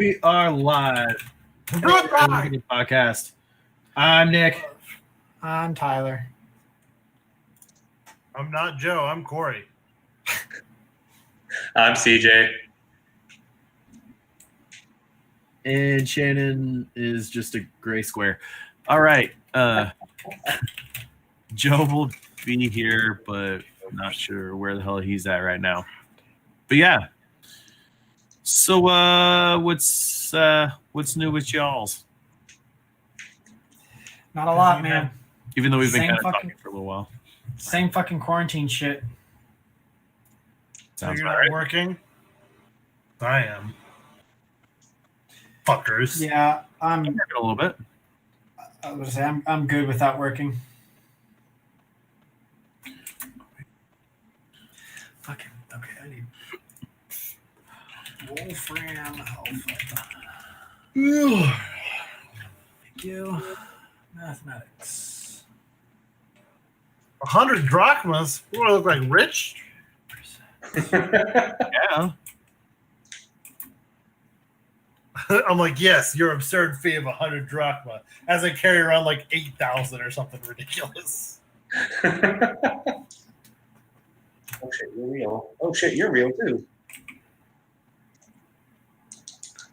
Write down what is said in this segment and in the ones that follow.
We are live. Podcast. I'm Nick. I'm Tyler. I'm not Joe. I'm Corey. I'm CJ. And Shannon is just a gray square. All right. Joe will be here, but I'm not sure where the hell he's at right now. But yeah. So what's new with y'all's? Not a lot, man. Even though we've been kind of talking for a little while. Same fucking quarantine shit. So you're not working? I am. Fuckers. Yeah, I'm working a little bit. I was gonna say I'm good without working. Fucking okay. I need Wolfram Alpha. Thank you. Mathematics. 100 drachmas? What do I look like, rich? Yeah. I'm like, yes, your absurd fee of 100 drachma, as I carry around like 8,000 or something ridiculous. Oh shit, you're real. Oh shit, you're real too.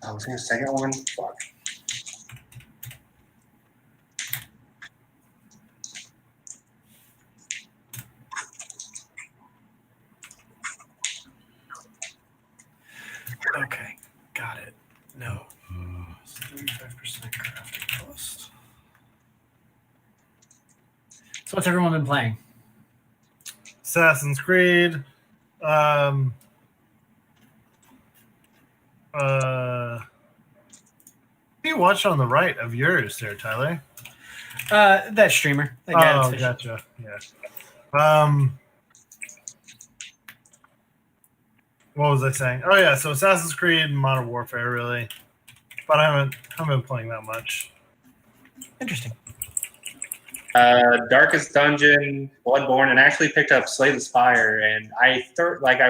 I was gonna second one. Fuck. Okay, got it. No. 35% crafting cost. So what's everyone been playing? Assassin's Creed. You watch on the right of yours there, Tyler. That streamer. That guy that's fishing. Gotcha. Yeah. What was I saying? Oh yeah, so Assassin's Creed and Modern Warfare, really. But I haven't been playing that much. Interesting. Darkest Dungeon, Bloodborne, and I actually picked up Slay the Spire, and I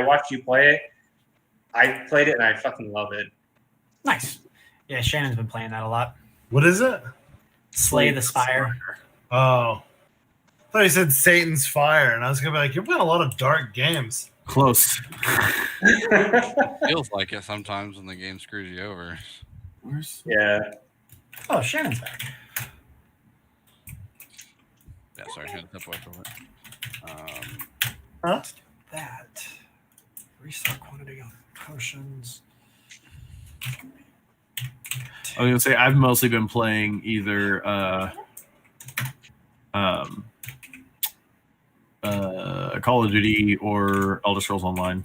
watched you play it. I played it and I fucking love it. Nice. Yeah, Shannon's been playing that a lot. What is it? Slay the Spire. Oh. I thought you said Satan's Fire, and I was gonna be like, you're playing a lot of dark games. Close. Feels like it sometimes when the game screws you over. Yeah. Oh, Shannon's back. Yeah, sorry, I had to step away from it. Huh? That. Restock quantity on potions. I was gonna say I've mostly been playing either Call of Duty or Elder Scrolls Online.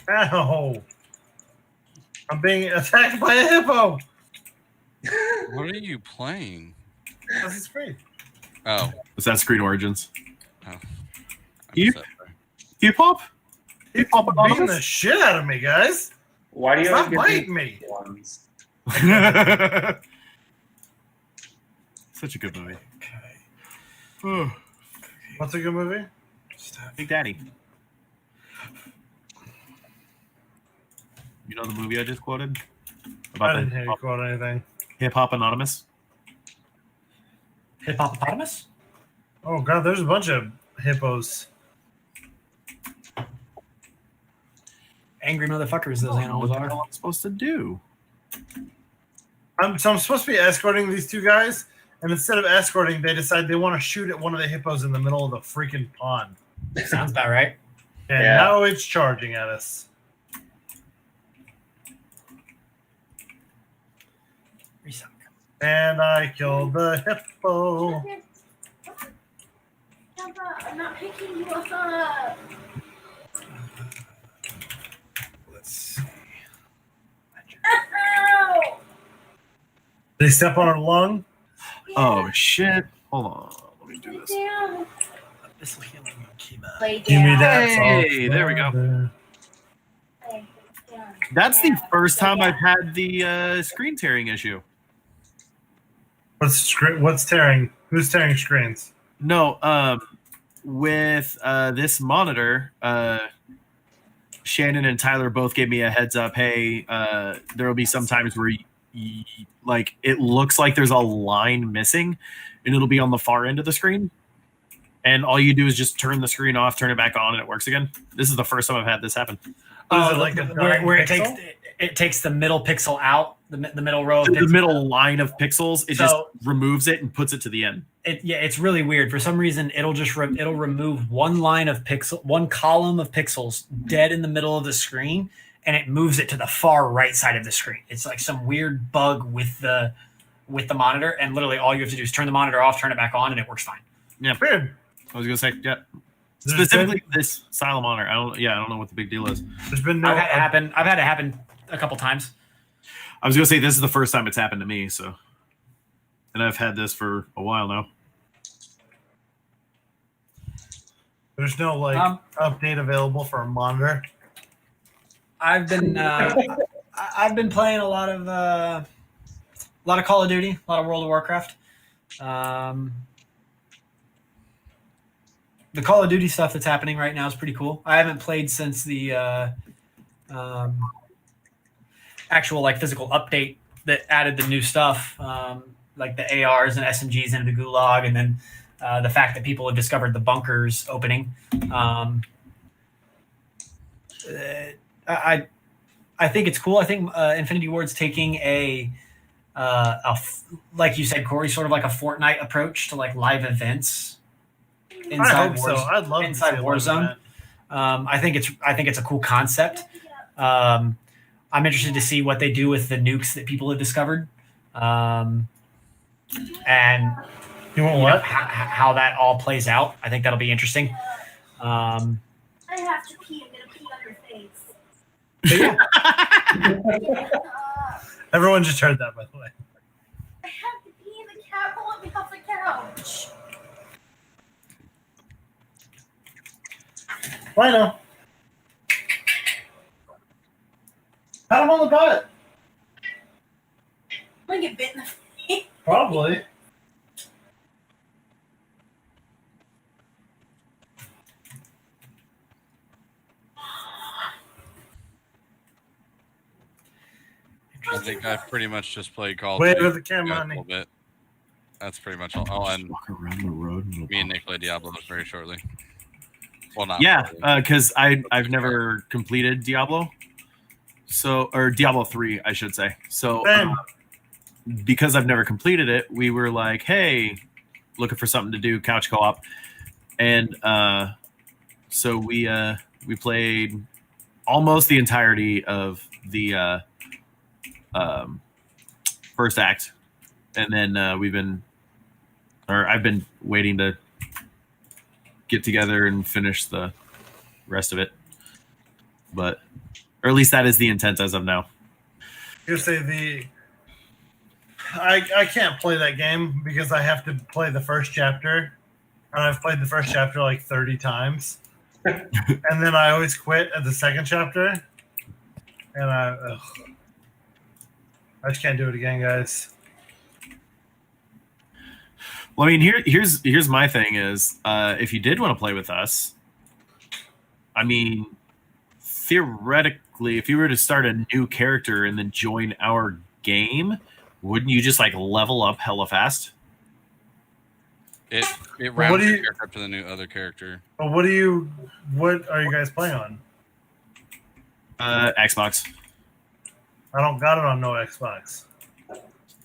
Ow! I'm being attacked by a hippo. What are you playing? Assassin's Creed. Oh. Assassin's Creed Origins. I You- missed that part. Hip hop? He's beating the shit out of me, guys. Why do you Stop always give biting me. ones? Such a good movie. Okay. What's a good movie? Big Daddy. You know the movie I just quoted? I didn't hear you quote anything. Hip Hop Anonymous? Hippopotamus? Oh god, there's a bunch of hippos. Angry motherfuckers those animals What are. am I supposed to do? I'm supposed to be escorting these two guys, and instead of escorting, they decide they want to shoot at one of the hippos in the middle of the freaking pond. Sounds about right. And Yeah. now it's charging at us. Restock. And I killed the hippo. I'm not picking you up. Let's see. Ow! They step on her lung. Oh, shit. Hold on. Let me do this. Down. This will heal me. Kiba. Lay Give me down. that. Hey, there we go. Lay down. That's the Down. first time Lay I've had the screen tearing issue. What's tearing? Who's tearing screens? No, with this monitor, Shannon and Tyler both gave me a heads up. Hey, there will be some times where like it looks like there's a line missing, and it'll be on the far end of the screen. And all you do is just turn the screen off, turn it back on, and it works again. This is the first time I've had this happen. Is it like a where it dying takes it takes the middle pixel out, the middle row of The pixels. middle line of pixels, it just So- removes it and puts it to the end. It's really weird. For some reason, it'll just it'll remove one line of pixel, one column of pixels dead in the middle of the screen, and it moves it to the far right side of the screen. It's like some weird bug with the monitor, and literally all you have to do is turn the monitor off, turn it back on, and it works fine. Weird. I was gonna say, yeah. There's Specifically, this style of monitor. I don't know what the big deal is. There's been no. I've had it happen a couple times. I was gonna say this is the first time it's happened to me. So, and I've had this for a while now. There's no like update available for a monitor. I've been I've been playing a lot of Call of Duty, a lot of World of Warcraft. The Call of Duty stuff that's happening right now is pretty cool. I haven't played since the actual like physical update that added the new stuff, like the ARs and SMGs into the Gulag, and then the fact that people have discovered the bunkers opening. I think it's cool. I think Infinity Ward's taking like you said, Corey, sort of like a Fortnite approach to like live events. I hope so. I'd love inside to see a live Warzone. event. I think it's a cool concept. I'm interested to see what they do with the nukes that people have discovered, and You want you know, what? how that all plays out. I think that'll be interesting. I have to pee. I'm gonna pee on your face. But yeah, Everyone just heard that, by the way. I have to pee in the cat hole. Let me off the couch. Why no? Pat him on the butt. I'm gonna get bit in the face. Probably. I think I've pretty much just played Call of Wait Duty with the camera, a honey. little bit. That's pretty much all. Oh, and Walk around the road. me and Nick play Diablo very shortly. Well, not Yeah, really. because I've never completed Diablo, or Diablo 3, I should say. So Same. because I've never completed it, we were like, hey, looking for something to do, couch co-op, and so we played almost the entirety of the first act, and then I've been waiting to get together and finish the rest of it, or at least that is the intent as of now. You say I can't play that game because I have to play the first chapter, and I've played the first chapter like 30 times, and then I always quit at the second chapter, and I just can't do it again, guys. Well, I mean, here's my thing is, if you did want to play with us, I mean, theoretically, if you were to start a new character and then join our game, wouldn't you just like level up hella fast? It What rounds do your you- character up to the new other character. But what are you guys playing on? Xbox, I don't got it on no Xbox.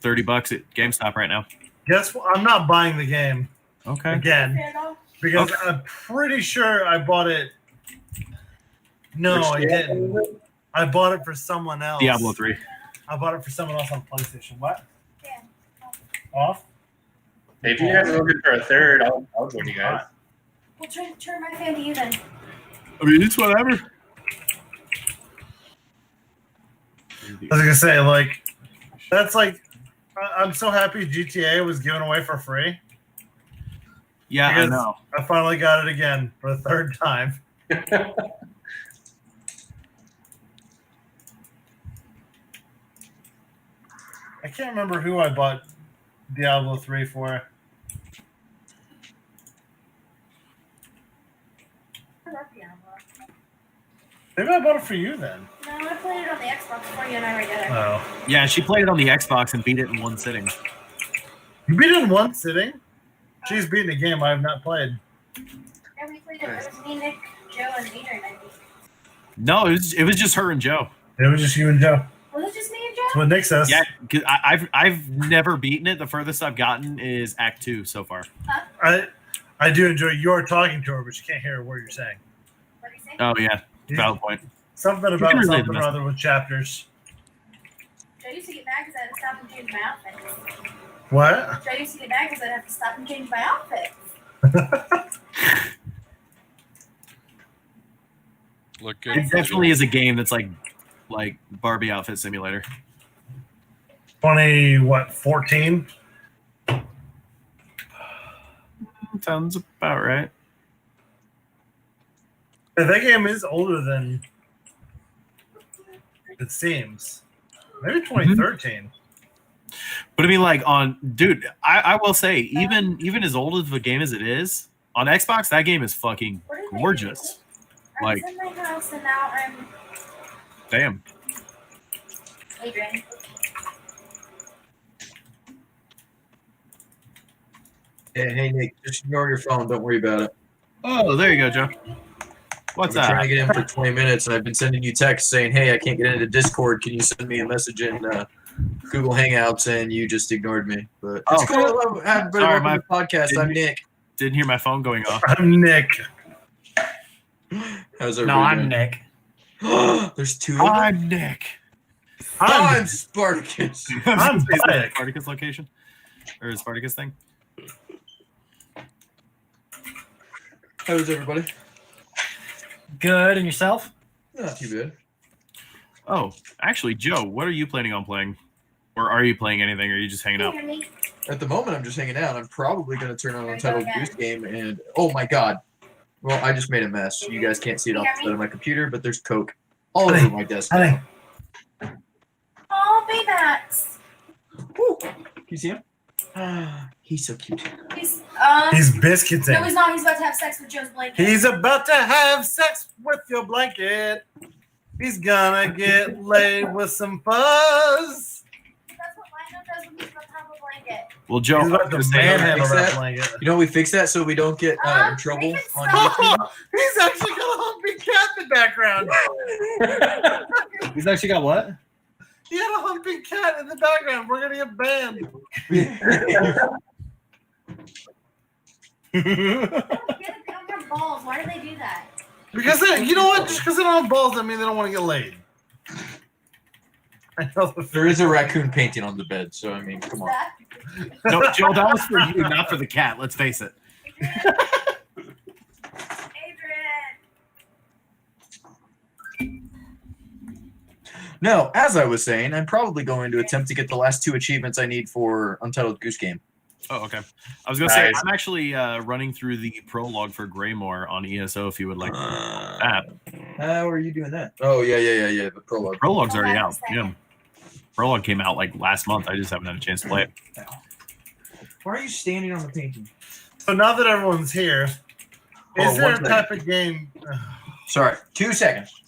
$30 at GameStop right now. Guess what? I'm not buying the game Okay. again Fair enough. because I'm pretty sure I bought it. No, I didn't. I bought it for someone else. Diablo 3. I bought it for someone else on PlayStation. What? Yeah. Off? If you guys are looking for a third, I'll join you guys. We'll turn my fan to you then. I mean, it's whatever. I was gonna say, like, that's like, I'm so happy GTA was given away for free. Yeah, I Because know. I finally got it again for the third time. I can't remember who I bought Diablo 3 for. Maybe I bought it for you then. No, I played it on the Xbox before you and I were together. Oh. Yeah, she played it on the Xbox and beat it in one sitting. You beat it in one sitting? She's beaten a game I have not played. Yeah, we played it. It was me, Nick, Joe, and Adrian, I think. No, it was just her and Joe. It was just you and Joe. Was it just me and That's Joe? what Nick says. Yeah, 'cause I've never beaten it. The furthest I've gotten is Act 2 so far. I do enjoy your talking to her, but you can't hear a word you're saying. What do you say? Oh yeah, valid point. Something can about relate something to or this. other with chapters. Joe used to get mad because I had to stop and change my outfit. What? Joe used to get mad because I'd have to stop and change my outfit. Look It good. definitely is a game that's like Barbie Outfit Simulator. 14? Sounds about right. That game is older than it seems. Maybe 2013. But I mean, like dude, I will say, even as old of a game as it is, on Xbox, that game is fucking What did they gorgeous. do? I was Like- in my house and now I'm Damn. Adrian. Hey, Nick, just ignore your phone. Don't worry about it. Oh, there you go, Joe. What's I've been trying that? to get in for 20 minutes, and I've been sending you texts saying, hey, I can't get into Discord. Can you send me a message in Google Hangouts? And you just ignored me. But Oh. it's cool. Everybody, Sorry, welcome to the podcast. I'm Nick. Didn't hear my phone going off. I'm Nick. How's No, everybody I'm Nick. doing? There's two of them? I'm Nick. I'm Spartacus. I'm Is that Nick. Spartacus location or Spartacus thing? How's everybody? Good, and yourself? Not too bad. Oh, actually, Joe, what are you planning on playing? Or are you playing anything? Or are you just hanging out? Hear me? At the moment, I'm just hanging out. I'm probably going to turn on There we go Untitled again. Goose Game, and oh my god. Well, I just made a mess. You guys can't see it off the side of my computer, but there's Coke all over my desk. Honey, Oh, Baymax. Woo. Can you see him? He's so cute. He's he's biscuiting. no, he's not. He's about to have sex with Joe's blanket. He's about to have sex with your blanket. He's gonna get laid with some fuzz. That's what Lionel does when he's about to have a blanket. Well, Joe, He's I'm about to gonna say, manhandle fix that that. blanket. You know, we fix that so we don't get in trouble make it on stop. YouTube. He's actually got a humpy cat in the background. He's actually got what? He had a humpy cat in the background. We're gonna get banned. Get it on their balls. Why do they do that? Because you know what? Just because they don't have balls, I mean they don't want to get laid. I know the There is a raccoon painting on the bed, so I mean, come on. That? no, Joe, that was for you, not for the cat. Let's face it. Adrian. No, as I was saying, I'm probably going to attempt to get the last 2 achievements I need for Untitled Goose Game. Oh, okay. I was gonna say Nice. I'm actually running through the prologue for Greymore on ESO. If you would like that, How are you doing that? Oh, yeah. The prologue. prologue's already Hold on out. a second. Yeah, prologue came out like last month. I just haven't had a chance to play it. Why are you standing on the painting? So now that everyone's here, Oh, is there a one type of game? Sorry, 2 seconds.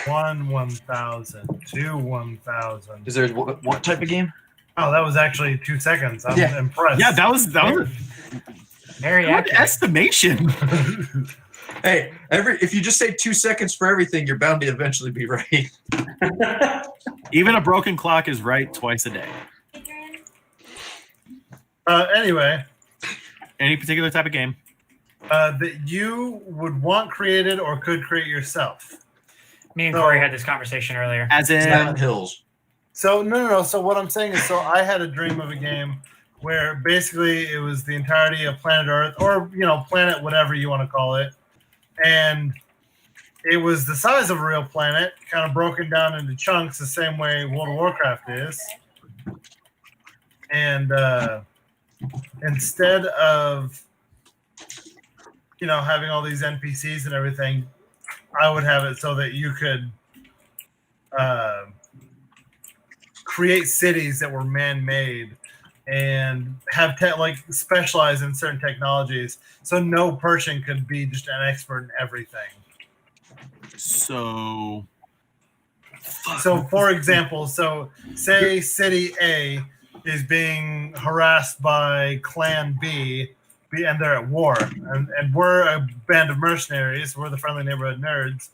1,000, 2 1,000. Is there what type of game? Oh, that was actually 2 seconds. I'm Yeah. impressed. Yeah, that was Very good accurate. estimation. Hey, if you just say 2 seconds for everything, you're bound to eventually be right. Even a broken clock is right twice a day. Adrian. Anyway, Any particular type of game? that you would want created or could create yourself. Me and So- Corey had this conversation earlier. As in, Silent Hills. So no. So what I'm saying is, so I had a dream of a game where basically it was the entirety of planet Earth, or planet whatever you want to call it, and it was the size of a real planet, kind of broken down into chunks, the same way World of Warcraft is. And instead of having all these NPCs and everything, I would have it so that you could create cities that were man-made and have specialize in certain technologies, so no person could be just an expert in everything. So So, for example, say City A is being harassed by Clan B, and they're at war, and we're a band of mercenaries. We're the friendly neighborhood nerds,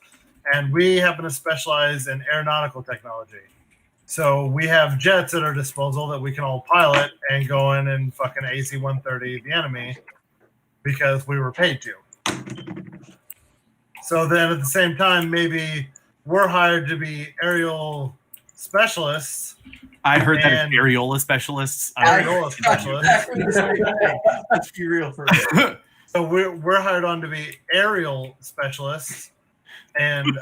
and we happen to specialize in aeronautical technology. So we have jets at our disposal that we can all pilot and go in and fucking AC-130 the enemy because we were paid to. So then at the same time, maybe we're hired to be aerial specialists. I heard that And- it's areola specialists. Areola specialists. Let's be real for a minute. So we're hired on to be aerial specialists. And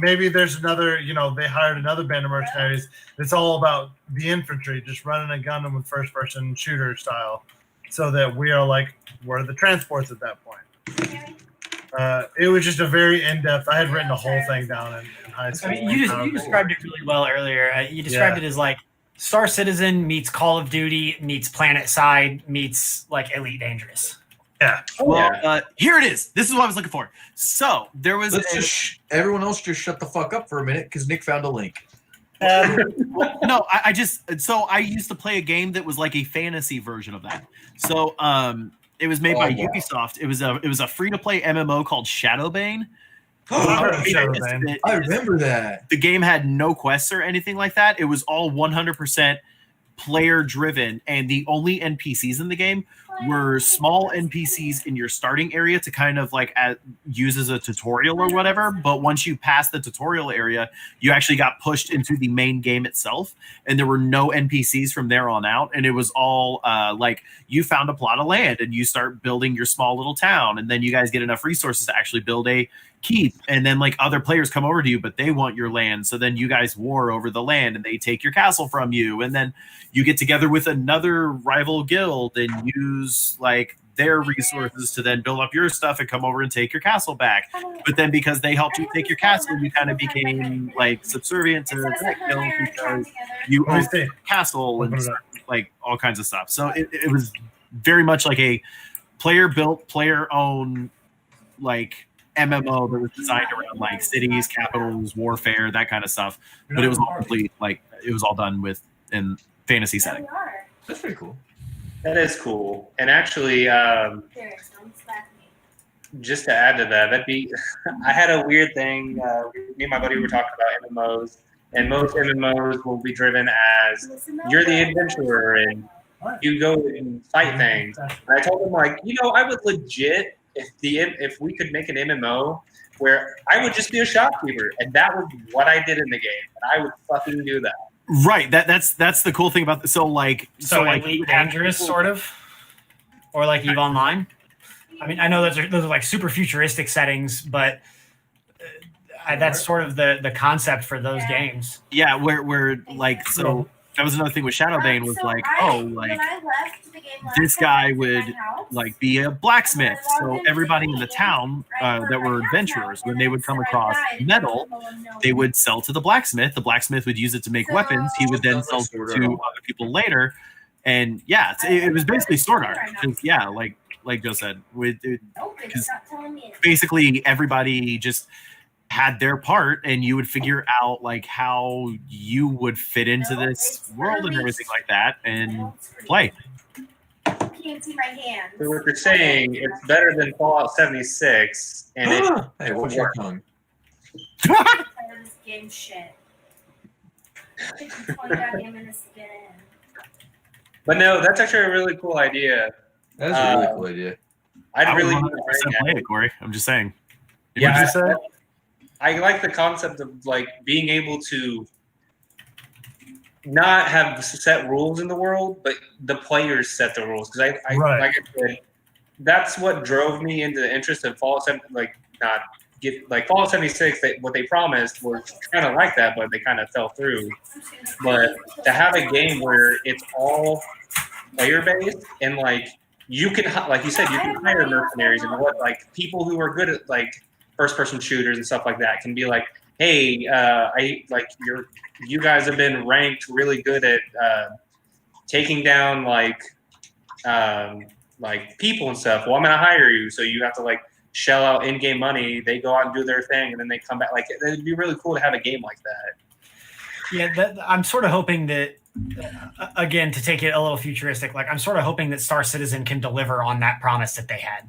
maybe there's another, they hired another band of mercenaries. It's all about the infantry, just running a gun with first person shooter style. So that we're the transports at that point. It was just a very in-depth. I had written the whole thing down in high I school. mean, you described it really well earlier. You described it as like Star Citizen meets Call of Duty meets Planet Side meets like Elite Dangerous. Yeah. Well, here it is. This is what I was looking for. So there was Let's just everyone else just shut the fuck up for a minute because Nick found a link. no. I used to play a game that was like a fantasy version of that. So it was made by wow. Ubisoft. It was a free to play MMO called Shadowbane. Shadowbane. I remember that. The game had no quests or anything like that. It was all 100% player driven, and the only NPCs in the game were small NPCs in your starting area to kind of like use as a tutorial or whatever. But once you pass the tutorial area, you actually got pushed into the main game itself, and there were no NPCs from there on out. And it was all like you found a plot of land and you start building your small little town, and then you guys get enough resources to actually build a keep, and then like other players come over to you, but they want your land, so then you guys war over the land and they take your castle from you, and then you get together with another rival guild and use like their resources to then build up your stuff and come over and take your castle back. But then because they helped you take your castle, you kind of became like subservient to that guild because you owned the castle and like all kinds of stuff. So it was very much like a player built, player owned like MMO that was designed around like cities, capitals, warfare, that kind of stuff. But it was all complete, like it was all done with in fantasy setting. That's pretty cool. That is cool. And actually, just to add to that, I had a weird thing. Me and my buddy were talking about MMOs, and most MMOs will be driven as you're the adventurer and you go and fight things. And I told him, like, I would legit, if we could make an MMO where I would just be a shopkeeper, and that was what I did in the game, and I would fucking do that. Right. That's the cool thing about this. So like Elite Dangerous sort of, or like EVE Online. I mean, I know those are like super futuristic settings, but that's sort of the concept for those games. Yeah, where like so that was another thing with Shadowbane was like, this guy would like be a blacksmith. So everybody in the town that were adventurers, when they would come across metal, they would sell to the blacksmith. The blacksmith would use it to make weapons. He would then sell to other people later. And yeah, it was basically sword art. Yeah, like Joe said, because basically everybody just had their part, and you would figure out like how you would fit into this world and everything like that, and play. Can't see my hands. So what you're saying, it's better than Fallout 76, and it Hey, watch your tongue. I'm tired of this game shit. It takes me 20 goddamn minutes to get in. But no, that's actually a really cool idea. That's a really cool idea. I'd really 100% play it, Corey. I'm just saying. Yeah, What'd you say? I like the concept of like being able to not have set rules in the world, but the players set the rules. Because I Right. like I said, that's what drove me into the interest in Fallout 7. Fallout 76. What they promised was kind of like that, but they kind of fell through. But to have a game where it's all player based and like you can, like you said, you can hire mercenaries and what like people who are good at like first person shooters and stuff like that can be like, hey, you guys have been ranked really good at taking down like people and stuff. Well, I'm gonna hire you, so you have to like shell out in-game money, they go out and do their thing, and then they come back. Like, it'd be really cool to have a game like that. Yeah, I'm sort of hoping that, again, to take it a little futuristic, like I'm sort of hoping that Star Citizen can deliver on that promise that they had.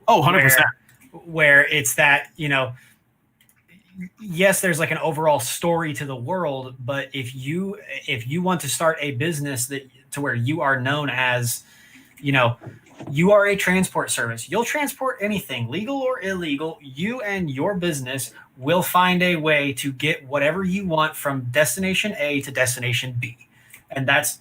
Oh, 100%. Where it's that, yes, there's like an overall story to the world, but if you want to start a business to where you are known as, you are a transport service, you'll transport anything, legal or illegal, you and your business will find a way to get whatever you want from destination A to destination B. And that's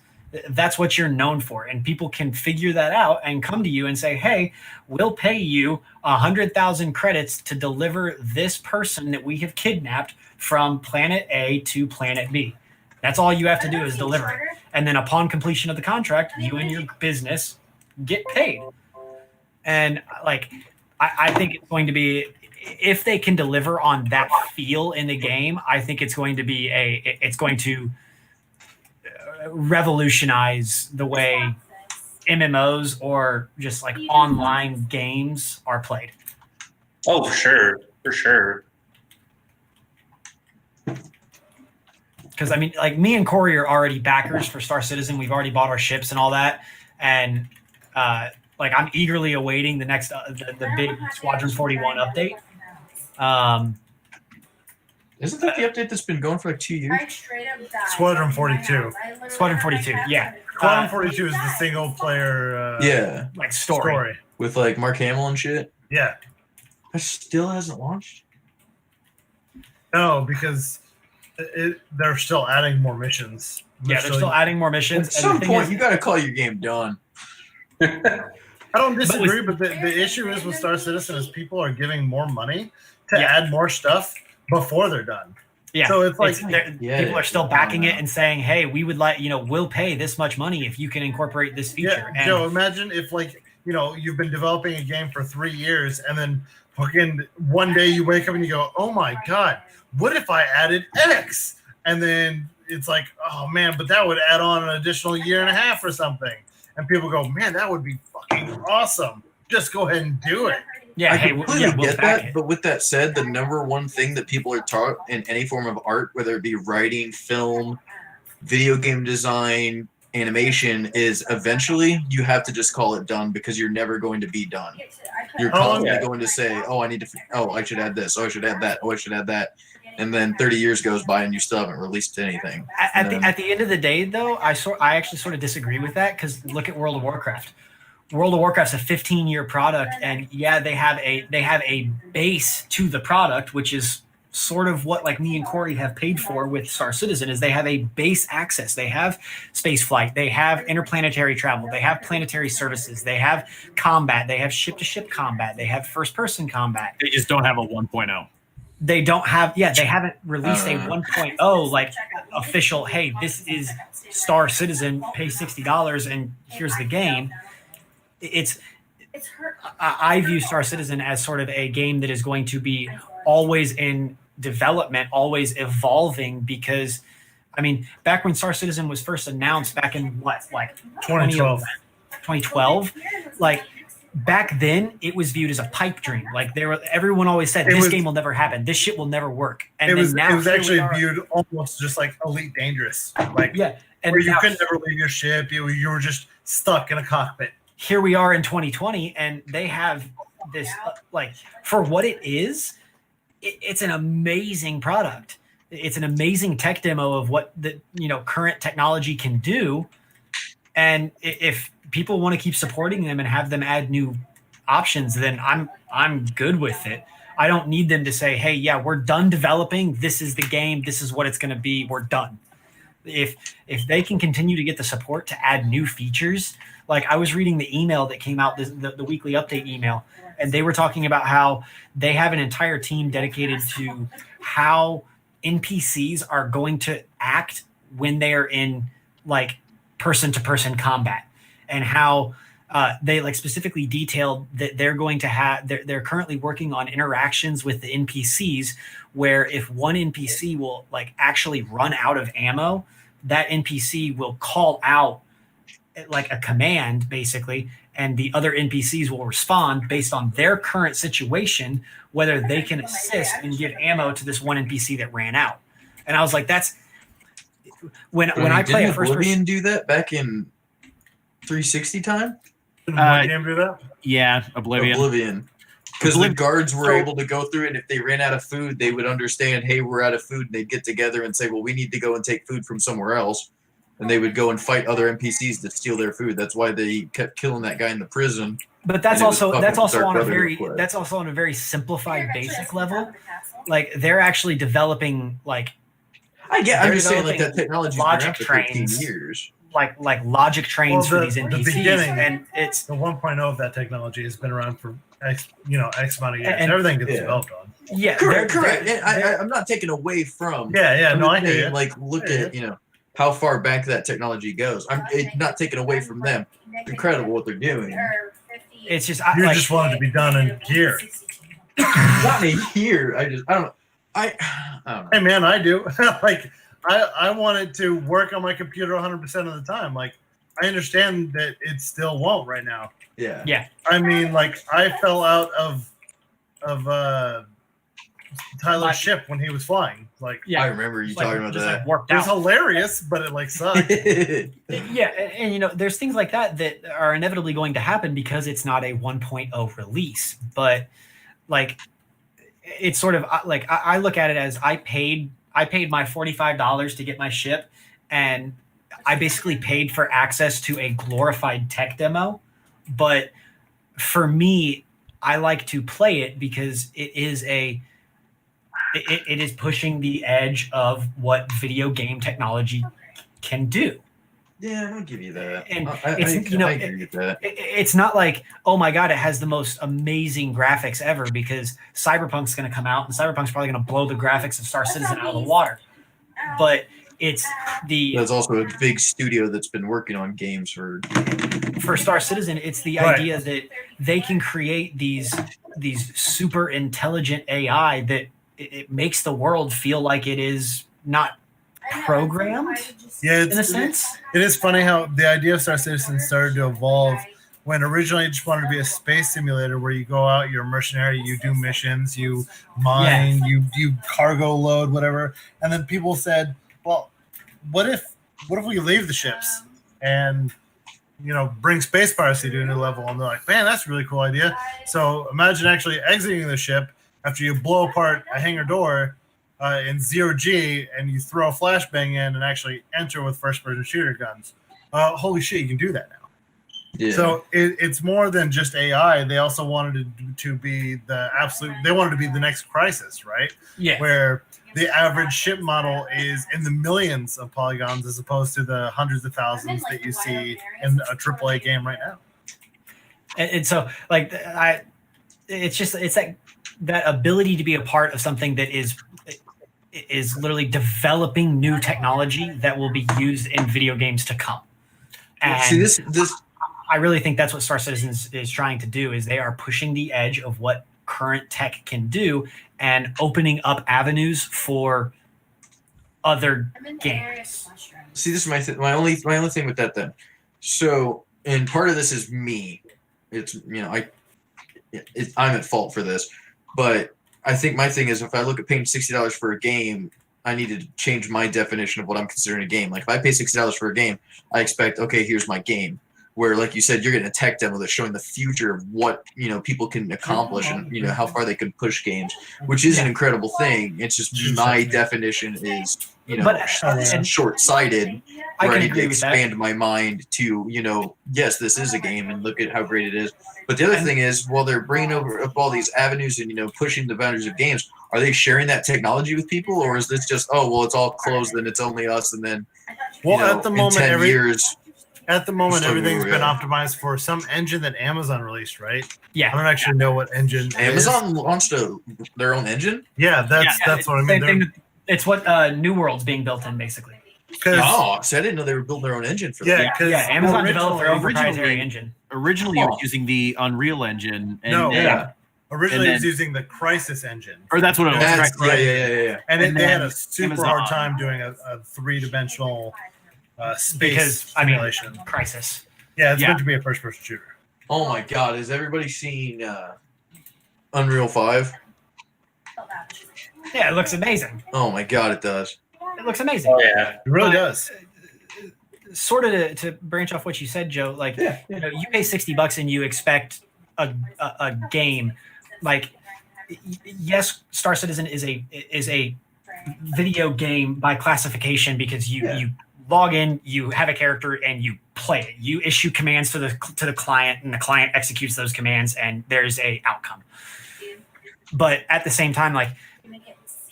what you're known for. And people can figure that out and come to you and say, hey, we'll pay you 100,000 credits to deliver this person that we have kidnapped from planet A to planet B. That's all you have to do is deliver it. And then upon completion of the contract, you and your business get paid. And like, I think it's going to be, if they can deliver on that feel in the game, I think it's going to revolutionize the way MMOs or just like online games are played. Oh, for sure. Because I mean, like me and Corey are already backers for Star Citizen. We've already bought our ships and all that, and like I'm eagerly awaiting the next the big Squadron 41 update. Isn't that the update that's been going for like 2 years? Squadron 42. Squadron 42, yeah. Squadron 42 is the single player Yeah, Like story. with like Mark Hamill and shit. Yeah. That still hasn't launched. No, because they're still adding more missions. Yeah, they're still adding more missions. At some and the thing point, is, you got to call your game done. I don't disagree, but the issue is with Star Citizen is people are giving more money to add more stuff before they're done. yeah, So it's like people are still backing it and saying, "Hey, we would like, we'll pay this much money if you can incorporate this feature." Yeah, Joe, imagine if you've been developing a game for 3 years and then fucking one day you wake up and you go, "Oh my god, what if I added X?" And then it's like, "Oh man, but that would add on an additional year and a half or something." And people go, "Man, that would be fucking awesome. Just go ahead and do it." Yeah, I hey, completely we'll get back that, it. but with that said, the number one thing that people are taught in any form of art, whether it be writing, film, video game design, animation, is eventually you have to just call it done because you're never going to be done. You're constantly going to say, "Oh, I should add this. Oh, I should add that. Oh, I should add that." And then 30 years goes by and you still haven't released anything. At the end of the day, though, I actually sort of disagree with that because look at World of Warcraft. World of Warcraft's a 15-year product, and yeah, they have a base to the product, which is sort of what like me and Corey have paid for with Star Citizen. Is they have a base access, they have space flight, they have interplanetary travel, they have planetary services, they have combat, they have ship-to-ship combat, they have first-person combat. They just don't have a 1.0. They don't have, they haven't released a 1.0 like official. Hey, this is Star Citizen. Pay $60 and here's the game. I view Star Citizen as sort of a game that is going to be always in development, always evolving, because I mean, back when Star Citizen was first announced back in 2012, like back then it was viewed as a pipe dream. Like everyone always said this game will never happen. This shit will never work. And it was actually viewed viewed almost just like Elite Dangerous. Like and where you could never leave your ship. You were just stuck in a cockpit. Here we are in 2020 and they have this like for what it is, it's an amazing product. It's an amazing tech demo of what the current technology can do. And if people want to keep supporting them and have them add new options, then I'm good with it. I don't need them to say, "Hey, yeah, we're done developing. This is the game. This is what it's going to be. We're done." If they can continue to get the support to add new features, like I was reading the email that came out, the weekly update email, and they were talking about how they have an entire team dedicated to how NPCs are going to act when they are in like person-to-person combat, and how they like specifically detailed that they're going to have they're currently working on interactions with the NPCs where if one NPC will like actually run out of ammo, that NPC will call out like a command basically, and the other NPCs will respond based on their current situation, whether they can assist and give ammo to this one NPC that ran out. And I was like, that's when I play a didn't first Oblivion person. do that back in 360 time? Didn't one game do that? Yeah, Oblivion. Because the Oblivion- guards were so- able to go through, and if they ran out of food, they would understand, hey, we're out of food, and they'd get together and say, well, we need to go and take food from somewhere else. And they would go and fight other NPCs to steal their food. That's why they kept killing that guy in the prison. But that's And it was also fucking Dark on a Brotherhood very quest. that's also on a very simplified basic level. Like they're actually developing like I'm They're just saying, like, developing that technology's been logic around for 15 trains. years. logic trains for Well, these the NPCs, beginning- and it's The 1.0 of that technology has been around for X amount of years. And- Everything gets yeah. developed on. yeah, Correct. they're- And I'm not taking away from. Yeah, I'm no, I just hear saying, you. like, look Yeah, at how far back that technology goes. I'm not taking away from them. It's incredible what they're doing. It's just You like just want it to be done in gear. Not in here. I don't know. I don't Hey know. man, I do. Like I want it to work on my computer 100% of the time. Like I understand that it still won't right now. Yeah. I mean, like I fell out of Tyler's My- ship when he was flying. Like yeah, I remember you it's like- talking about just that. like worked it was out. hilarious, but it like sucked. Yeah, and there's things like that that are inevitably going to happen because it's not a 1.0 release. But like, it's sort of like I look at it as I paid my $45 to get my ship, and I basically paid for access to a glorified tech demo. But for me, I like to play it because it is it is pushing the edge of what video game technology can do. Yeah, I'll give you that. And I agree with that. It's not like, oh my god, it has the most amazing graphics ever, because Cyberpunk's going to come out and Cyberpunk's probably going to blow the graphics of Star Citizen out of the water. But it's There's also a big studio that's been working on games for. for Star Citizen, it's the Right. idea that they can create these super intelligent AI that it makes the world feel like it is not programmed Yeah, in a sense. It is funny how the idea of Star Citizen started to evolve when originally it just wanted to be a space simulator where you go out, you're a mercenary, you do missions, you mine, you cargo load, whatever. And then people said, well, what if we leave the ships and bring space piracy to a new level? And they're like, man, that's a really cool idea. So imagine actually exiting the ship after you blow apart a hangar door in 0G and you throw a flashbang in and actually enter with first-person shooter guns. Holy shit, you can do that now. Yeah. So it's more than just AI. They also wanted to be the absolute. They wanted to be the next Crisis, right? Yeah. Where the average ship model is in the millions of polygons as opposed to the hundreds of thousands that you see in a AAA game right now. And so like it's like that ability to be a part of something that is literally developing new technology that will be used in video games to come. And See this I really think that's what Star Citizen is trying to do, is they are pushing the edge of what current tech can do and opening up avenues for other games. See, this is my only thing with that then. So, and part of this is me. It's I'm at fault for this, but I think my thing is if I look at paying $60 for a game, I need to change my definition of what I'm considering a game. Like if I pay $60 for a game, I expect, okay, here's my game. Where, like you said, you're getting a tech demo that's showing the future of what people can accomplish and how far they can push games, which is an incredible thing. It's just my definition is short-sighted. I Where I can need to agree with that. expand my mind to yes, this is a game and look at how great it is. But the other thing is, while they're bringing up all these avenues and pushing the boundaries of games, are they sharing that technology with people, or is this just it's all closed and it's only us, and then Well, at the in moment, 10 years. At the moment, Still everything's moving, been yeah. optimized for some engine that Amazon released, right? I Yeah. don't actually know what engine. it is. Amazon launched their own engine. Yeah, that's what I mean. Same They're- thing, it's what New World's being built in, basically. 'cause- Oh, so I didn't know they were building their own engine for yeah, that. because Yeah, Amazon developed their own proprietary originally- engine. Originally, it was using the Unreal Engine. And No. Yeah. originally and it was then- using the Crisis engine, or that's what it was. That's, right? yeah. and And they had then a super Amazon- hard time doing a three-dimensional space Because, simulation. Crisis. Yeah, it's Yeah. meant to be a first-person shooter. Oh my god, has everybody seen Unreal 5? Yeah, it looks amazing. Oh my god, it does. It looks amazing. Oh yeah. It really does. Sort of to branch off what you said, Joe. Like, Yeah. you know, you pay $60 and you expect a game. Like, yes, Star Citizen is a video game by classification because you log in, you have a character, and you play it. You issue commands to the client, and the client executes those commands, and there's a outcome. But at the same time, like,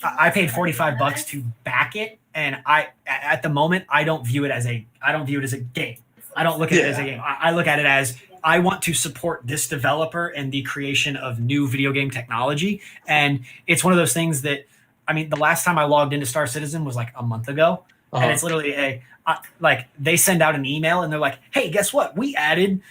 I paid $45 to back it, and at the moment I don't view it as a game. I don't look at it as a game. I look at it as I want to support this developer and the creation of new video game technology. And it's one of those things that, I mean, the last time I logged into Star Citizen was like a month ago, and it's literally like they send out an email and they're like, "Hey, guess what? We added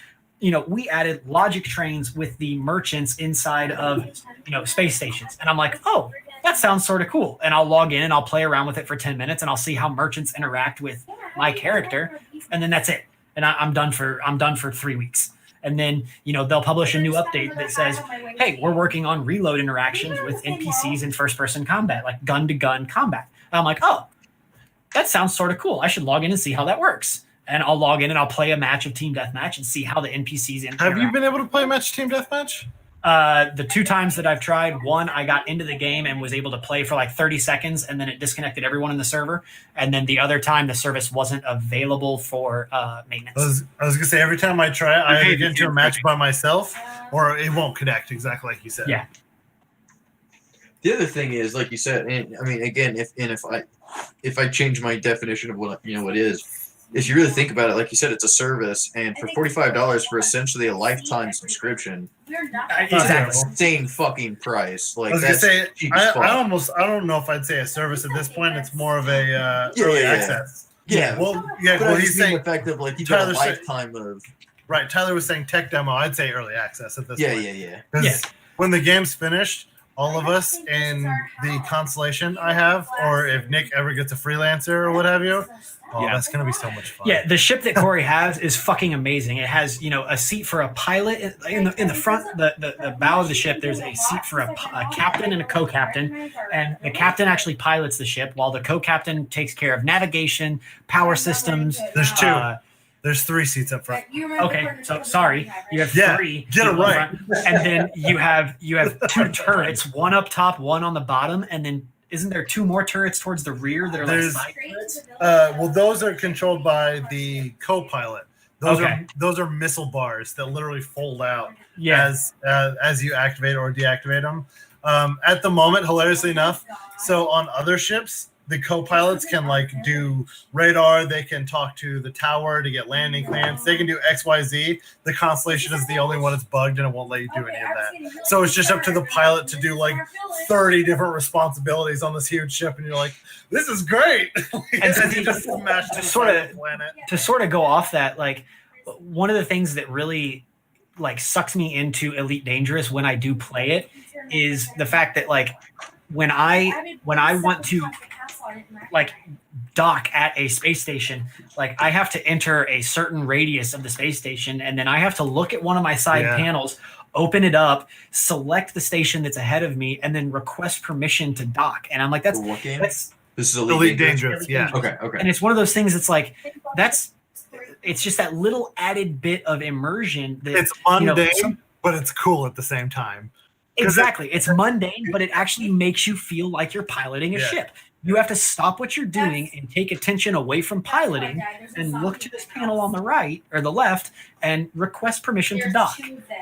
logic trains with the merchants inside of space stations." And I'm like, "Oh, that sounds sort of cool." And I'll log in and I'll play around with it for 10 minutes and I'll see how merchants interact with my character, and then that's it. And I'm done for 3 weeks. And then, they'll publish a new update that says, "Hey, we're working on reload interactions with NPCs in first-person combat, like gun-to-gun combat." And I'm like, "Oh, that sounds sort of cool. I should log in and see how that works." And I'll log in and I'll play a match of Team Deathmatch and see how the NPCs interact. Have you been able to play Match Team Deathmatch? The 2 times that I've tried, one, I got into the game and was able to play for like 30 seconds, and then it disconnected everyone in the server. And then the other time, the service wasn't available for maintenance. I was gonna say, every time I try it, I either get into a match by myself or it won't connect, exactly like you said. Yeah. The other thing is, like you said, and I mean, again, if I change my definition of what what is, if you really think about it, like you said, it's a service, and for $45 for essentially a lifetime subscription, Exactly. insane fucking price. Like I was gonna that's say, cheap as fuck. I don't know if I'd say a service at this point. It's more of a Yeah, early yeah. access. Yeah. Well, But I he's just mean saying effectively, like you got a Tyler said- lifetime of right. Tyler was saying tech demo. I'd say early access at this point. yeah. Because when the game's finished, all of us in the constellation I have, or if Nick ever gets a freelancer or what have you, that's gonna be so much fun. Yeah, the ship that Corey has is fucking amazing. It has, a seat for a pilot in the front, the bow of the ship. There's a seat for a captain and a co-captain, and the captain actually pilots the ship while the co-captain takes care of navigation, power systems. There's 2. There's 3 seats up front. Okay, so sorry, you have Yeah, 3. get it up right. front, and then you have 2 turrets, one up top, one on the bottom, and then isn't there 2 more turrets towards the rear that are like There's- side turrets? Well, those are controlled by the co-pilot. Those Okay. are missile bars that literally fold out Yeah, as you activate or deactivate them. At the moment, hilariously enough, so on other ships, the co-pilots can like do radar. They can talk to the tower to get landing clearance. They can do XYZ. The Constellation is the only one that's bugged and it won't let you do any of that. So it's just up to the pilot to do like 30 different responsibilities on this huge ship, and you're like, "This is great!" And so you just smash to the sort of- planet. to sort of go off that, like, one of the things that really like sucks me into Elite Dangerous when I do play it is the fact that like when I want to like dock at a space station, like I have to enter a certain radius of the space station, and then I have to look at one of my side Yeah. panels, open it up, select the station that's ahead of me, and then request permission to dock. And I'm like, For what game? that's This is Elite Dangerous. Dangerous, yeah. Okay. and it's one of those things that's like it's just that little added bit of immersion that It's mundane, some- but it's cool at the same time. exactly. It's mundane, but it actually makes you feel like you're piloting a Yeah. ship. You have to stop what you're doing and take attention away from piloting and look to this panel on the right or the left and request permission to dock.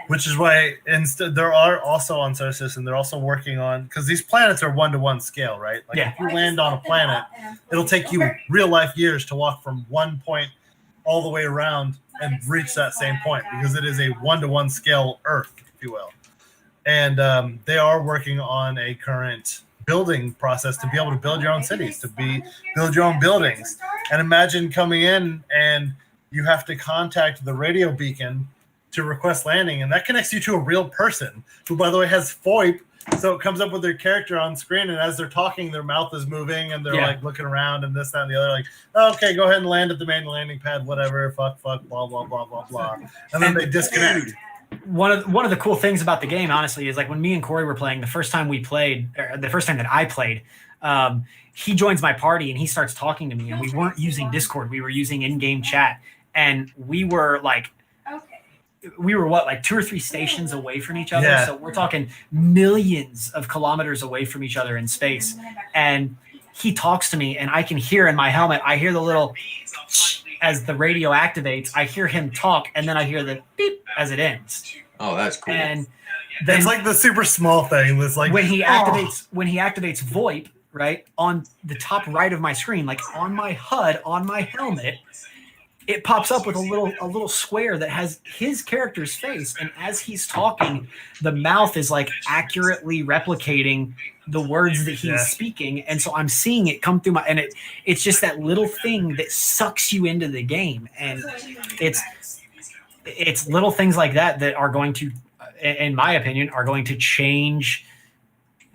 Which is why instead there are also on Solar System, they're also working on, because these planets are 1-to-1 scale, right? Like Yeah. if you land on a planet, it'll take you real life years to walk from one point all the way around and reach that same point, because it is a 1-to-1 scale Earth, if you will. And they are working on a current building process to be able to build your own cities, to build your own buildings. And imagine coming in and you have to contact the radio beacon to request landing, and that connects you to a real person who, by the way, has FOIP. So it comes up with their character on screen, and as they're talking, their mouth is moving and they're Yeah. like looking around and this, that, and the other. Like, okay, go ahead and land at the main landing pad, whatever. Fuck, blah, blah, blah, blah, blah. And then they disconnect. one of the cool things about the game, honestly, is like when me and Corey were playing, the first time that I played, he joins my party and he starts talking to me, and we weren't using Discord. We were using in-game chat, and we were like, like 2 or 3 stations away from each other. Yeah. So we're talking millions of kilometers away from each other in space. And he talks to me, and I can hear in my helmet, I hear the little as the radio activates, I hear him talk, and then I hear the beep as it ends. Oh, that's cool. And then It's like the super small thing that's like when he activates VoIP, right, on the top right of my screen, like on my HUD, on my helmet, it pops up with a little square that has his character's face, and as he's talking, the mouth is like accurately replicating the words that he's speaking, and so I'm seeing it come through and it's just that little thing that sucks you into the game, and it's little things like that are going to, in my opinion, are going to change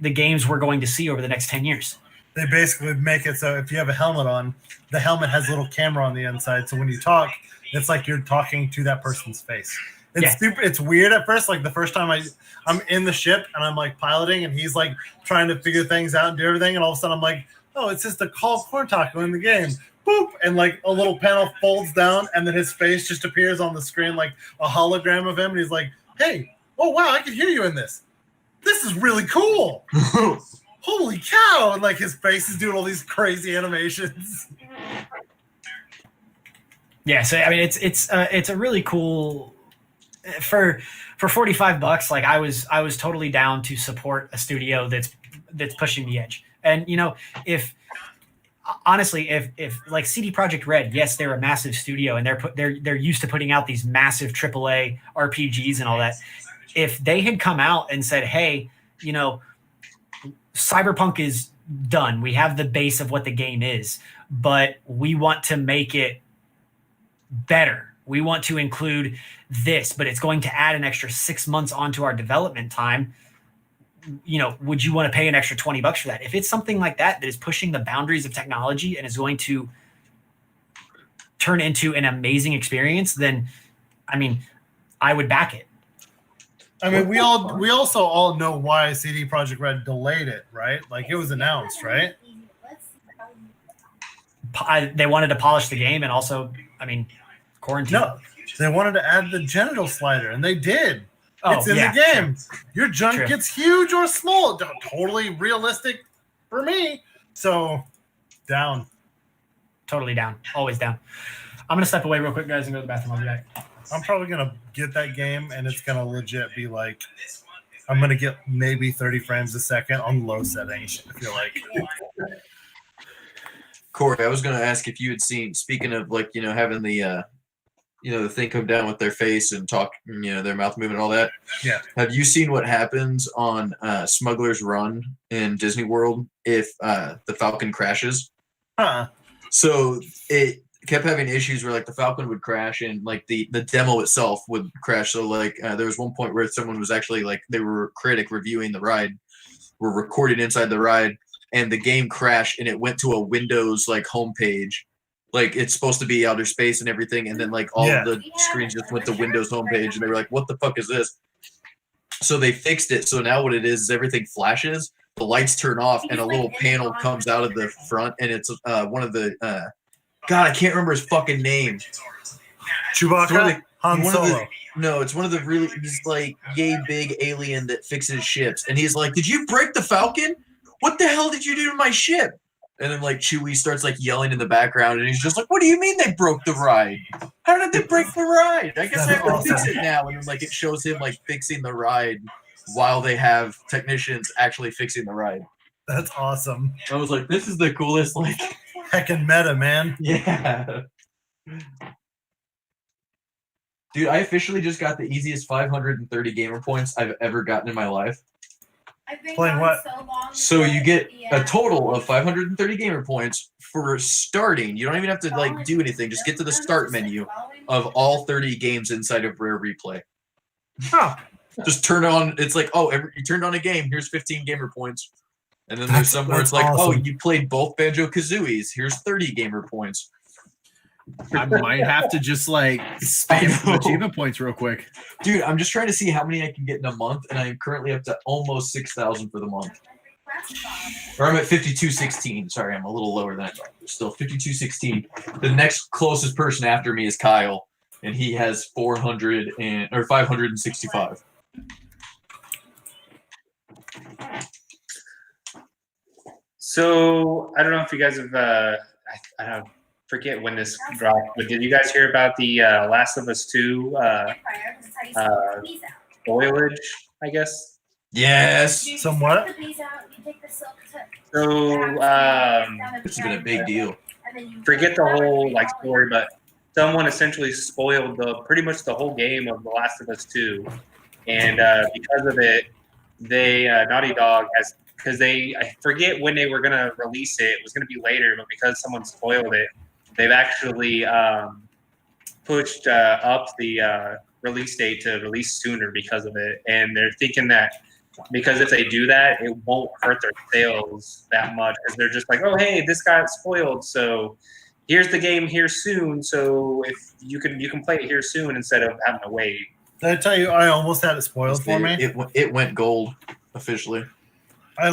the games we're going to see over the next 10 years. They basically make it so if you have a helmet on, the helmet has a little camera on the inside. So when you talk, it's like you're talking to that person's face. It's super. It's weird at first. Like the first time I'm in the ship and I'm like piloting, and he's like trying to figure things out and do everything, and all of a sudden I'm like, oh, it's just a call corn taco in the game. Boop, and like a little panel folds down, and then his face just appears on the screen like a hologram of him, and he's like, hey, oh wow, I can hear you in this. This is really cool. Holy cow! And like his face is doing all these crazy animations. Yeah, so I mean, it's a really cool for $45. Like I was totally down to support a studio that's pushing the edge. And you know, if like CD Projekt Red, yes, they're a massive studio and they're used to putting out these massive AAA RPGs and all that. If they had come out and said, hey, you know, Cyberpunk is done. We have the base of what the game is, but we want to make it better. We want to include this, but it's going to add an extra 6 months onto our development time. You know, would you want to pay an extra $20 for that? If it's something like that is pushing the boundaries of technology and is going to turn into an amazing experience, then I mean, I would back it. I mean, we also all know why CD Projekt Red delayed it, right? Like it was announced, right? They wanted to polish the game, and also, I mean, quarantine. No, they wanted to add the genital slider, and they did. Oh, it's in yeah, the game. true. Your junk True. gets huge or small. Totally realistic for me. So, down. Totally down. Always down. I'm gonna step away real quick, guys, and go to the bathroom. I'll be back. I'm probably gonna get that game, and it's gonna legit be like I'm gonna get maybe 30 frames a second on low settings. I feel like. Corey, I was going to ask if you had seen, speaking of like, you know, having the, the thing come down with their face and talk, you know, their mouth moving and all that. Yeah. Have you seen what happens on Smuggler's Run in Disney World if the Falcon crashes? Huh. So it kept having issues where like the Falcon would crash and like the demo itself would crash. So like there was one point where someone was actually like, they were a critic reviewing the ride, were recording inside the ride, and the game crashed and it went to a Windows like homepage. Like it's supposed to be outer space and everything, and then like all of the screens just went to Windows homepage, and they were like, "What the fuck is this?" So they fixed it. So now what it is everything flashes, the lights turn off, and a little panel comes out of the front, and it's one of the God, I can't remember his fucking name. Chewbacca, Han Solo. No, it's one of the really, he's like yay big alien that fixes ships, and he's like, "Did you break the Falcon? What the hell did you do to my ship?" And then like Chewie starts like yelling in the background, and he's just like, "What do you mean they broke the ride? How did they break the ride? I guess I have to fix it now." And then like it shows him like fixing the ride while they have technicians actually fixing the ride. That's awesome. I was like, this is the coolest like Heckin' meta, man. yeah. Dude, I officially just got the easiest 530 gamer points I've ever gotten in my life. I've been Playing gone what? so long. So you get Yeah. a total of 530 gamer points for starting. You don't even have to like do anything. Just get to the start menu of all 30 games inside of Rare Replay. Huh. Just turn on. It's like, oh, you turned on a game. Here's 15 gamer points. And then there's That's- some where it's that's like, oh, awesome. you played both Banjo-Kazooies. Here's 30 gamer points. I might have to just like spam some achievement points real quick. Dude, I'm just trying to see how many I can get in a month, and I am currently up to almost 6,000 for the month. Or I'm at 5216. Sorry, I'm a little lower than I thought. Still 5216. The next closest person after me is Kyle, and he has 565. So I don't know if you guys have. I don't forget when this dropped, but did you guys hear about the Last of Us 2 spoilage? I guess. Yes. Somewhat. So This has been a big deal. forget the whole like story, but someone essentially spoiled pretty much the whole game of The Last of Us 2, and because of it, they Naughty Dog has. Because I forget when they were going to release it. It was going to be later, but because someone spoiled it, they've actually pushed up the release date to release sooner because of it. And they're thinking that because if they do that, it won't hurt their sales that much. Because they're just like, oh, hey, this got spoiled, so here's the game here soon. So if you can play it here soon instead of having to wait. Did I tell you I almost had it spoiled for me? It went gold officially. I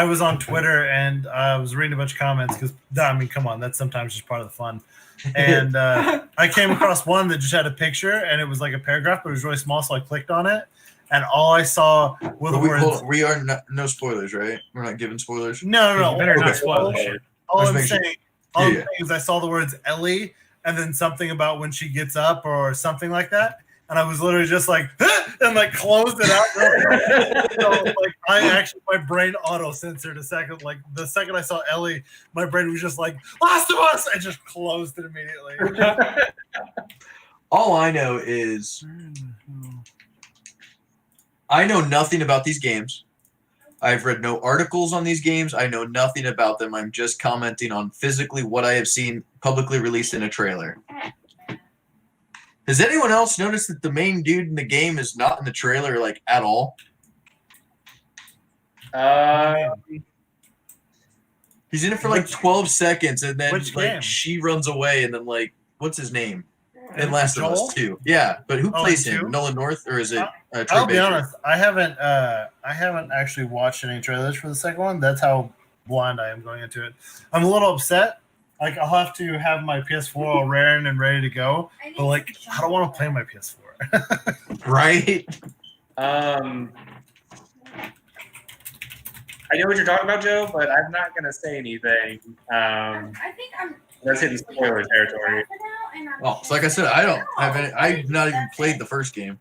was on Twitter and I was reading a bunch of comments because, I mean, come on, that's sometimes just part of the fun. And I came across one that just had a picture and it was like a paragraph, but it was really small, so I clicked on it. And all I saw were the words. We are no spoilers, right? We're not giving spoilers. No. You better not Okay. spoil the shit. All Let's I'm make saying is I saw the words Ellie and then something about when she gets up or something like that. And I was literally just like, and like closed it out. So like my brain auto censored a second. Like the second I saw Ellie, my brain was just like, Last of Us. I just closed it immediately. All I know is I know nothing about these games. I've read no articles on these games. I know nothing about them. I'm just commenting on physically what I have seen publicly released in a trailer. Has anyone else noticed that the main dude in the game is not in the trailer like at all? He's in it for like 12 seconds, and then Which like game? she runs away, and then like what's his name? In Last of Joel? Us 2. Yeah, but who plays in him? two? Nolan North, or is it? Troy I'll be Baker? honest. I haven't actually watched any trailers for the second one. That's how blind I am going into it. I'm a little upset. Like I'll have to have my PS4 all raring and ready to go, but like I don't want to play my PS4. Right? I know what you're talking about, Joe, but I'm not gonna say anything. I think I'm. Let's hit the spoiler territory. Oh, so like I said, I don't have any. I've not even played the first game.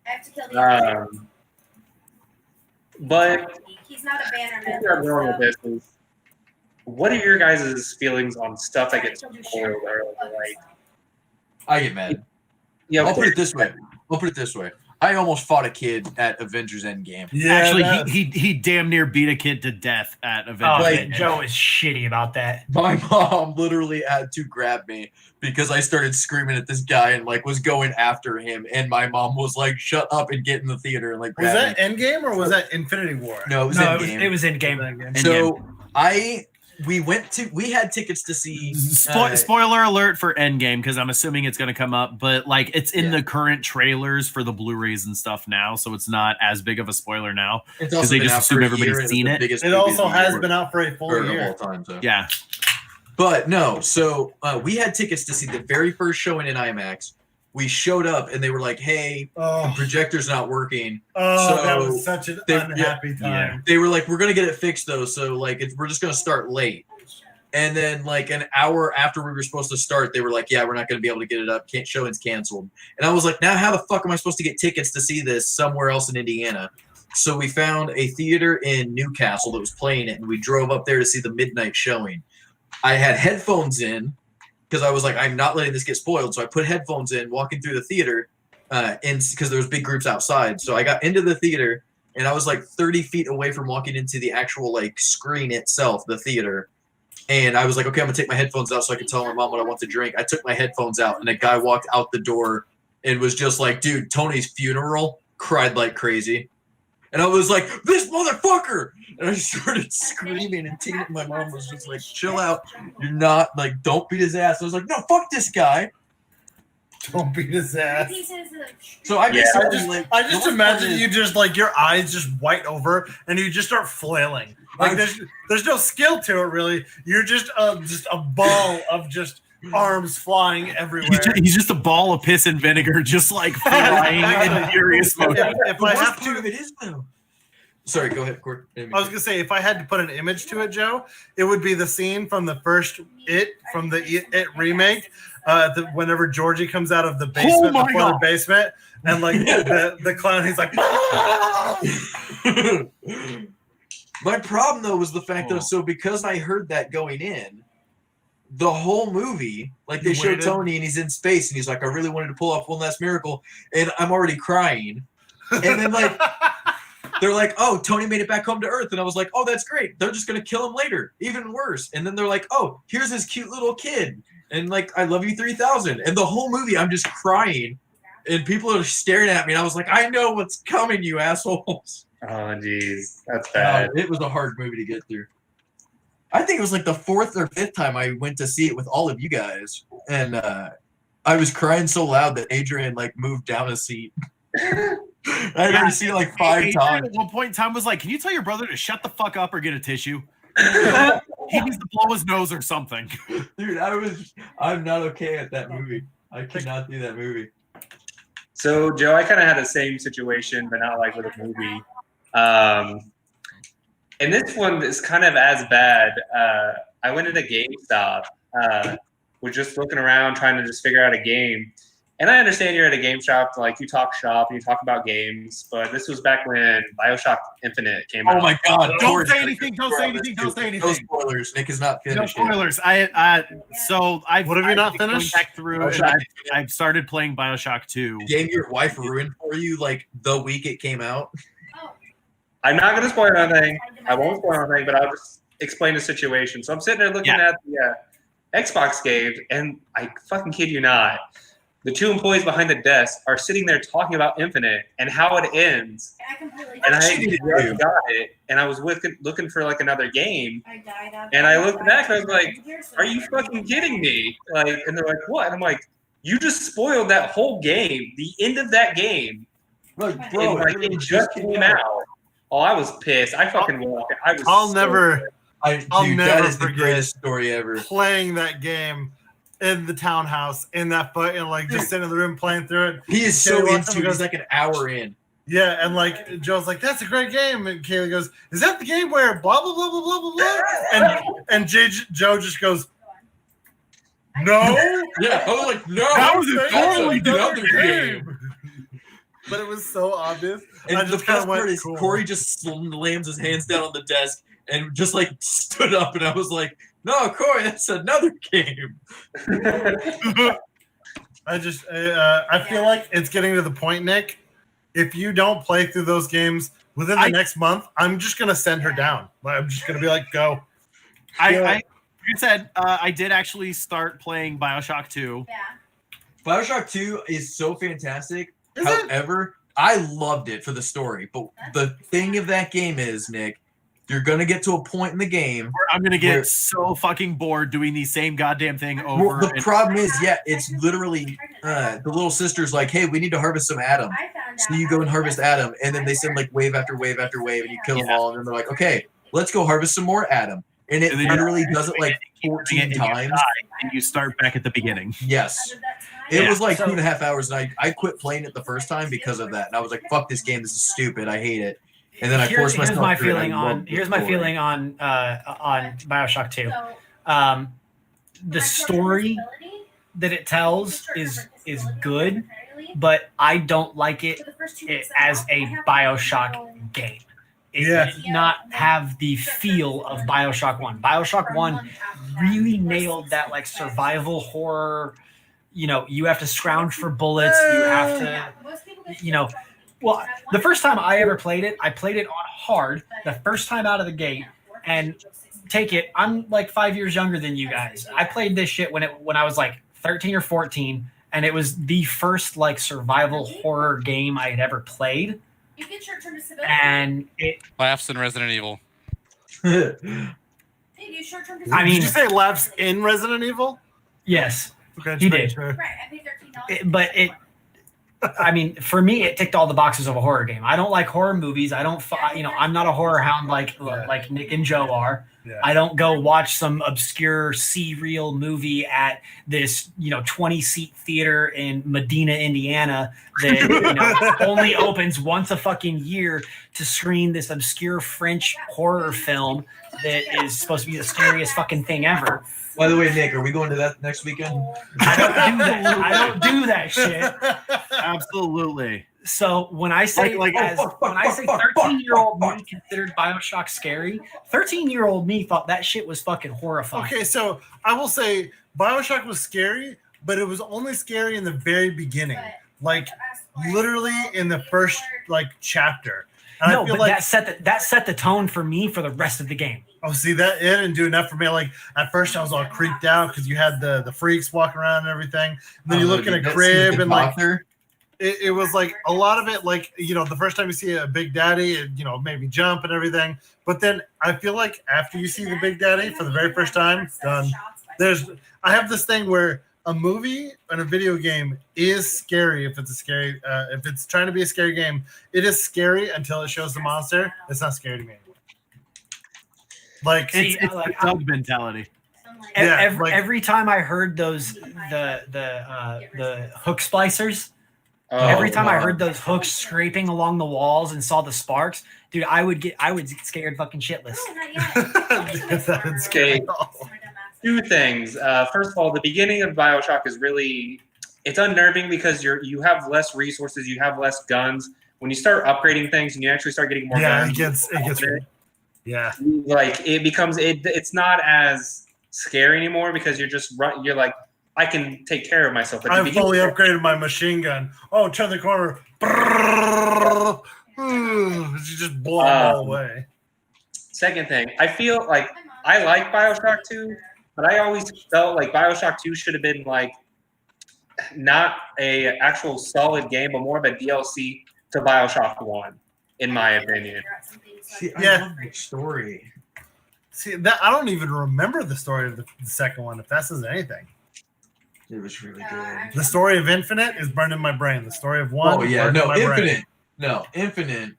I have to kill the other two. But He's not a banner where I'm going with this is, what are your guys' feelings on stuff that gets spoiled early? Like, I get mad. yeah, I'll put it this way. I almost fought a kid at Avengers Endgame. Actually, he damn near beat a kid to death at Oh, Avengers. Like, Endgame. Joe is shitty about that. My mom literally had to grab me because I started screaming at this guy and like was going after him, and my mom was like, "Shut up and get in the theater!" and like Was grab that me. Endgame or was that Infinity War? No, it was No, Endgame. it was in game. Endgame. So we had tickets to see. Spoiler alert for Endgame, because I'm assuming it's going to come up, but like it's in Yeah. the current trailers for the Blu-rays and stuff now, so it's not as big of a spoiler now. It's also they been just out assume for a everybody's year, and it's seen the it. biggest It movie also of the has year been out for a full of all year. time. So. Yeah, But no, so we had tickets to see the very first showing in IMAX. We showed up and they were like, "Hey, the Oh, projector's not working." that So was such an they- unhappy time. They were like, "We're gonna get it fixed though, so like we're just gonna start late." And then like an hour after we were supposed to start, they were like, "Yeah, we're not gonna be able to get it up. Showing's canceled." And I was like, "Now how the fuck am I supposed to get tickets to see this somewhere else in Indiana?" So we found a theater in Newcastle that was playing it, and we drove up there to see the midnight showing. I had headphones in because I was like, I'm not letting this get spoiled. So I put headphones in, walking through the theater, because there was big groups outside. So I got into the theater, and I was like 30 feet away from walking into the actual like screen itself, the theater. And I was like, okay, I'm gonna take my headphones out so I can tell my mom what I want to drink. I took my headphones out, and a guy walked out the door and was just like, dude, Tony's funeral, cried like crazy. And I was like, this motherfucker! And I started screaming, and my mom was just like, chill out. You're not, like, don't beat his ass. I was like, no, fuck this guy. Don't beat his ass. So I Yeah, basically, I just imagine you just like your eyes just white over and you just start flailing. Like there's no skill to it really. You're just a ball of just arms flying everywhere. He's just a ball of piss and vinegar, just like flying in furious motion. If I have part to, of it is though. Sorry, go ahead, Court. I was gonna say if I had to put an image to it, Joe, it would be the scene from the first from the It remake. Whenever Georgie comes out of the basement, my the flooded basement, and like the clown, he's like. My problem though was the fact that so because I heard that going in, the whole movie, like they show Tony and he's in space and he's like, I really wanted to pull off one last miracle, and I'm already crying, and then like. They're like, oh, Tony made it back home to Earth. And I was like, oh, that's great. They're just going to kill him later. Even worse. And then they're like, oh, here's his cute little kid. And like, I love you 3000. And the whole movie, I'm just crying. And people are staring at me. And I was like, I know what's coming, you assholes. Oh, jeez. That's bad. It was a hard movie to get through. I think it was like the 4th or 5th time I went to see it with all of you guys. And I was crying so loud that Adrian like moved down a seat. I had already seen it like 5 times. At one point in time was like, can you tell your brother to shut the fuck up or get a tissue? He needs to blow his nose or something. Dude, I'm not okay at that movie. I cannot do that movie. So, Joe, I kind of had the same situation, but not like with a movie. And this one is kind of as bad. I went into GameStop, was just looking around trying to just figure out a game. And I understand you're at a game shop, like you talk shop, you talk about games, but this was back when BioShock Infinite came out. Oh my God! Don't say anything. Don't say anything. Don't say anything. No spoilers. Nick is not finished. No spoilers. I've What have you not been going finished? back through. And I've started playing BioShock 2. The game your wife ruined for you like the week it came out. I'm not going to spoil anything. I won't spoil anything, but I'll just explain the situation. So I'm sitting there looking at the Xbox game, and I fucking kid you not, the 2 employees behind the desk are sitting there talking about Infinite and how it ends. And I just got it, and I was looking for like another game, and I looked back and I was like, "Are you fucking kidding me?" Like, and they're like, "What?" And I'm like, "You just spoiled that whole game, the end of that game." Like, bro, And, like, it just came out. Oh, I was pissed. I fucking walked. I'll never that is the forget greatest story ever. playing that game in the townhouse in that foot and like just sitting in the room playing through it. He is so Kaylee walks up into and it. He's goes, like an hour in. yeah, and like Joe's like, that's a great game, and Kaylee goes, is that the game where blah blah blah blah blah blah blah? And Joe just goes, no, Yeah, I was like, no, that was that's totally another game. But it was so obvious. I And the just kinda best went, part is cool. Corey just slams his hands down on the desk and just like stood up, and I was like, no, Corey, that's another game. I feel like it's getting to the point, Nick. If you don't play through those games within the next month, I'm just gonna send her down. I'm just gonna be like, go. Like you said, I did actually start playing BioShock 2. Yeah. BioShock 2 is so fantastic. Is it? However, I loved it for the story. But the thing of that game is, Nick, you're going to get to a point in the game. Where I'm gonna get Where- so fucking bored doing the same goddamn thing over. Well, the and problem is, it's literally the little sister's like, hey, we need to harvest some Adam. So you go and harvest Adam. And then they send like wave after wave after wave, and you kill them all. And then they're like, okay, let's go harvest some more Adam. And it And then literally does it like 14 and you times. die, and you start back at the beginning. Yes. It was like So- 2.5 hours, and I quit playing it the first time because of that. And I was like, "Fuck this game! This is stupid. I hate it." And then I forced myself. Here's my through it, and feeling I on. loved the Here's my story. feeling on Bioshock 2. So, The story that it tells is good, but I don't like it as a Bioshock game. It Yeah. did not have the feel of Bioshock 1. Bioshock 1 really nailed that like survival horror. You know, you have to scrounge for bullets. You have to, well, the first time I ever played it, I played it on hard the first time out of the gate. And take it, I'm like 5 years younger than you guys. I played this shit when I was like 13 or 14, and it was the first like survival horror game I had ever played. You can short-term disability. and it. Laughs in Resident Evil. They do short-term disability. I mean- did you say laughs in Resident Evil? Yes, Okay, He just make did. sure. Right, I paid $13. but it. I mean, for me, it ticked all the boxes of a horror game. I don't like horror movies. I don't, I'm not a horror hound like Nick and Joe are. Yeah. I don't go watch some obscure C-reel movie at this, 20-seat theater in Medina, Indiana that only opens once a fucking year to screen this obscure French horror film that is supposed to be the scariest fucking thing ever. By the way, Nick, are we going to that next weekend? I don't do that. I don't do that shit. Absolutely. So when I say Like, when I say 13-year-old me considered BioShock scary, 13-year-old me thought that shit was fucking horrifying. Okay, so I will say BioShock was scary, but it was only scary in the very beginning, like literally in the first chapter. And No, I feel but like that set the tone for me for the rest of the game. oh, see that it didn't do enough for me. Like at first, I was all creeped out because you had the freaks walking around and everything. And then you look in a crib and like it was like a lot of it, like the first time you see a Big Daddy, it maybe jump and everything. But then I feel like after you see the Big Daddy for the very first time, done. I have this thing where a movie and a video game is scary if it's if it's trying to be a scary game. It is scary until it shows the monster. It's not scary to me anymore. Like See, It's like, the Doug mentality. Yeah, every time I heard those the hook splicers, Oh, every time I wow. heard those hooks scraping along the walls and saw the sparks, dude, I would get scared fucking shitless. No, not yet. that is scary. at all. Two things. First of all, the beginning of BioShock is it's unnerving because you have less resources, you have less guns. When you start upgrading things and you actually start getting more Yeah, guns, it gets. Yeah, like it becomes it's not as scary anymore because you're like, I can take care of myself. At the I've beginning- fully upgraded my machine gun. Oh, turn the corner. You just blow them all away. Second thing, I feel like I like BioShock 2, but I always felt like BioShock 2 should have been like not a actual solid game, but more of a DLC to BioShock 1, in my opinion. See, I Yeah. love the story. See that I don't even remember the story of the second one. If that says anything, It was really good. the story of Infinite is burned in my brain. The story of one. Oh yeah, burned in no, my brain. Infinite. No, Infinite.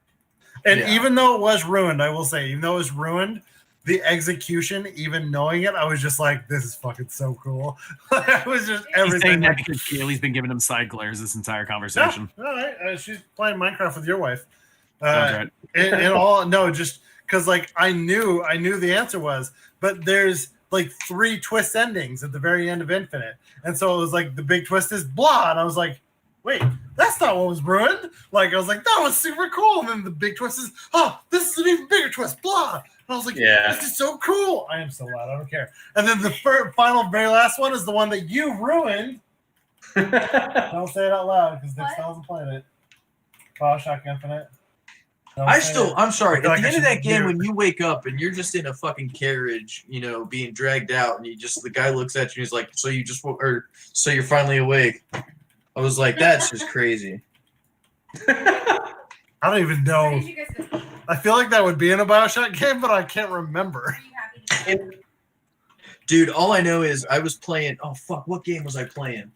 And Yeah. even though it was ruined, I will say, even though it was ruined, the execution, even knowing it, I was just like, this is fucking so cool. I was just He's saying everything. that Like, because Kaylee's been giving him side glares this entire yeah, conversation. all right. She's playing Minecraft with your wife. Sounds right. And all no, just because like I knew the answer was, but there's like 3 twist endings at the very end of Infinite, and so it was like the big twist is blah, and I was like, wait, that's not what was ruined. Like I was like, that was super cool, and then the big twist is, oh, this is an even bigger twist, blah. And I was like, Yeah. this is so cool. I am so loud, I don't care. And then the final, very last one is the one that you ruined. Don't say it out loud because Nick What? still hasn't played it. BioShock Infinite. Don't say it. I'm sorry. I feel At like the I end of should that game, do- when you wake up and you're just in a fucking carriage, being dragged out, and the guy looks at you and he's like, "So you just woke, or so you're finally awake." I was like, "That's just crazy." I don't even know. I feel like that would be in a BioShock game, but I can't remember. Dude, all I know is I was playing. Oh fuck, what game was I playing?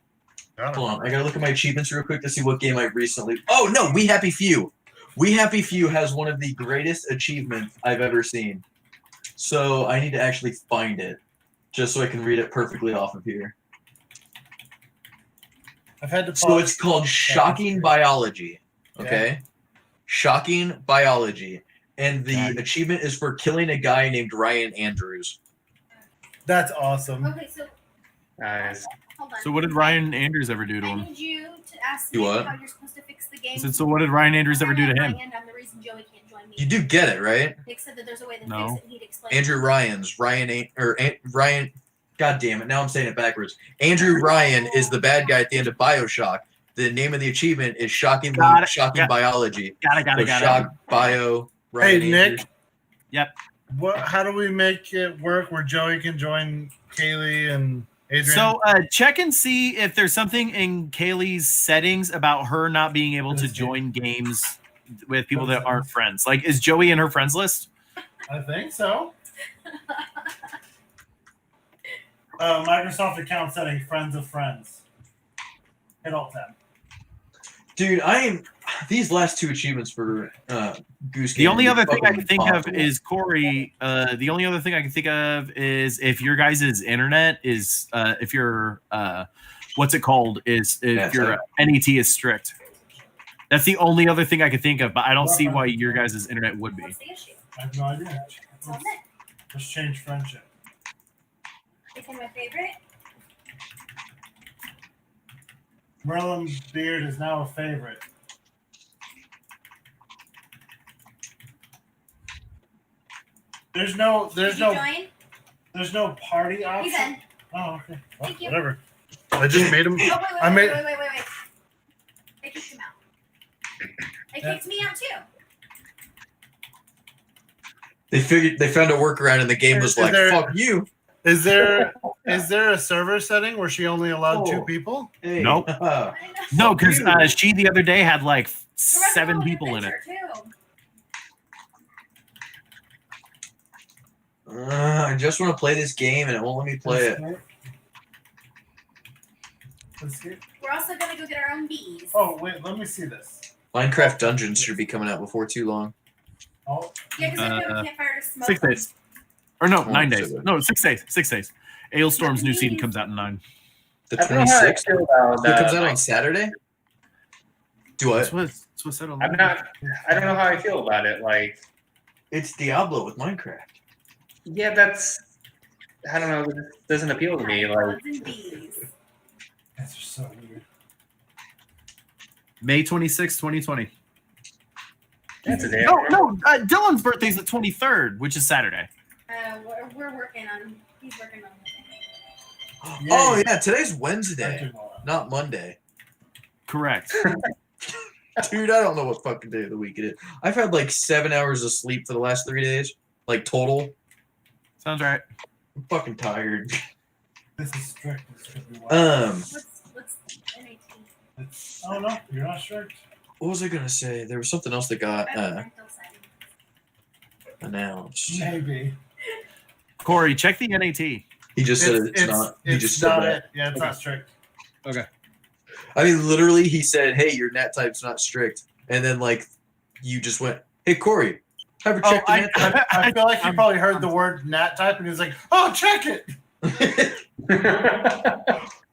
I don't Hold on, know. I gotta look at my achievements real quick to see what game I recently. Oh no, We Happy Few. We Happy Few has one of the greatest achievements I've ever seen. So I need to actually find it, just so I can read it perfectly off of here. I've had to So pause. it's called Shocking Biology. Okay, Shocking Biology, and the achievement is for killing a guy named Ryan Andrews. That's awesome. Okay, so Nice. hold on. So what did Ryan Andrews ever do to I him? need you to ask You me what? how you're supposed to fix the game. I said, so what did Ryan Andrews ever do to him? I'm the reason Joey can't join me. You do get it, right? Nick said that there's a way to No. fix it. He'd explain. Andrew Ryan. God damn it! Now I'm saying it backwards. Andrew Ryan is the bad guy at the end of BioShock. The name of the achievement is Shocking Got it. Shocking Yeah. Biology. Got So it. Shock Bio. Ryan Hey, Nick. Andrews. Yep. How do we make it work where Joey can join Kaylee and Adrian? So check and see if there's something in Kaylee's settings about her not being able to join games with people that aren't friends. Like, is Joey in her friends list? I think so. Microsoft account setting, friends of friends. Hit alt tab. Dude, I am these last two achievements for Goose Game. The only are other thing I fucking can think of impossible. is Corey. The only other thing I can think of is if your guys' internet is, if your what's it called, is if That's your it. NET is strict. That's the only other thing I can think of, but I don't see why your guys' internet would be. What's the issue? I have no idea. It's on there. Let's change friendship. Become my favorite. Merlin Beard is now a favorite. There's no Did you join? party He's option. in. Oh, okay. Well, Thank you. whatever. I just made him. Oh, wait. I made- I kicked him out. It kicked me out too. They found a workaround and the game was Is like, there- fuck you. Is there a server setting where she only allowed two Oh. people? Hey. Nope. I know. No, because she the other day had like We're 7 on people in it. adventure, too. I just want to play this game and it won't let me play it. Escape. We're also gonna go get our own bees. Oh wait, let me see this. Minecraft Dungeons should be coming out before too long. Oh, Yeah, because I have a campfire to smoke. 6 days. Or no, Oh, 9 days. so- No, 6 days. 6 days. Ailstorm's new season comes out in 9. The I don't know how I 26th? feel about It comes that. out on Saturday? Do That's what? what's said on I'm not. I don't know how I feel about it. Like, It's Diablo with Minecraft. yeah, that's. I don't know. It doesn't appeal to me. Like, Bugs and bees. that's just so weird. May 26, 2020. that's a damn. No, Dylan's birthday's the 23rd, which is Saturday. We're working on. He's working on it. Oh, yeah, today's Wednesday, Thank you, Laura. not Monday. Correct. Dude, I don't know what fucking day of the week it is. I've had like 7 hours of sleep for the last 3 days, like total. Sounds right. I'm fucking tired. This is strict. This should be wild. What's NAT? It's, oh no, you're not strict. What was I gonna say? There was something else that got Mental side. announced. Maybe. Corey, check the NAT. He just said it's not. He It's just said not that. it. Yeah, it's not strict. I mean, literally, he said, "Hey, your nat type's not strict," and then like, you just went, "Hey, Corey, have you Oh, checked the nat type?" I feel like you probably heard the word nat type and he was like, "Oh, check it."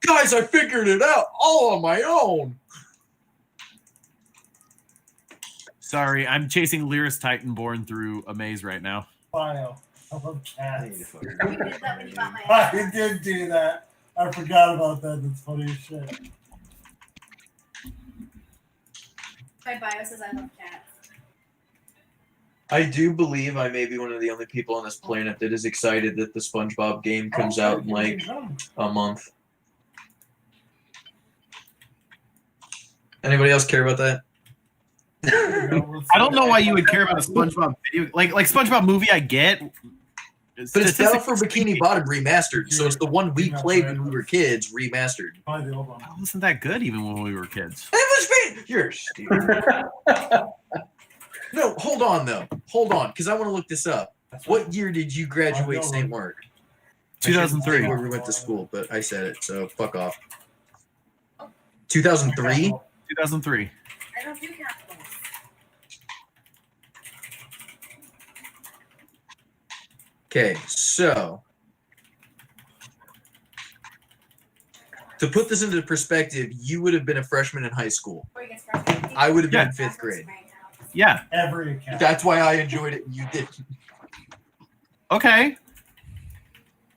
Guys, I figured it out all on my own. Sorry, I'm chasing Lyris Titanborn through a maze right now. File. I love I need to cats. fucking- You did that when you bought my I house. did do that. I forgot about that. That's funny as shit. My bio says I love cats. I do believe I may be one of the only people on this planet that is excited that the SpongeBob game comes out in like a month. Anybody else care about that? I don't know why you would care about a SpongeBob video. Like SpongeBob movie, I get. But it's Battle for Statistically Bikini Bottom remastered, so it's the one we played when we were kids remastered. Probably the old one. It wasn't that good even when we were kids. It was great. You're stupid. No, hold on though. Hold on, because I want to look this up. That's right. What year did you graduate St. Mark? I shouldn't say 2003. where we went to school, but I said it, so fuck off. 2003? 2003. I don't do capitals. Okay, so to put this into perspective, you would have been a freshman in high school. Before you get started. I would have been Yeah. in fifth grade. Yeah. Every account. That's why I enjoyed it and you didn't. Okay.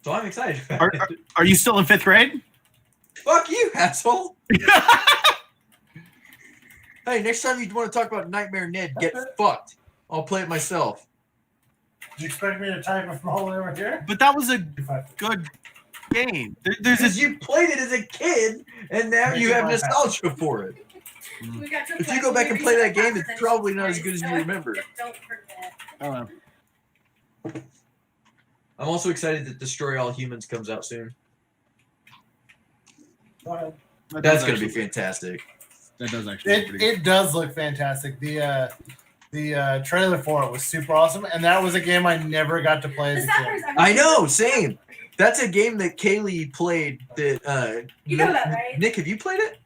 So I'm excited. Are, are you still in 5th grade? Fuck you, asshole. Hey, next time you want to talk about Nightmare Ned, get fucked. I'll play it myself. Do you expect me to type a small over here? But that was a If I- good game. There's Because this. you played it as a kid, and now you have nostalgia for it. We got to If play you go back and movies play that and game, classes it's and probably not as stories, good as you so remember. Don't forget. Oh, I'm also excited that Destroy All Humans comes out soon. Go ahead. That's going to be fantastic. That does actually look pretty good. It does look fantastic. The trailer for it was super awesome, and that was a game I never got to play as a kid. I know, same. That's a game that Kaylee played. That You know that, right? Nick, have you played it?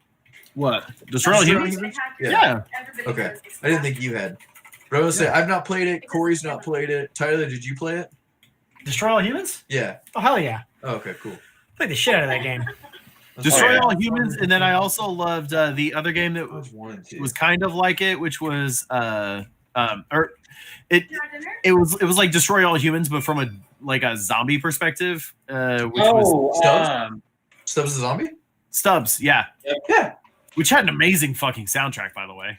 What? Destroy All Destroy Humans? Yeah. Yeah. Okay. I didn't think you had. But I was saying, I've not played it. Corey's not played it. Tyler, did you play it? Destroy All Humans? Yeah. Oh hell yeah! Oh, okay, cool. Played the shit out of that game. Destroy yeah. All Humans, and then I also loved the other game that I was one and two. was kind of like it, which was or it You want dinner? it was like Destroy All Humans, but from a zombie perspective, which was Stubbs? Stubbs the Zombie? Stubbs, yeah, Yeah. which had an amazing fucking soundtrack, by the way.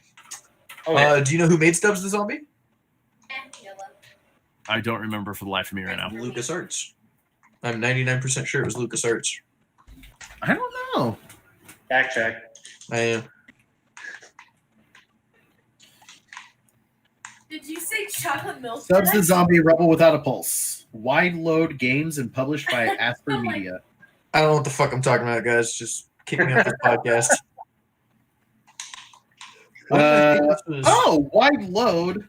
Oh, yeah. Do you know who made Stubbs the Zombie? And yellow. I don't remember for the life of me right now. LucasArts. I'm 99% sure it was LucasArts. I don't know. Back check. I am. Did you say chocolate milk? Stubbs the bread? Zombie Rebel Without a Pulse. Wide Load Games and published by Asper Media. I don't know what the fuck I'm talking about, guys. Just kick me off this podcast. Wide Load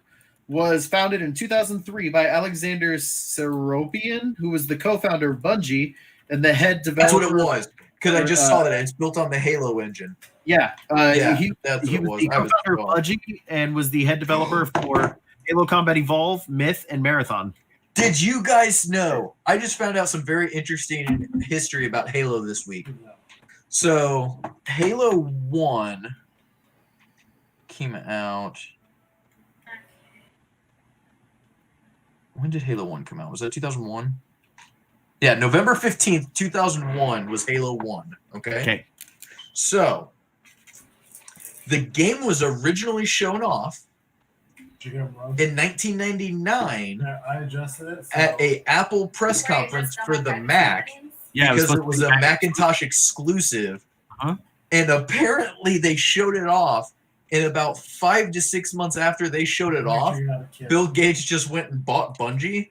was founded in 2003 by Alexander Seropian, who was the co-founder of Bungie and the head That's developer. what it was. Because I just saw that. It's built on the Halo engine. Yeah, he That's he what was it the was. co-founder of Bungie and was the head developer for Halo Combat Evolve, Myth, and Marathon. Did you guys know? I just found out some very interesting history about Halo this week. So, Halo 1 came out. When did Halo 1 come out? Was that 2001? Yeah, November 15th, 2001 was Halo 1. Okay. Okay. So, the game was originally shown off Did you get 'em wrong? in 1999 Yeah, I adjusted it. so- at a Apple press Sorry, conference just for on the my Mac friends. Yeah, because it supposed was to a be- Macintosh exclusive. Uh-huh. And apparently they showed it off. And about 5 to 6 months after they showed it Make sure off, you're not a kid. Bill Gates just went and bought Bungie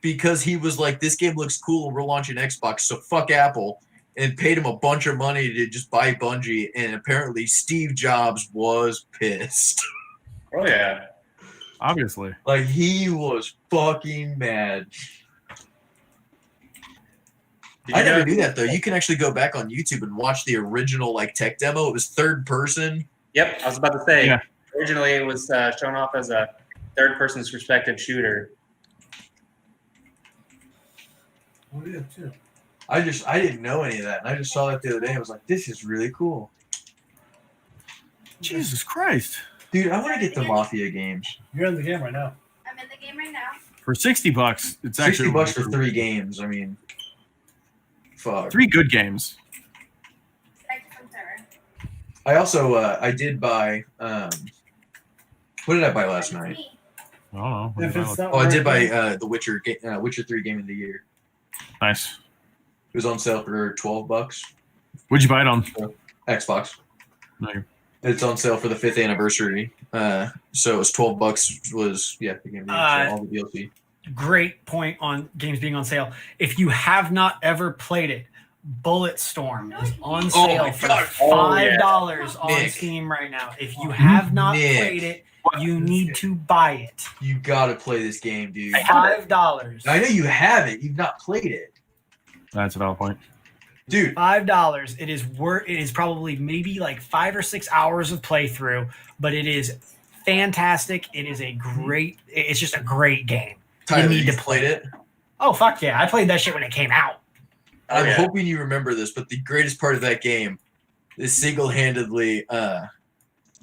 because he was like, this game looks cool and we're launching Xbox, so fuck Apple. And paid him a bunch of money to just buy Bungie. And apparently Steve Jobs was pissed. Oh yeah. obviously. Like, he was fucking mad. I never knew that, though. You can actually go back on YouTube and watch the original like tech demo. It was third person. Yep, I was about to say. Yeah. Originally, it was shown off as a third-person perspective shooter. What do you have too? I didn't know any of that. And I just saw that the other day. I was like, this is really cool. Jesus Christ. Dude, I want to get the Mafia games. You're in the game right now. I'm in the game right now. For $60, it's actually $60 for 3 games. I mean, fuck. 3 good games. Back from server. I also I did buy what did I buy last It's night? me. I don't know. What If did I it's look- not Oh, I did working- buy the Witcher 3 game of the year. Nice. It was on sale for $12. What'd you buy it on? Xbox. No, you're- It's on sale for the 5th anniversary. So it was $12 was the game of the year, so all the DLC. Great point on games being on sale. If you have not ever played it, Bulletstorm is on Oh sale my for God. $5 on Nick. Steam right now. If you have not Nick. played it, you need to buy it. You gotta play this game, dude. $5. I know you have it. You've not played it, That's a valid point. dude. $5. It is probably maybe like 5 or 6 hours of playthrough, but it is fantastic. It is it's just a great game. Tyler, need you to played it. Oh fuck yeah. I played that shit when it came out. Oh, I'm yeah. hoping you remember this, but the greatest part of that game is single-handedly.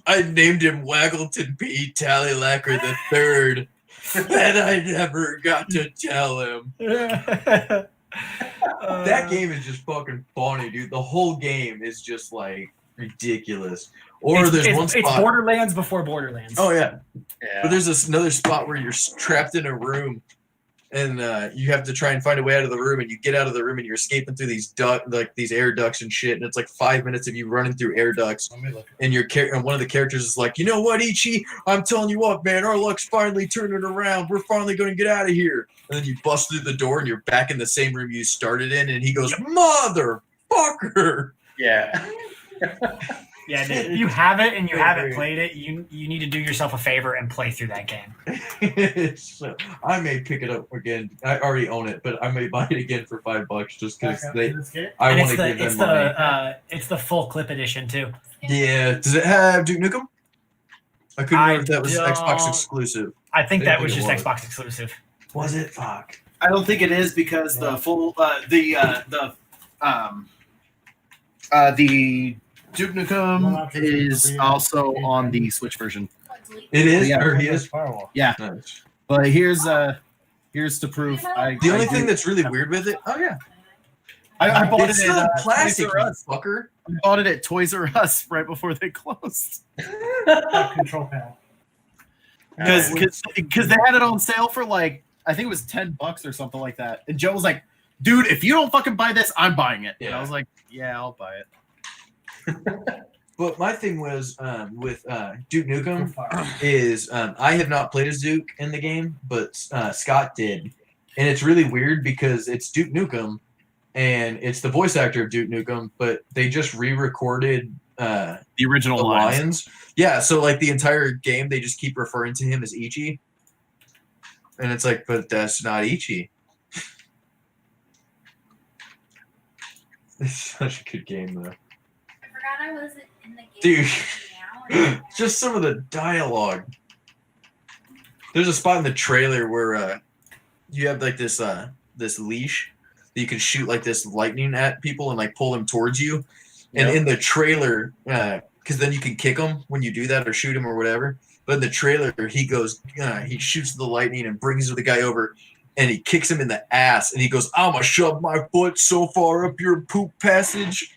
I named him Waggleton P. Tallylacker the Third, and I never got to tell him. That game is just fucking funny, dude. The whole game is just like ridiculous. Or there's one it's spot. Borderlands before Borderlands. Oh yeah, Yeah. but there's another spot where you're trapped in a room, and you have to try and find a way out of the room. And you get out of the room, and you're escaping through these these air ducts and shit. And it's like 5 minutes of you running through air ducts. Let me look. And and one of the characters is like, you know what, Ichi? I'm telling you what, man, our luck's finally turning around. We're finally going to get out of here. And then you bust through the door, and you're back in the same room you started in. And he goes, motherfucker. Yeah. Yeah, dude, if you have it and you haven't played it, you need to do yourself a favor and play through that game. So, I may pick it up again. I already own it, but I may buy it again for $5 just because I And want to give them money. it's the full clip edition too. Yeah. Does it have Duke Nukem? I couldn't remember if that was Xbox don't- exclusive. I think I that think was it just was. Xbox exclusive. Was it? Fuck. I don't think it is because the full the Duke Nukem is also on the Switch version. It is, Yeah. or he is. Firewall. Nice. But here's to prove. The only thing that's really weird with it. Oh yeah. I bought It's it still at plastic, Toys R you Us. fucker. I bought it at Toys R Us right before they closed Control panel. because they had it on sale for like I think it was $10 or something like that. And Joe was like, "Dude, if you don't fucking buy this, I'm buying it." And Yeah. I was like, "Yeah, I'll buy it." But my thing was with Duke Nukem is I have not played as Duke in the game, but Scott did, and it's really weird because it's Duke Nukem, and it's the voice actor of Duke Nukem, but they just re-recorded The original the lines. Lions. Yeah, so like the entire game, they just keep referring to him as Ichi, and it's like, but that's not Ichi. It's such a good game though. I forgot I wasn't in the game. Dude. Now. Just some of the dialogue. There's a spot in the trailer where you have like this leash that you can shoot like this lightning at people and like pull them towards you. And in the trailer, because then you can kick them when you do that or shoot him or whatever. But in the trailer, he goes, he shoots the lightning and brings the guy over, and he kicks him in the ass, and he goes, "I'ma shove my foot so far up your poop passage."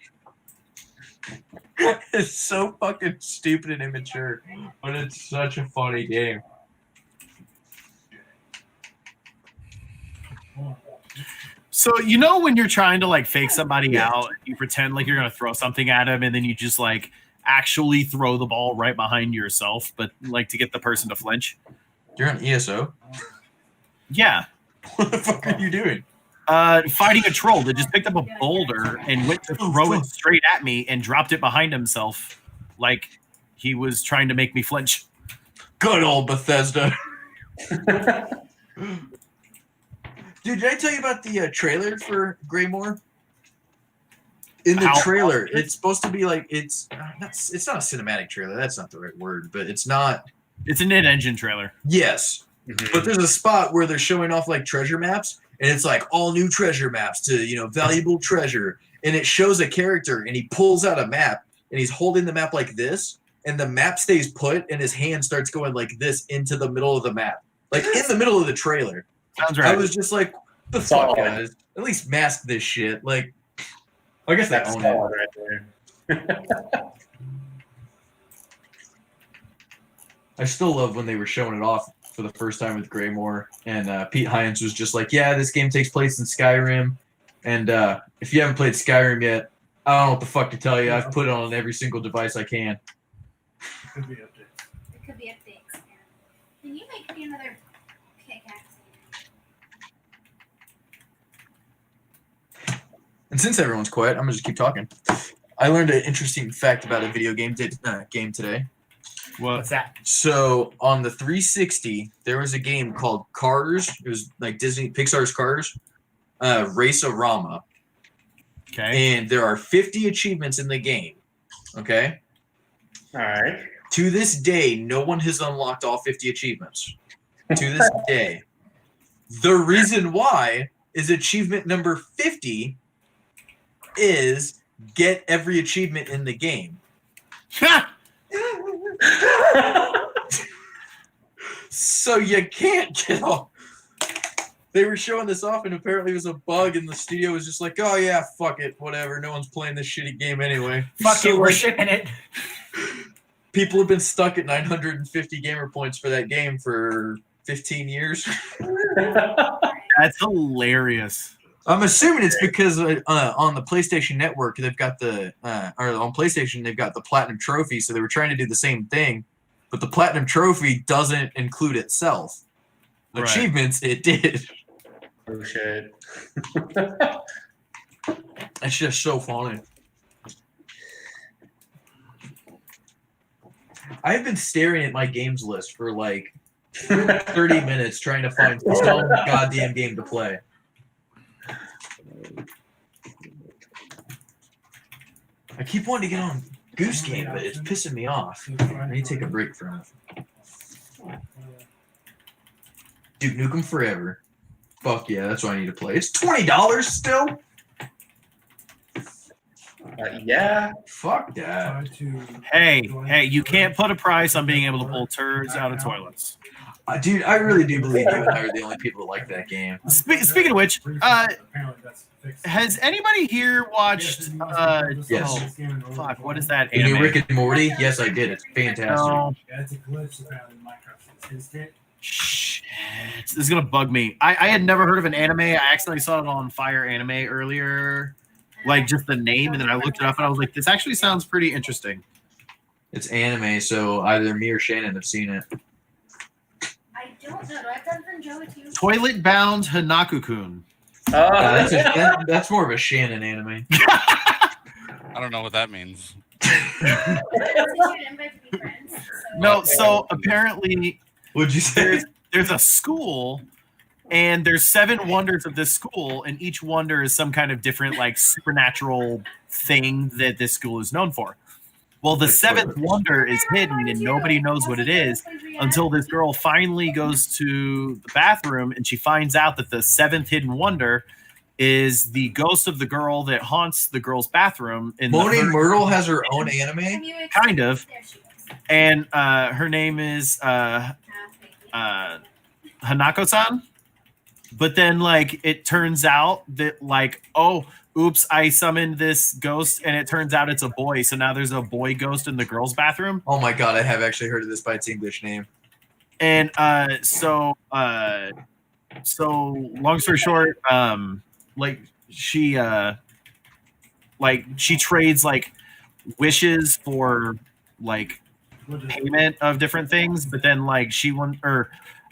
It's so fucking stupid and immature, but it's such a funny game. So you know when you're trying to like fake somebody out, you pretend like you're gonna throw something at him, and then you just like actually throw the ball right behind yourself, but like to get the person to flinch. You're on ESO. Yeah, What the fuck are you doing? fighting a troll that just picked up a boulder and went to throw it straight at me and dropped it behind himself, like he was trying to make me flinch. Good old Bethesda. Dude, did I tell you about the trailer for Greymore? In the How- trailer, it's supposed to be like it's not a cinematic trailer. That's not the right word, but it's not. It's an in-engine trailer. Yes, but there's a spot where they're showing off like treasure maps, and it's like all new treasure maps to valuable treasure, and it shows a character, and he pulls out a map, and he's holding the map like this, and the map stays put, and his hand starts going like this into the middle of the map, like in the middle of the trailer. Sounds I right. was just like, the Solid. fuck, guys. At least mask this shit. Like, I guess they That's own solid it. right there. I still love when they were showing it off for the first time with Greymore, and Pete Hines was just like, yeah, this game takes place in Skyrim, and if you haven't played Skyrim yet, I don't know what the fuck to tell you. I've put it on every single device I can. Could be updated. It could be updates. Yeah. Can you make me another pickaxe? And since everyone's quiet, I'm gonna just keep talking. I learned an interesting fact about a video game game today. What's that? So on the 360, there was a game called Cars. It was like Disney Pixar's Cars, Race-A-Rama, Okay. and there are 50 achievements in the game. Okay. All right. To this day, no one has unlocked all 50 achievements. To this day. The reason why is achievement number 50 is get every achievement in the game. So you can't get all. They were showing this off, and apparently it was a bug, and the studio was just like, "Oh yeah, fuck it, whatever. No one's playing this shitty game anyway." Fuck So, it, we're like, shipping it. people have been stuck at 950 gamer points for that game for 15 years. That's hilarious. I'm assuming it's because on the PlayStation Network they've got or on PlayStation they've got the Platinum Trophy, so they were trying to do the same thing, but the Platinum Trophy doesn't include itself. The Right. achievements it did. Oh shit. It's just so funny. I've been staring at my games list for like 30 minutes trying to find some goddamn game to play. I keep wanting to get on Goose Game, but it's pissing me off. I need to take a break from it. Duke Nukem Forever. Fuck yeah, that's what I need to play. It's $20 still? Yeah. Fuck that. Hey, you can't put a price on being able to pull turds out of toilets. Dude, I really do believe you and I are the only people that like that game. Speaking of which, has anybody here watched? Yes. Oh, fuck, what is that The new anime? Rick and Morty? Yes, I did. It's fantastic. No. Yeah, it's a glitch apparently in Minecraft. Shit, this is gonna bug me. I had never heard of an anime. I accidentally saw it on Fire Anime earlier, like just the name, and then I looked it up and I was like, this actually sounds pretty interesting. It's anime, so either me or Shannon have seen it. I don't know. Do I have that from Joey too? Toilet Bound Hanaku-kun. That's more of a Shannon anime. I don't know what that means. No, so apparently What'd you say? there's a school, and there's 7 wonders of this school, and each wonder is some kind of different like supernatural thing that this school is known for. Well, the 7th wonder is hidden and nobody knows what it is until this girl finally goes to the bathroom and she finds out that the 7th hidden wonder is the ghost of the girl that haunts the girl's bathroom. In Moaning Myrtle has her own anime? Kind of. And her name is Hanako-san. But then, like, it turns out that, like, oh, oops, I summoned this ghost, and it turns out it's a boy. So now there's a boy ghost in the girl's bathroom. Oh my god, I have actually heard of this by its English name. And so long story short, like she trades like wishes for like payment of different things, but then like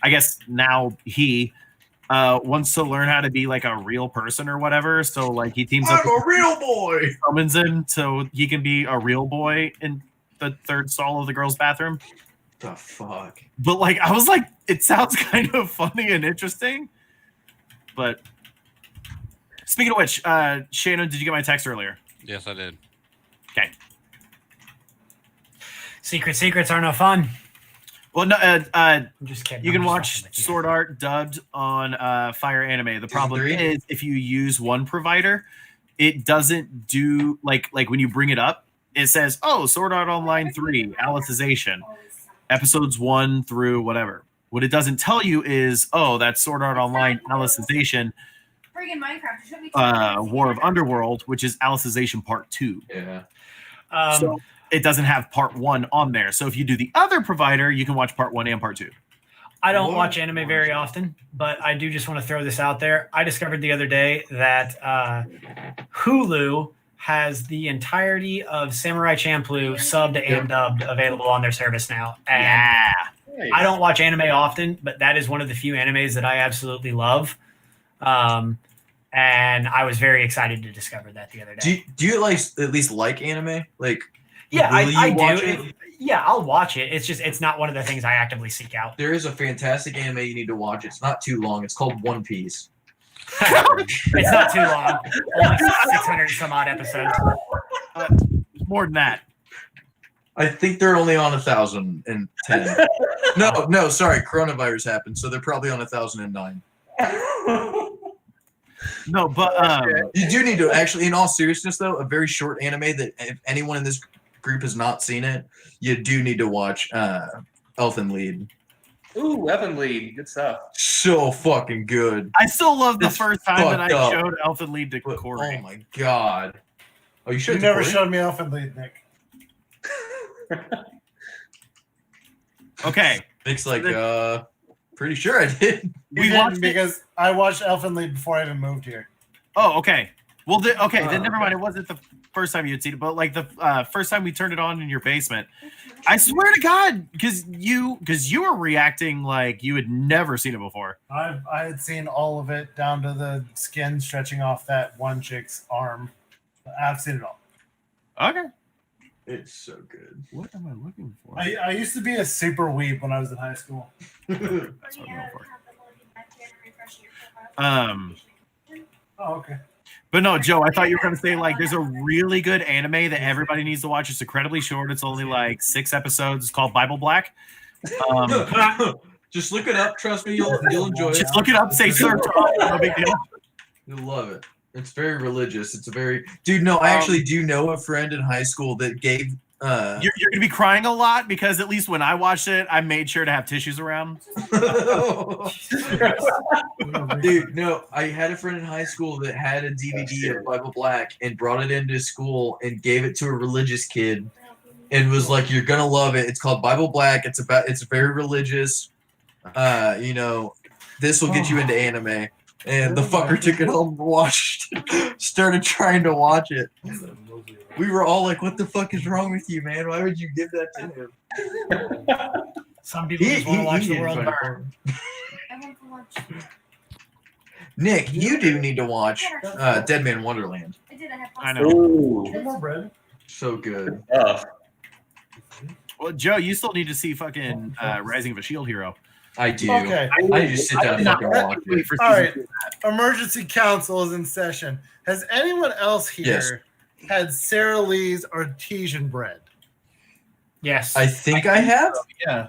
I guess now he wants to learn how to be like a real person or whatever. So like he teams up I'm a real boy. summons him so he can be a real boy in the 3rd stall of the girl's bathroom. The fuck? But like I was like, it sounds kind of funny and interesting. But speaking of which, Shannon, did you get my text earlier? Yes, I did. Okay. Secrets are no fun. Well, no, I'm just kidding. you I'm can just watch fucking with you. Sword Art dubbed on Fire Anime. The problem 3? is if you use one provider, it doesn't do like when you bring it up, it says, "Oh, Sword Art Online 3 Alicization, episodes 1 through whatever." What it doesn't tell you is, "Oh, that's Sword Art Online Alicization, Friggin' Minecraft. It should be War of Underworld, which is Alicization Part 2." Yeah. So it doesn't have Part 1 on there. So if you do the other provider, you can watch Part 1 and Part 2. I don't watch anime very often, but I do just want to throw this out there. I discovered the other day that Hulu has the entirety of Samurai Champloo subbed and dubbed available on their service now. And Yeah. I don't watch anime often, but that is one of the few animes that I absolutely love. And I was very excited to discover that the other day. Do you like at least like anime? Like, Yeah, will you I watch do. it? Yeah, I'll watch it. It's just it's not one of the things I actively seek out. There is a fantastic anime you need to watch. It's not too long. It's called One Piece. It's not too long. Only 600 some odd episodes. More than that. I think they're only on 1,010. No, sorry. Coronavirus happened, so they're probably on 1,009. No, but You do need to actually, in all seriousness, though, a very short anime that if anyone in this group has not seen it, you do need to watch Elfen Lied. Ooh, Evan Lead. Good stuff. So fucking good. I still love the It's first time that I fucked up. showed Elfen Lied to Corey. Oh my god. Oh, you You should never showed me Elfen Lied, Nick. Okay, Nick's like, pretty sure I did. You We didn't watched it. because I watched Elfen Lied before I even moved here. Oh, okay. Well, then never mind. It wasn't the first time you had seen it, but like the first time we turned it on in your basement. I swear to God, because you were reacting like you had never seen it before. I had seen all of it down to the skin stretching off that one chick's arm. I've seen it all. Okay. It's so good. What am I looking for? I used to be a super weeb when I was in high school. Or That's you what I'm have going the for. ability back here to refresh your profile. Oh, okay. But no, Joe, I thought you were going to say like there's a really good anime that everybody needs to watch. It's incredibly short. It's only like 6 episodes. It's called Bible Black. Just look it up. Trust me, you'll enjoy it. Just look it up. Say search. No big deal. You'll love it. It's very religious. It's a very dude. No, I actually do know a friend in high school that gave. You're going to be crying a lot because at least when I watched it, I made sure to have tissues around. Dude, no, I had a friend in high school that had a DVD of Bible Black and brought it into school and gave it to a religious kid and was like, "You're gonna love it. It's called Bible Black. It's very religious. This will get you into anime." And the fucker took it home and watched, started trying to watch it. We were all like, "What the fuck is wrong with you, man? Why would you give that to him?" Some people just want to watch the world didn't burn. I went for lunch. Nick, you do need to watch Dead Man Wonderland. I did. I had I pasta. know. Ooh. One more bread. So good. Well, Joe, you still need to see fucking Rising of a Shield Hero. I do. Okay. I just sit down and fucking watch Wait it. for All season right. two. Emergency council is in session. Has anyone else here had Sara Lee's artesian bread? Yes. I think I have. Yeah.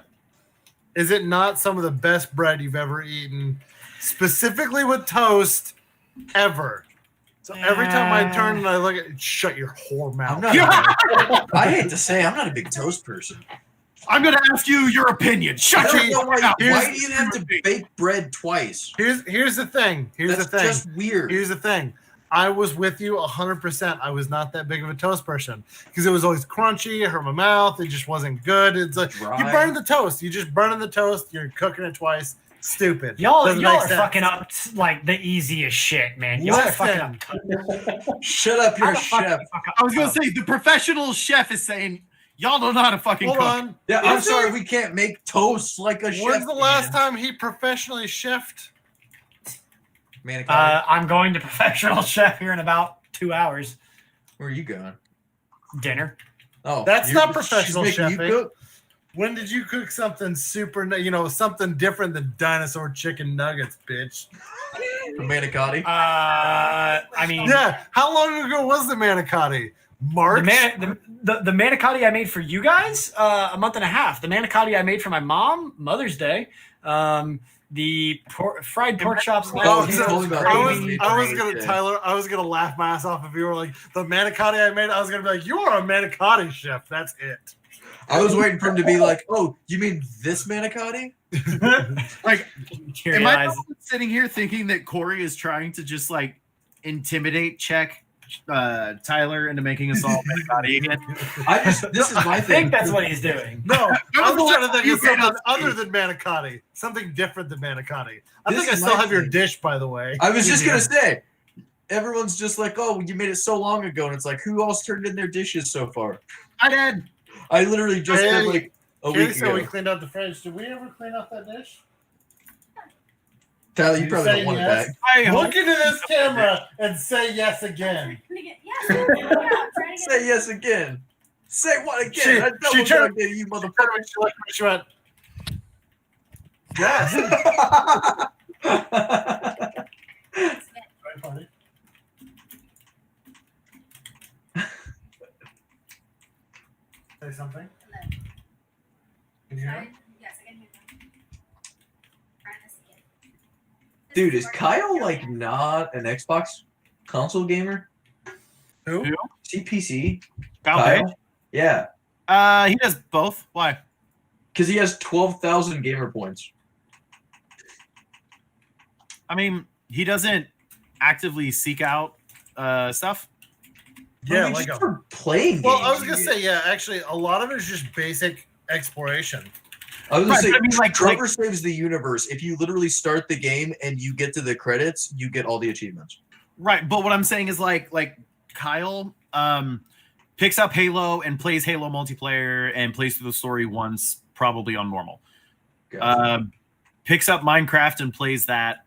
Is it not some of the best bread you've ever eaten, specifically with toast, ever? So every time I turn and I look at, shut your whore mouth. I'm not. I hate to say, I'm not a big toast person. I'm going to ask you your opinion. I Shut don't your know why. mouth. Why do you have to bake bread twice? Here's the thing. Here's That's the thing. just weird. Here's the thing. I was with you 100%. I was not that big of a toast person because it was always crunchy. It hurt my mouth. It just wasn't good. It's like Dry. you burn the toast. You just burning the toast. You're cooking it twice. Stupid. Y'all Doesn't are make sense. fucking up like the easiest shit, man. Y'all are fucking Listen. up. Shut up, you're How a the fuck chef. you fuck up? I was going to say, the professional chef is saying, y'all don't know how to fucking Hold cook. on. Yeah, I'm Is sorry, there- we can't make toast like a chef. When's the last can. time he professionally chefed? Manicotti, I'm going to professional chef here in about 2 hours. where are you going? Dinner. Oh, That's you're- not professional she's making you chefing. cook? When did you cook something super, something different than dinosaur chicken nuggets, bitch? For manicotti. I mean, Yeah. How long ago was the manicotti? March? the manicotti I made for you guys, a month and a half. The manicotti I made for my mom, Mother's Day. The fried pork chops. Oh, He's so told me about I that. was gonna laugh my ass off if you were like the manicotti I made. I was gonna be like, you are a manicotti chef. That's it. I was waiting for him to be like, "Oh, you mean this manicotti?" Like, Here, am I guys. sitting here thinking that Corey is trying to just like intimidate Tyler into making us all manicotti again? This is my I thing. think that's what he's doing. No, I was trying to think You of something made us- other than manicotti, something different than manicotti. I This think I is still my have your thing. dish, by the way. I was just gonna say, everyone's just like, "Oh, you made it so long ago," and it's like, who else turned in their dishes so far? I did. I literally just Hey, did like a Katie week said we ago. cleaned out the fridge. Did we ever clean out that dish? Tyler, you You probably say don't want yes? it back. I hope Look into this camera and say yes again. Yes. Yeah, I'm trying to Say get yes again. Say what again? She- I she double turned- dogged it, you motherfucker. She went, yes. Right, buddy. Say something. Can you hear me? Yes, I can hear you. Try this again. This Dude, is working. Kyle like not an Xbox console gamer? Who? Who? Is he PC? Kyle Page? Yeah, He does both. Why? because he has 12,000 gamer points. I mean, he doesn't actively seek out stuff. Yeah, I mean, like just a. for playing. Well, I games. was gonna say, yeah. Actually, a lot of it is just basic exploration. I was gonna Right, say, but I mean, like- Trevor saves the universe. If you literally start the game and you get to the credits, you get all the achievements. Right, but what I'm saying is like Kyle picks up Halo and plays Halo multiplayer and plays through the story once, probably on normal. Gotcha. Picks up Minecraft and plays that.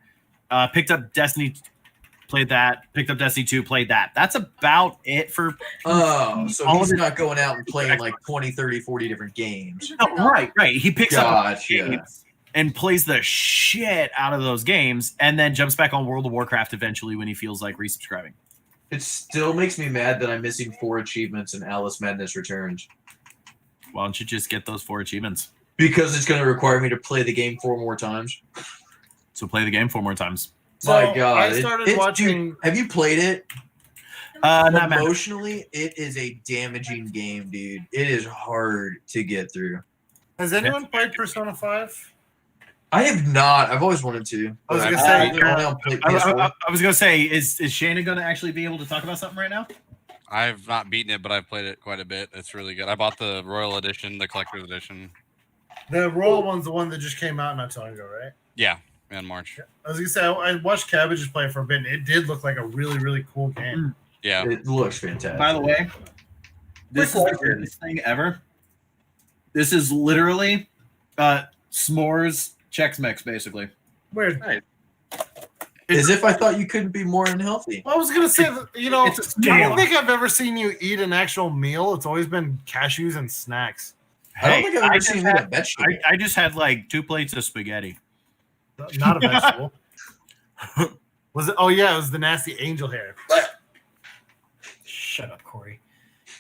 Picked up Destiny played that. Picked up Destiny 2, played that. That's about it for. Oh, so All he's of it- not going out and playing like 20, 30, 40 different games. No, right. He picks up Gotcha. games and plays the shit out of those games, and then jumps back on World of Warcraft eventually when he feels like resubscribing. It still makes me mad that I'm missing 4 achievements in Alice Madness Returns. Why don't you just get those 4 achievements? Because it's going to require me to play the game 4 more times. So play the game 4 more times. My So, God. I started watching. Dude, have you played it? Not mad. Emotionally, it is a damaging game, dude. It is hard to get through. Has anyone played Persona 5? I have not. I've always wanted to. I was but gonna I say, really don't play I PS4. was gonna say, is Shannon gonna actually be able to talk about something right now? I've not beaten it, but I've played it quite a bit. It's really good. I bought the Royal Edition, the Collector's Edition. The Royal one's the one that just came out not too long ago, right? Yeah, in March. I was gonna say I watched Cabbages play for a bit. And it did look like a really, really cool game. Yeah. It looks fantastic. By the way, this is the weirdest thing ever. This is literally s'mores Chex Mix, basically. Weird. As if I thought you couldn't be more unhealthy. Well, I was gonna say that, It's I damn. don't think I've ever seen you eat an actual meal. It's always been cashews and snacks. I don't think I've ever just seen you had- eat a vegetable. I just had like 2 plates of spaghetti. Not a vegetable. Was it? Oh yeah, it was the nasty angel hair. Shut up, Corey.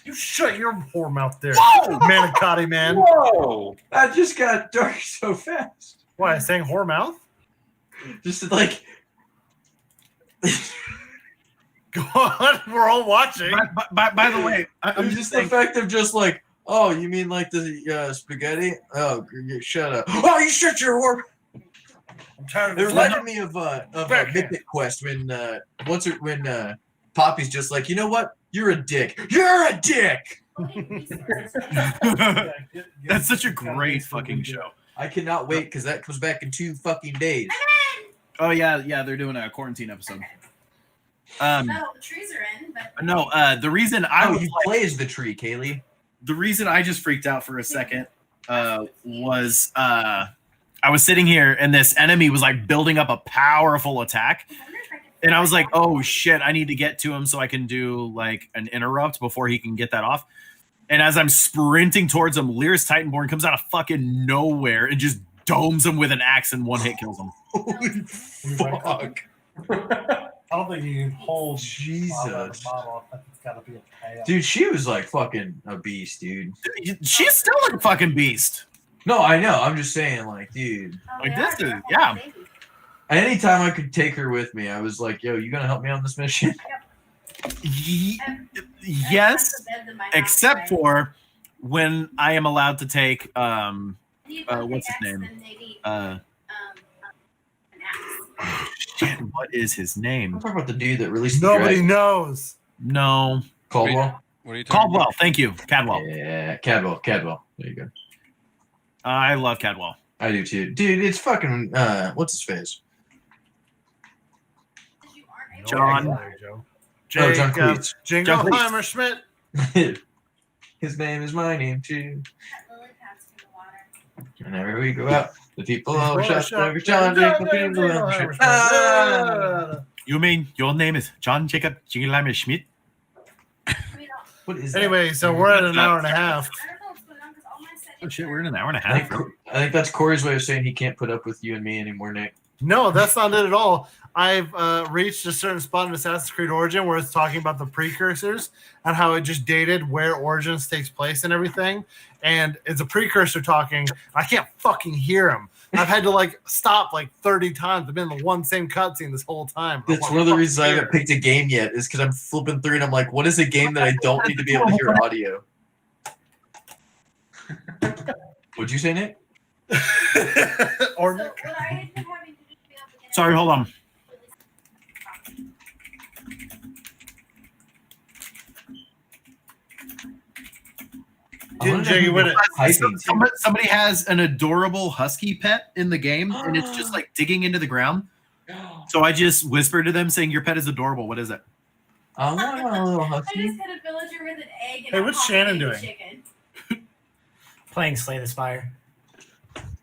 You shut your whore mouth there, Whoa! manicotti man. Whoa! That just got dark so fast. Why? I saying whore mouth? Just like Go on, we're all watching. By the way, I'm it's just just the fact of just like, oh, you mean like the spaghetti? Oh, shut up! Oh, you shut your whore. I'm tired of It this. reminded me of Mythic Quest when Poppy's just like, you know what? You're a dick. You're a dick. that's such a great fucking show. I cannot wait because that comes back in 2 fucking days. Oh yeah, they're doing a quarantine episode. No, the trees are in, but No, the reason I Oh, was you play as the tree, Kaylee. the reason I just freaked out for a second was I was sitting here and this enemy was like building up a powerful attack. And I was like, oh shit, I need to get to him so I can do like an interrupt before he can get that off. And as I'm sprinting towards him, Lyris Titanborn comes out of fucking nowhere and just domes him with an axe and 1 hit kills him. Holy fuck. I don't think you can hold Jesus. bottle. I think it's gotta be a pail. Dude, she was like fucking a beast, dude. She's still like a fucking beast. No, I know. I'm just saying, like, dude. Like, this is- yeah. Anytime I could take her with me, I was like, yo, you gonna help me on this mission? Yes, except for when I am allowed to take what's his name? Shit, what is his I'm name? talking about the dude that released the Nobody Dragon. knows. No, Caldwell? What are you talking Caldwell. Thank you, Cadwell. Yeah, Cadwell. There you go. I love Cadwell. I do too. Dude, it's fucking what's his face? John. Oh, John Jacob Cleese. Jingleheimer Schmidt. His name is my name too. Whenever we go out, the people all shout over John Jacob Jingleheimer Schmidt. Ah! You mean your name is John Jacob Jingleheimer Schmidt? What is that? Anyway, so we're at an hour and a half. Oh shit, we're in an hour and a I half. think that's Corey's way of saying he can't put up with you and me anymore, Nick. No, that's not it at all. I've reached a certain spot in Assassin's Creed Origin where it's talking about the precursors and how it just dated where Origins takes place and everything. And it's a precursor talking. I can't fucking hear him. I've had to like stop like 30 times. I've been in the one same cutscene this whole time. I That's want one of the to reasons I fucking haven't picked a game yet, is because I'm flipping through and I'm like, what is a game that I don't need to be able to hear audio? What'd you say, Nick? hear. Or Sorry, hold on. Didn't Jiggy win it? Somebody has an adorable husky pet in the game, and it's just like digging into the ground. So I just whispered to them, saying, "Your pet is adorable. What is it?" I want a little I husky. just hit a villager with an egg and Hey, a what's hot Shannon potato doing? chicken. Playing Slay the Spire.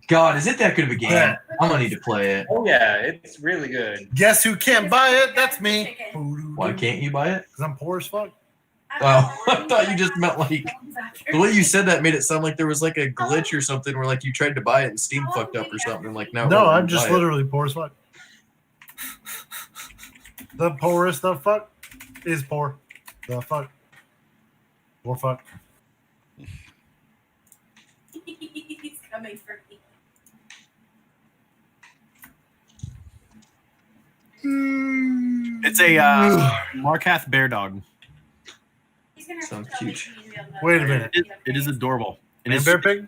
God, is it that good of a game? Yeah. I'm gonna need to play it. Oh yeah, it's really good. Guess who can't buy it? That's me. Why can't you buy it? Because I'm poor as fuck. Oh, I thought you just meant like the way you said that made it sound like there was like a glitch or something where like you tried to buy it and Steam fucked up or something. Like now, No, I'm just literally poor as fuck. The poorest the fuck is poor. The fuck. Poor fuck. He's coming for me. It's a Markath bear dog. He's gonna Sounds tell me cute. she needs to be on the- Wait a minute. It is adorable. And Man, it's bear pig?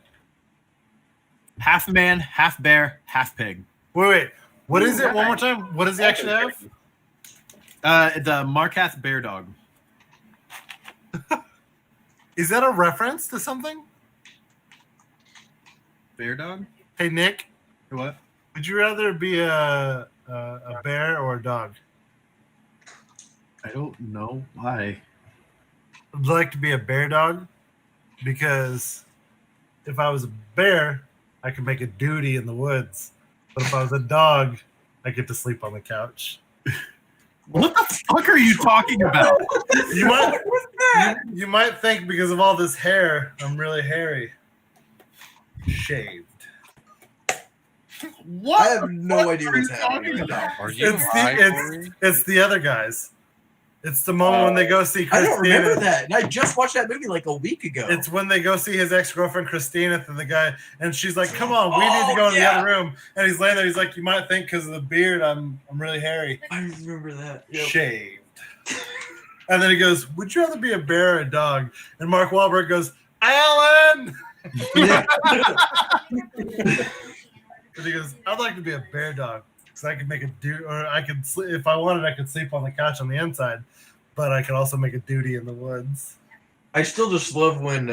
half man, half bear, half pig. Wait. What is it? One more time. What does he actually have? The Markath bear dog. Is that a reference to something? Bear dog? Hey, Nick, What? would you rather be a bear or a dog? I don't know why. I'd like to be a bear dog because if I was a bear, I could make a duty in the woods. But if I was a dog, I get to sleep on the couch. What the fuck are you talking about? You might think because of all this hair, I'm really hairy. Shaved. What? I have no idea what's happening. talking about? Are you It's high, the, Corey? it's the other guys. It's the moment when they go see I Christina. don't remember that. And I just watched that movie like a week ago. It's when they go see his ex-girlfriend Christina and the guy, and she's like, "Come on, we need to go in the yeah. other room." And he's laying there. He's like, "You might think because of the beard, I'm really hairy, I remember that. Yep. shaved." And then he goes, "Would you rather be a bear or a dog?" And Mark Wahlberg goes, "Alan." And he goes, "I'd like to be a bear dog because I could make a or I could sleep if I wanted. I could sleep on the couch on the inside, but I could also make a duty in the woods." I still just love when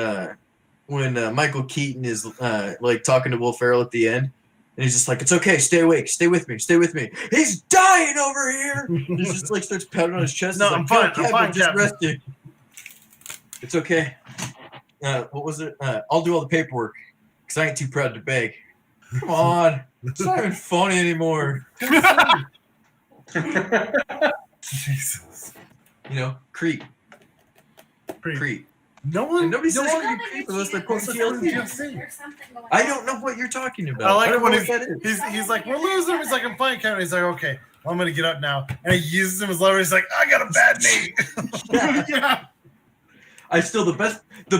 Michael Keaton is like talking to Will Ferrell at the end, and he's just like, "It's okay, stay awake, stay with me, stay with me." He's dying over here. He just like starts patting on his chest. No, He's I'm like, fine, "Go, I'm Captain, fine, just Captain." resting. It's okay. What was it? I'll do all the paperwork because I ain't too proud to beg. Come on, it's not even funny anymore. Jesus. You know, Creep. Creep. Creep. No one. And nobody's no saying one- Creep unless they're What's posting the fuck TLC. is TLC? There's something going I on. don't know what you're talking about. I like don't when know what that is. he's like, "We're losing." He's like, "I'm fine, Kevin." He's like, "Okay, well, I'm gonna get up now." And he uses him as lever. He's like, "I got a bad knee." Yeah. I still the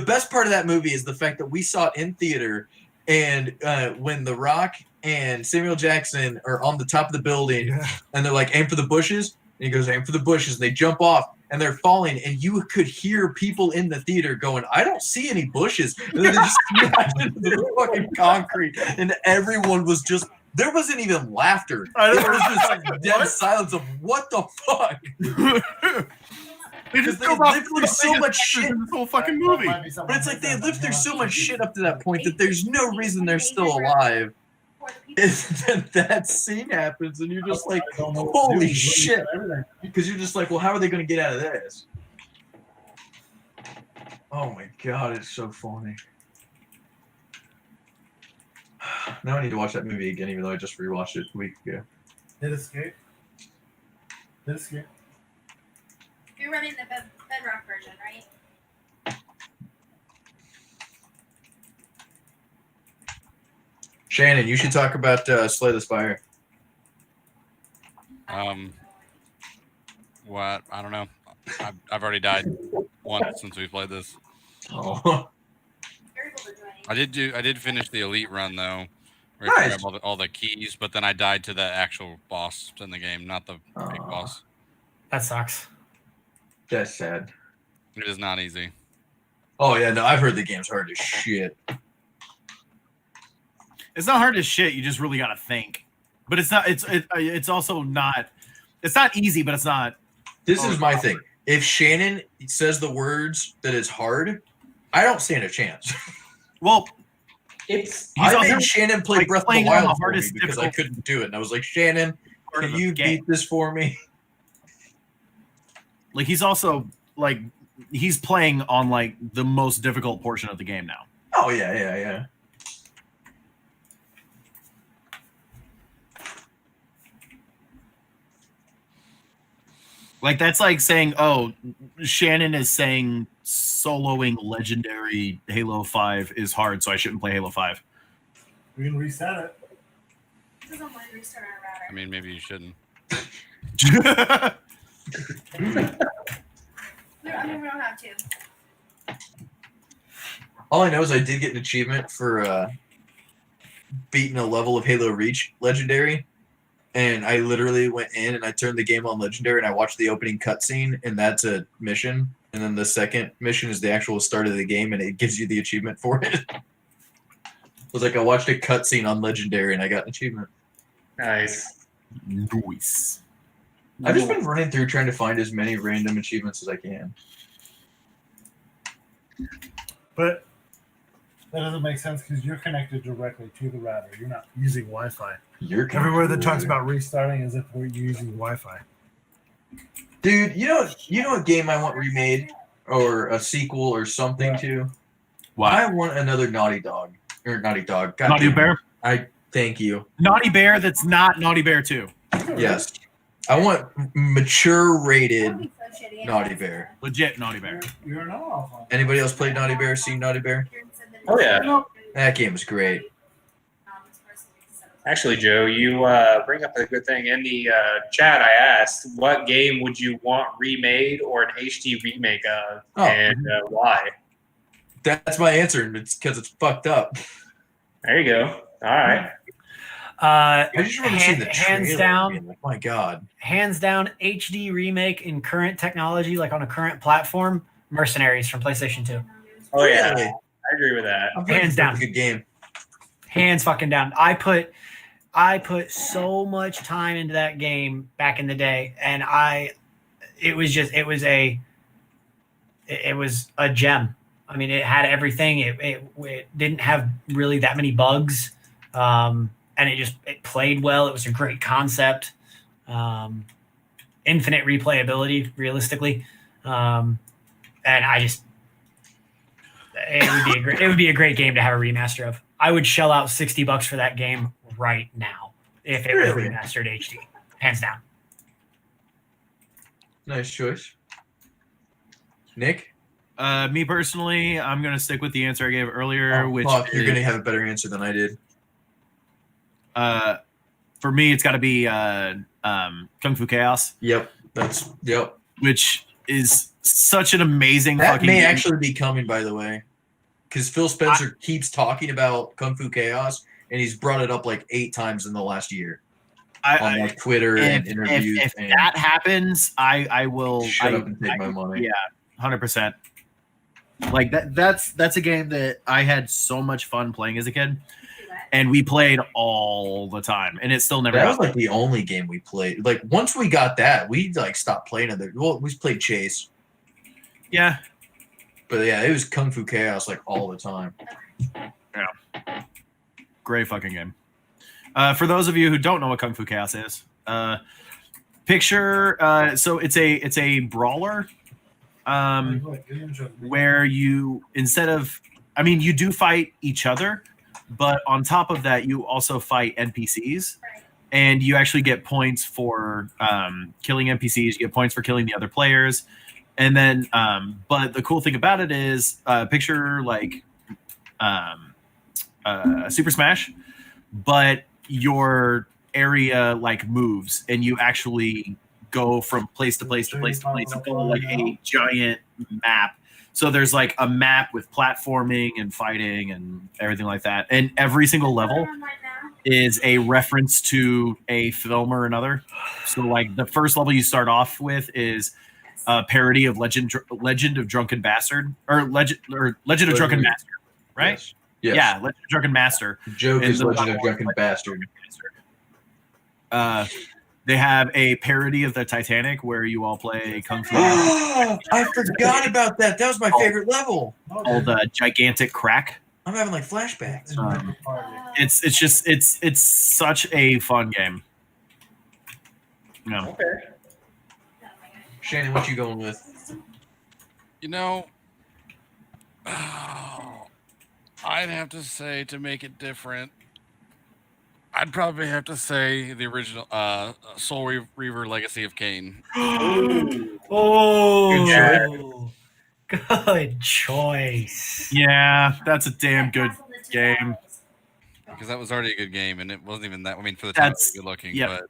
best part of that movie is the fact that we saw it in theater, and when The Rock and Samuel Jackson are on the top of the building, Yeah. and they're like, "Aim for the bushes," and he goes, "Aim for the bushes," and they jump off. And they're falling, and you could hear people in the theater going, "I don't see any bushes." And then they just smash into the fucking concrete, and everyone was just. There wasn't even laughter. I know. There was just Like, dead what? silence of what the fuck. They Because just they go off lived through the so biggest much actors shit. in this whole fucking movie. But it's like they lived through so much shit up to that point that there's no reason they're still alive. For the people. And then that scene happens, and you're just like, holy shit. Because you're just like, well, how are they going to get out of this? Oh my god, it's so funny. Now I need to watch that movie again, even though I just rewatched it a week ago. Hit escape. Hit escape. You're running the Bedrock version, right? Shannon, you should talk about Slay the Spire. What? I don't know. I've already died once since we played this. Oh, You're able to join. I did finish the elite run though, where you Nice. grab all the keys, but then I died to the actual boss in the game, not the big Aw. boss. That sucks. that's sad. It is not easy. Oh yeah, no, I've heard the game's hard as shit. It's not hard as shit. You just really gotta think. But it's not. It's also not. It's not easy, but it's not. This is my thing. If Shannon says the words that it's hard, I don't stand a chance. Well, It's He's I also, made Shannon play like, Breath of the playing on the Wild for me hardest because I difficult couldn't do it, and I was like, Shannon, part can of the you game. beat this for me? Like he's also like he's playing on like the most difficult portion of the game now. Oh yeah, yeah, yeah. Like that's like saying, "Oh, Shannon is saying soloing legendary Halo 5 is hard, so I shouldn't play Halo 5." We can reset it. It doesn't want to restart our router. I mean, maybe you shouldn't. We don't have to. All I know is I did get an achievement for beating a level of Halo Reach Legendary, and I literally went in and I turned the game on Legendary and I watched the opening cutscene, and that's a mission. And then the second mission is the actual start of the game, and it gives you the achievement for it. It was like I watched a cutscene on Legendary and I got an achievement. Nice. Nice. I've just been running through trying to find as many random achievements as I can. But that doesn't make sense because you're connected directly to the router. You're not using Wi-Fi. You're Everywhere that talks about restarting as if we're using Wi-Fi. Dude, you know what game I want remade or a sequel or something to? I want another Naughty Dog. God Naughty damn it. Bear? I thank you. Naughty Bear that's not Naughty Bear 2. Yes. I want mature Don't rated be so shitty. Naughty Bear. Legit Naughty Bear. You're an off. Anybody else played Naughty Bear? Seen Naughty Bear? Oh, yeah. That game was great. Actually, Joe, you bring up a good thing. In the chat, I asked, what game would you want remade or an HD remake of, Oh. and why? That's my answer, and it's because it's fucked up. There you go. All right. I just remember seeing the hands trailer down, and, like, my God. hands down, HD remake in current technology, like on a current platform, Mercenaries from PlayStation 2. Oh, yeah. Really? I agree with that. I'm pretty Hands sure down. it's a good game. Hands fucking down. I put so much time into that game back in the day, and it was a gem. I mean, it had everything. It didn't have really that many bugs, and it played well. It was a great concept, infinite replayability, realistically, and it would be a great game to have a remaster of. I would shell out $60 for that game right now if it was Really? remastered HD, hands down. Nice choice. Nick? Me personally, I'm gonna stick with the answer I gave earlier, which Fuck, you're is, going to have a better answer than I did. for me, it's got to be Kung Fu Chaos, Yep. which is such an amazing That fucking may game. actually be coming, by the way. Because Phil Spencer keeps talking about Kung Fu Chaos, and he's brought it up like 8 times in the last year on like Twitter and interviews. If and that happens, I will shut up and take my money. Yeah, 100%. Like that's a game that I had so much fun playing as a kid, and we played all the time, and it still never. That was got like the only game we played. Like once we got that, we like stopped playing other. Well, we played Chase, yeah. but yeah, it was Kung Fu Chaos like all the time. Great fucking game. For those of you who don't know what Kung Fu Chaos is, picture so it's a brawler where you instead of you do fight each other, but on top of that you also fight NPCs, and you actually get points for killing NPCs. You get points for killing the other players, and then but the cool thing about it is picture like Super Smash, but your area like moves and you actually go from place to place to place to place. It's like a giant map. So there's like a map with platforming and fighting and everything like that. And every single level is a reference to a film or another. So like the first level you start off with is a parody of Legend of Drunken Bastard or Legend of Drunken Master, right? Yes. Yes. Yeah, Legend of Drunken Master. Joke And is the- Legend of Drunken Bastard. They have a parody of the Titanic where you all play Kung Fu I forgot about that. That was my favorite level. called Gigantic Crack. I'm having like flashbacks. It's such a fun game. No. Okay. Shannon, what you going with? You know, I'd have to say to make it different, I'd probably have to say the original Soul Reaver Legacy of Kain. Oh, good choice. Yeah, that's a damn good game. Because that was already a good game, and it wasn't even that. I mean, for the time, it was That's- good looking. yep.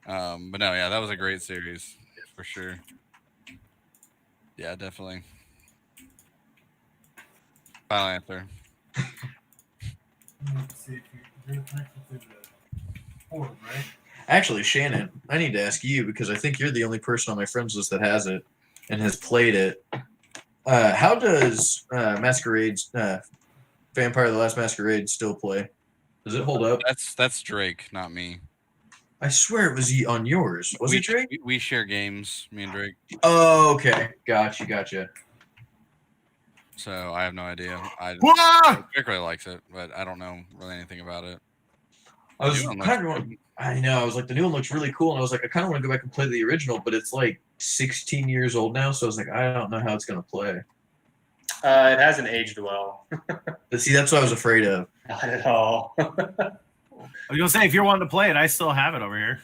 But no, yeah, that was a great series for sure. Yeah, definitely. Final answer. Let's see if you're connected to the board, right? Actually, Shannon, I need to ask you because I think you're the only person on my friends list that has it and has played it. How does Masquerade's Vampire: The Last Masquerade still play? Does it hold up? That's Drake, not me. I swear it was on yours. Was we, it Drake? We share games, me and Drake. Oh, okay. Gotcha. So I have no idea. Wah! Drake really likes it, but I don't know really anything about it. I was The new one kind looks of. I know. I was like, the new one looks really cool, and I was like, I kind of want to go back and play the original, but it's like 16 years old now, so I was like, I don't know how it's gonna play. It hasn't aged well. But see, that's what I was afraid of. Not at all. I was gonna say if you're wanting to play it, I still have it over here.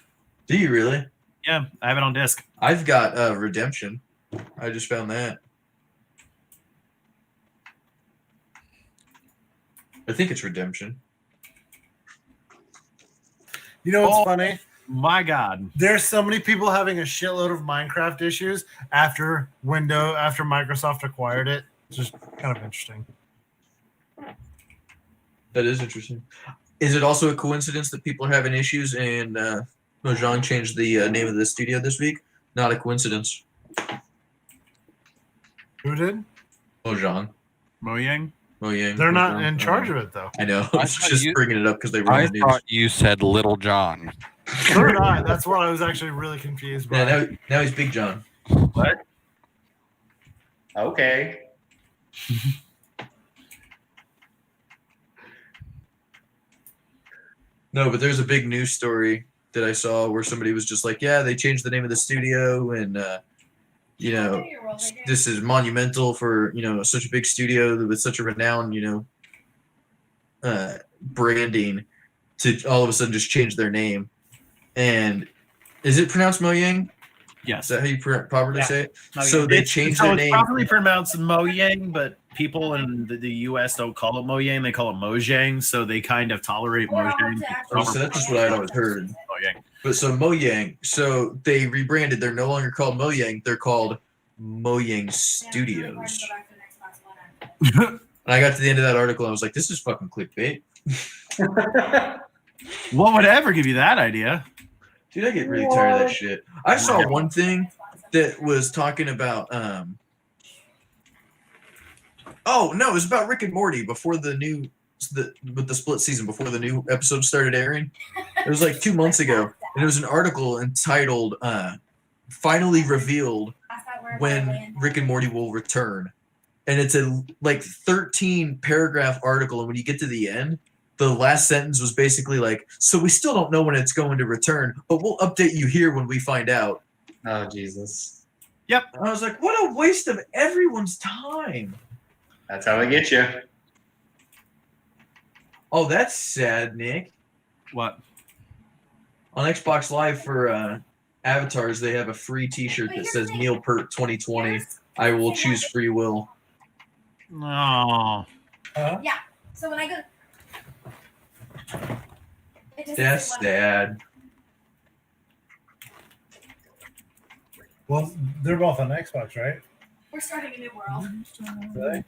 Do you really? Yeah, I have it on disc. I've got Redemption. I just found that. I think it's Redemption. You know what's Oh. funny? My God. There's so many people having a shitload of Minecraft issues after Microsoft acquired it. It's just kind of interesting. That is interesting. Is it also a coincidence that people are having issues and Mojang changed the name of the studio this week? Not a coincidence. Who did? Mojang. Mojang? Mojang. They're not Mojang. in charge of it though. I know. I I was thought just you- bringing it up because they were I in the news. thought you said Little John. They're not. That's what I was actually really confused by. Yeah, now he's Big John. Okay. No, but there's a big news story that I saw where somebody was just like, yeah, they changed the name of the studio and this is monumental for, such a big studio with such a renowned, branding to all of a sudden just change their name. And is it pronounced Mojang? Is Yes. that how you properly Yeah. say it? Mojang. So they changed their it's name. probably pronounced Mojang, but people in the US don't call it Mojang, they call it Mojang, so they kind of tolerate Mojang. Oh, so that's just what I'd always heard. Mojang. But so Mojang, so they rebranded. They're no longer called Mojang. They're called Mojang Studios. And I got to the end of that article and I was like, this is fucking clickbait. What would ever give you that idea? Dude, I get really tired of that shit. I saw one thing that was talking about oh no, it was about Rick and Morty before with the split season, before the new episode started airing. It was like 2 months ago. And it was an article entitled Finally Revealed When Rick and Morty Will Return. And it's a like 13 paragraph article, and when you get to the end, the last sentence was basically like, so we still don't know when it's going to return, but we'll update you here when we find out. Oh, Jesus. And I was like, what a waste of everyone's time. That's how they get you. Oh, that's sad, Nick. What? On Xbox Live for avatars, they have a free t-shirt that says Neil Peart 2020. I will choose free will. Oh. So when I go, it just That's says sad. Well, they're both on Xbox, right? we're starting a new world. Really?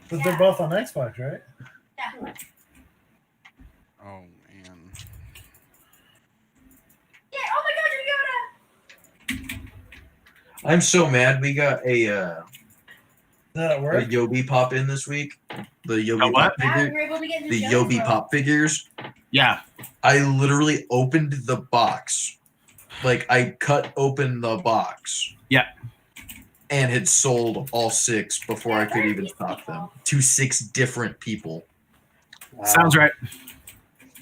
But they're both on Xbox, right? Yeah. Oh man. Yeah. Oh my God, you're Yoda. I'm so mad we got a Does that work? Yobi pop in this week. The Yobi A what? pop Wow, figure. you're able to get into The Joe's Yobi world. pop figures. Yeah. I literally opened the box. Like I cut open the box. Yeah. And had sold all 6 before I could even stop them to 6 different people. Wow. Sounds right.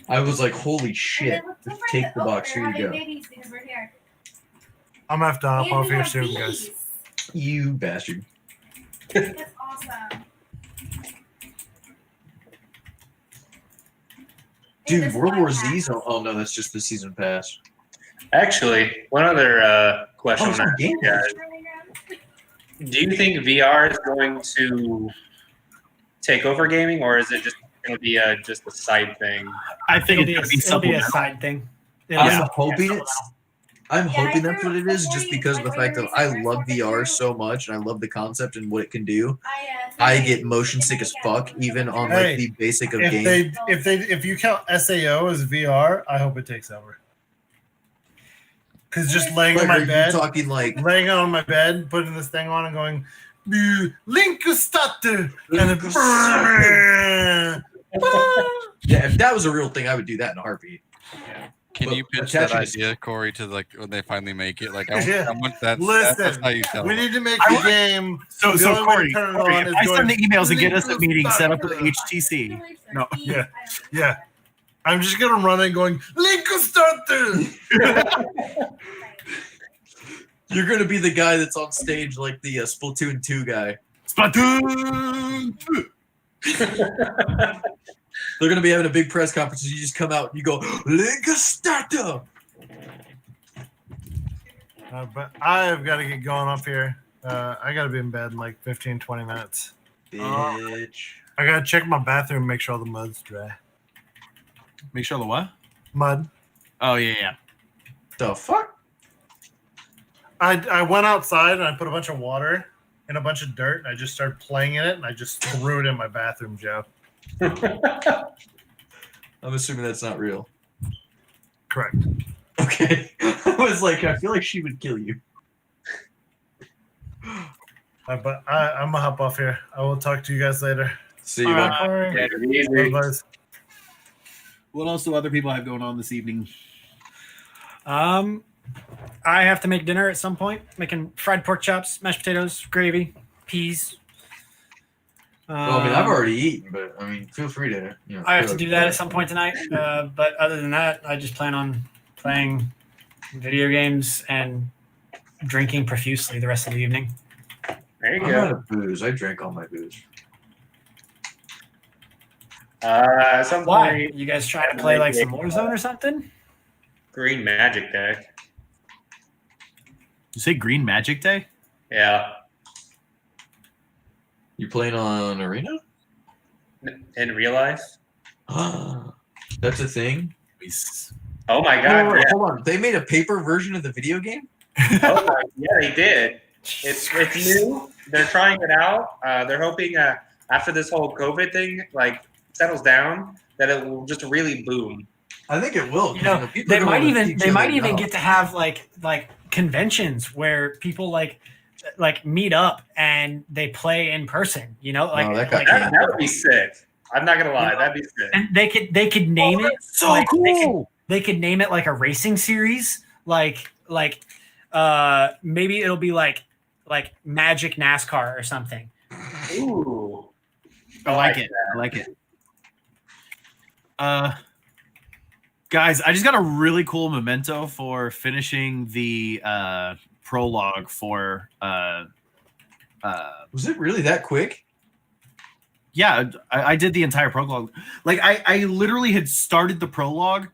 I was like, holy And shit. then let's Just find take it. the Oh, box. they're Here you having go. babies because we're here. I'm gonna have to hop And off we here have soon, guys. bees. You bastard. That's awesome. Dude, World War Z's. Oh no, that's just the season pass. Actually, one other question. Oh, it's on Game Pass. Do you think VR is going to take over gaming, or is it just going to be just a side thing? I think It'll it's be, going to be it'll be a supplemental. side thing. I'm hoping it's. I'm hoping that's what it is, just because of the fact that I love VR so much and I love the concept and what it can do. I get motion sick as fuck, even on like Hey, the basic of If games. if you count SAO as VR, I hope it takes over. Because just laying Like, on are my you bed, talking like laying on my bed, putting this thing on and going, Link starter, and then yeah, if that was a real thing, I would do that in a heartbeat. Can But you pitch that attaching idea, Corey, to like when they finally make it? Like, Yeah. I want that's Listen, how you sell we it. need to make the game. So, The so only way to Corey, turn it Corey, on if is I send the going, emails and get us a Link meeting set up with starter. HTC. No. Yeah. Yeah. I'm just gonna run it going, Link starter. You're gonna be the guy that's on stage like the Splatoon 2 guy. Splatoon! They're gonna be having a big press conference. And you just come out and you go, Link starter. But I've got to get going up here. I got to be in bed in like 15, 20 minutes. Bitch. I got to check my bathroom, make sure all the mud's dry. Make sure the what? Mud. Oh, yeah. The fuck? I went outside and I put a bunch of water and a bunch of dirt and I just started playing in it and I just threw it in my bathroom, Joe. I'm assuming that's not real. Correct. Okay. I was like, I feel like she would kill you. But I'm going to hop off here. I will talk to you guys later. See you. All man. right. Yeah, it'd be easy. Bye-bye. What else do other people have going on this evening? I have to make dinner at some point. Making fried pork chops, mashed potatoes, gravy, peas. Well, I mean, I've already eaten, but I mean, feel free to. I have to do that at some point tonight. But other than that, I just plan on playing video games and drinking profusely the rest of the evening. There you I'm go. out of booze. I drank all my booze. At some Why? point, You guys trying to play like some Warzone or something? Green Magic Day. You say Green Magic Day? Yeah. You playing on Arena? In real life? That's a thing. Oh my Wait, god. wait, Yeah. hold on. They made a paper version of the video game? Oh my, yeah, they did. It's new. They're trying it out. They're hoping after this whole COVID thing like settles down, that it will just really boom. I think it will. You know, people they are gonna might wanna even teach they you might that even now. get to have like conventions where people like meet up and they play in person. You know, like, Oh, that got like That would be sick. I'm not gonna lie, that'd be sick. and they could name it So like, cool! they could name it like a racing series, like maybe it'll be like Magic NASCAR or something. Ooh. I like it. I like it. Guys, I just got a really cool memento for finishing the prologue for Was it really that quick? yeah, I did the entire prologue. Like I literally had started the prologue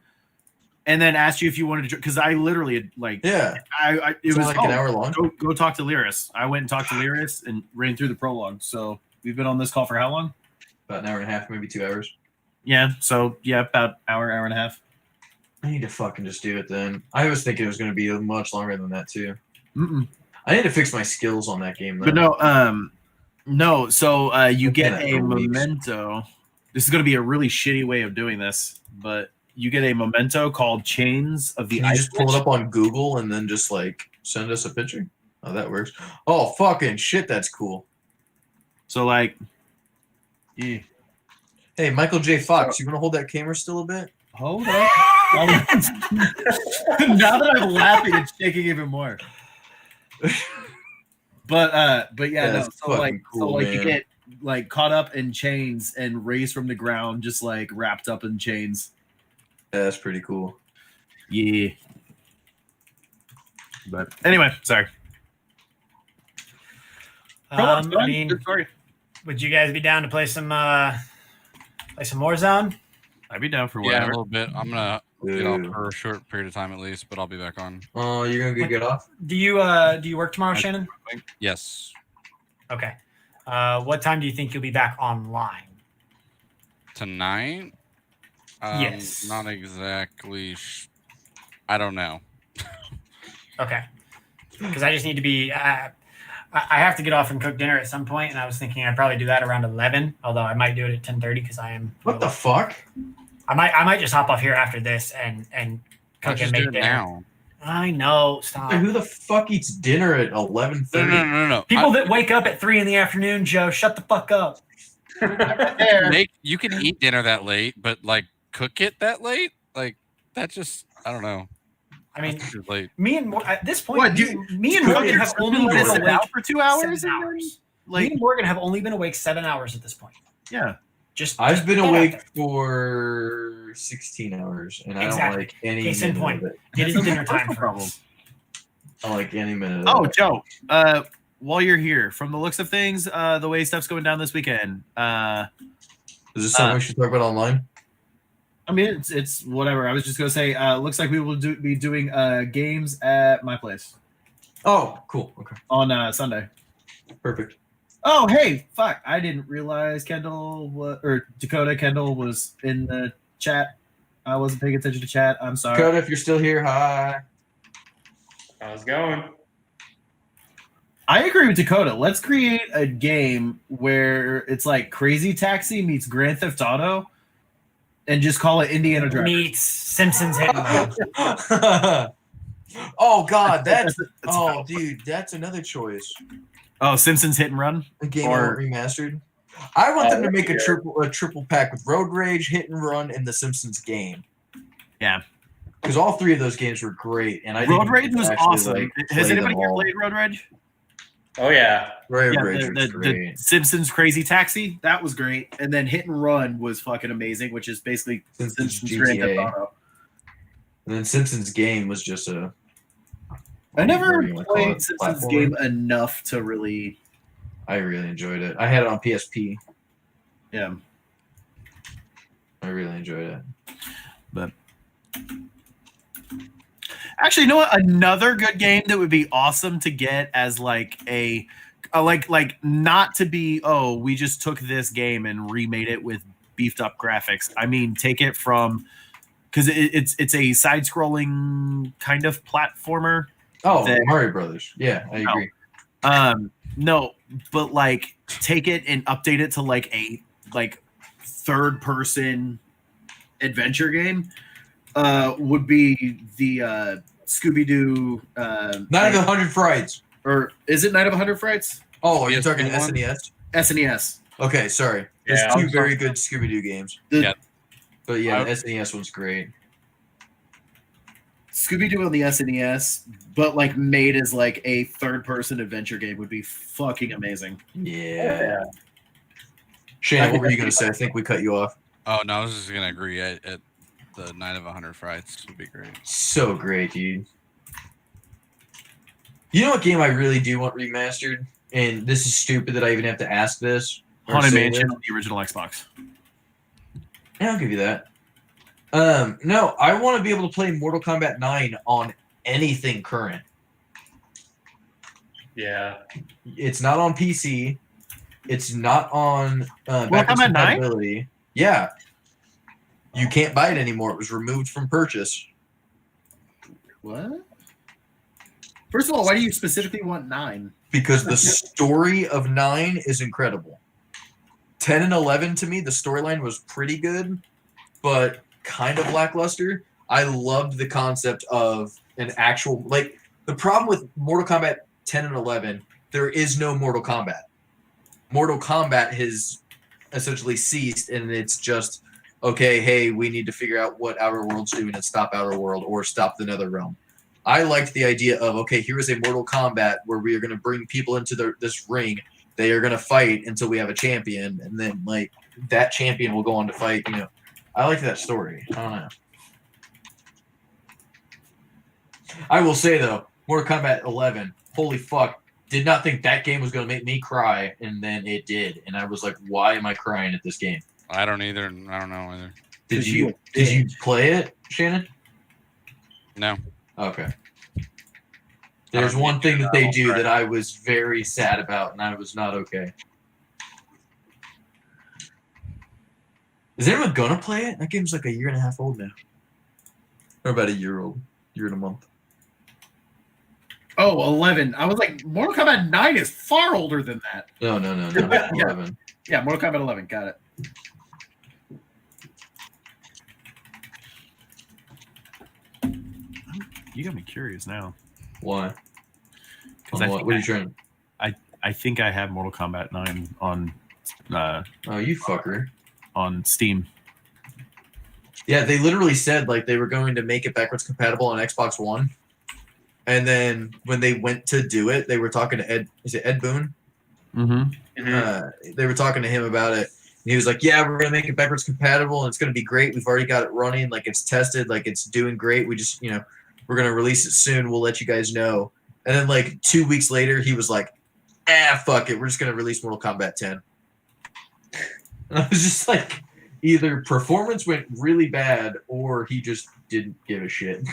and then asked you if you wanted to because I literally had like Yeah. it It's was like an hour long. go talk to Lyris. I went and talked to Lyris and ran through the prologue. So we've been on this call for how long? About an hour and a half, maybe 2 hours. Yeah, so yeah, about hour and a half. I need to fucking just do it then. I was thinking it was going to be much longer than that too. Mm-mm. I need to fix my skills on that game though. But no. So you get that a for weeks. memento. This is going to be a really shitty way of doing this, but you get a memento called Chains of the Can you Ice just pull Witch. it up on Google and then just like send us a picture? Oh, that works. Oh, fucking shit, that's cool. So like, yeah. Hey, Michael J. Fox, you want to hold that camera still a bit? Hold up. now that I'm laughing, it's shaking even more. But yeah, no. That's So like, fucking cool, you man. get like caught up in chains and raised from the ground, just like wrapped up in chains. Yeah, that's pretty cool. Yeah. But anyway, sorry. I mean, Good story. would you guys be down to play some Warzone? I'd be down for Yeah, a whatever. little bit. I'm gonna get off Ooh. for a short period of time at least, but I'll be back on. Oh, you're gonna get off? Do you work tomorrow, Shannon? Yes. Okay. What time do you think you'll be back online? Tonight? Yes. Not exactly. I don't know. Okay. Because I just need to be. I have to get off and cook dinner at some point, and I was thinking I'd probably do that around 11. Although I might do it at 10:30 because I am. What the fuck? I might just hop off here after this and I'll cook just and make do it dinner. now. I know. Stop. Who the fuck eats dinner at 11:30? No. People that wake up at 3 in the afternoon, Joe, shut the fuck up. You can eat dinner that late, but like cook it that late, like that just I don't know. I mean, That's too late. me and at this point, What, me and Morgan have only been Sit awake out for 2 hours. 7 hours. Me Like, and Morgan have only been awake 7 hours at this point. yeah. I've been put that out awake there. for 16 hours, and I Exactly. don't like any Case in minute point. of it. It is That's dinner a time personal for problem. us. I don't like any minute of Oh, it. Joe. While you're here, from the looks of things, the way stuff's going down this weekend. Is this something we should talk about online? I mean, it's whatever. I was just gonna say, looks like we will be doing games at my place Oh, cool. Okay, on Sunday. perfect. Oh, hey, fuck! I didn't realize Dakota Kendall was in the chat. I wasn't paying attention to chat. I'm sorry. Dakota, if you're still here, hi. How's it going? I agree with Dakota. Let's create a game where it's like Crazy Taxi meets Grand Theft Auto, and just call it Indiana Driver. Meets Simpsons Hit and Run. Oh God, that's That's dude, that's another choice. Oh, Simpsons Hit and Run. A game Or- remastered. I want them to make a yeah. triple pack with Road Rage, Hit and Run, and the Simpsons game. Yeah. Because all three of those games were great, and I Road didn't Rage was actually, awesome. like, Has play anybody them here all. played Road Rage? Oh yeah. Road Yeah, Rage was the great. Simpsons Crazy Taxi. That was great. And then Hit and Run was fucking amazing, which is basically Simpsons Simpsons Grand Theft GTA. Auto. And then Simpsons game was just a. I never whatever you wanna call played it, Simpsons platformer. game enough to really. I really enjoyed it. I had it on PSP. Yeah. I really enjoyed it. But actually, you know what? Another good game that would be awesome to get as like a like not to be, oh, we just took this game and remade it with beefed up graphics. I mean, take it from, because it's a side scrolling kind of platformer. Oh, That- Mario Brothers. Yeah, I No. agree. No, but like take it and update it to like a like third person adventure game. Would be the Scooby-Doo Night of the 100 Frights. or is it Night of 100 Frights? Oh, are you PS1 talking one? SNES? SNES. Okay, sorry. There's Yeah. two very good Scooby Doo games. The Yeah. But yeah, I- the SNES one's great. Scooby-Doo on the SNES, but like made as like a third-person adventure game would be fucking amazing. Yeah. Shannon, what were you going to say? I think we cut you off. Oh no, I was just gonna agree. At the Night of 100 Frights would be great. So great, dude. You know what game I really do want remastered? And this is stupid that I even have to ask this. or Haunted say Mansion this. on the original Xbox. Yeah, I'll give you that. No, I want to be able to play Mortal Kombat 9 on anything current. Yeah. It's not on PC. It's not on Mortal backwards Kombat 9? compatibility. Yeah. You can't buy it anymore. It was removed from purchase. What? First of all, why do you specifically want 9? Because the story of 9 is incredible. 10 and 11 to me, the storyline was pretty good, but kind of lackluster. I loved the concept of an actual, like, the problem with Mortal Kombat 10 and 11, there is no Mortal Kombat. Mortal Kombat has essentially ceased, and it's just, okay, hey, we need to figure out what Outer World's doing and stop Outer World or stop the Nether Realm. I liked the idea of, okay, here is a Mortal Kombat where we are going to bring people into this ring. They are going to fight until we have a champion, and then like that champion will go on to fight. You know, I like that story. I don't know. I will say though, Mortal Kombat 11, holy fuck, did not think that game was going to make me cry, and then it did, and I was like, why am I crying at this game? I don't either. I don't know either. Did you play it, Shannon? No. Okay. There's one thing that they do that I was very sad about, and I was not okay. Is anyone gonna play it? That game's like a year and a half old now. Or about a year old. Year and a month. Oh, 11. I was like, Mortal Kombat 9 is far older than that. No. Yeah. 11. Yeah, Mortal Kombat 11. Got it. You got me curious now. Why? 'Cause On I what? think What are you trying? I think I have Mortal Kombat 9 on Oh, you fucker. on Steam. Yeah, they literally said like they were going to make it backwards compatible on Xbox One. And then when they went to do it, they were talking to Ed. Is it Ed Boon? Mm-hmm. They were talking to him about it. And he was like, "Yeah, we're gonna make it backwards compatible, and it's gonna be great. We've already got it running. Like it's tested. Like it's doing great. We just, we're gonna release it soon. We'll let you guys know." And then like 2 weeks later, he was like, fuck it. We're just gonna release Mortal Kombat 10. And I was just like, either performance went really bad, or he just didn't give a shit.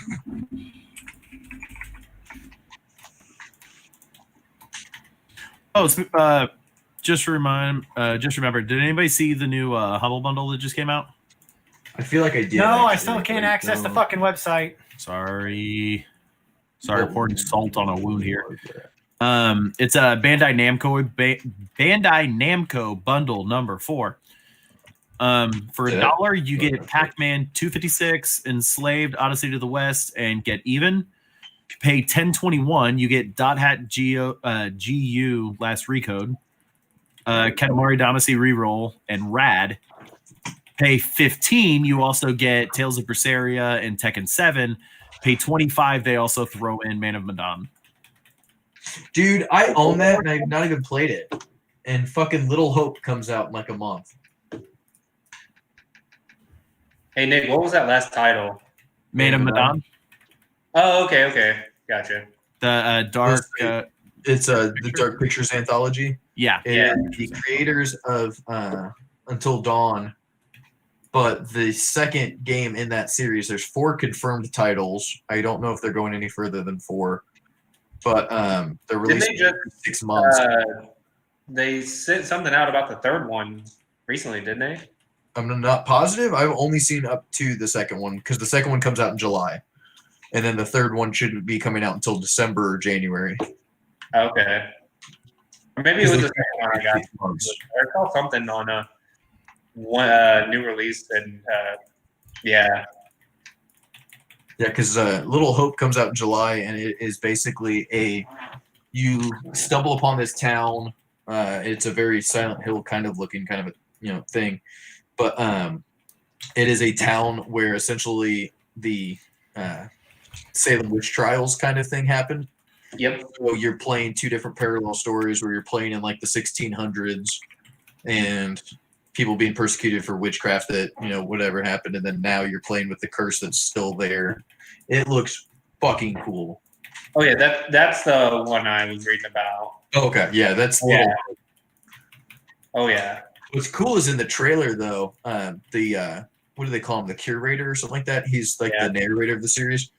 Oh, just remember. Did anybody see the new Humble Bundle that just came out? I feel like I did. No, I actually, still can't but access the no. fucking website. Sorry, Oh, pouring salt on a wound here. okay. It's a Bandai Namco bundle number 4. For Yeah. $1, you get Okay. Pac-Man 256, Enslaved, Odyssey to the West, and Get Even. If you pay $10.21, you get Dot Hat GU Last Recode, Katamari Damacy Reroll, and Rad. Pay $15, you also get Tales of Berseria and Tekken 7. Pay $25, they also throw in Man of Medan. Dude, I own that and I've not even played it. And fucking Little Hope comes out in like a month. Hey Nick, what was that last title? Man of Medan, Oh, okay, gotcha. the dark. It's the Dark Pictures anthology. Yeah. And the creators of Until Dawn. But the second game in that series, there's 4 confirmed titles. I don't know if they're going any further than 4. But they're releasing just, in 6 months. They sent something out about the third one recently, didn't they? I'm not positive. I've only seen up to the second one because the second one comes out in July. And then the third one shouldn't be coming out until December or January. Okay. Or maybe it was the second one I got. 6 months. I saw something on a new release, and yeah. Yeah, because Little Hope comes out in July, and it is basically you stumble upon this town. It's a very Silent Hill kind of looking kind of a thing, but it is a town where essentially the Salem witch trials kind of thing happened. Yep. So you're playing 2 different parallel stories where you're playing in like the 1600s and people being persecuted for witchcraft that, whatever happened. And then now you're playing with the curse that's still there. It looks fucking cool. Oh yeah, that's the one I was reading about. Okay. Yeah. That's Yeah. Little. Oh yeah. What's cool is in the trailer though, the what do they call him? The curator or something like that. He's like the narrator of the series,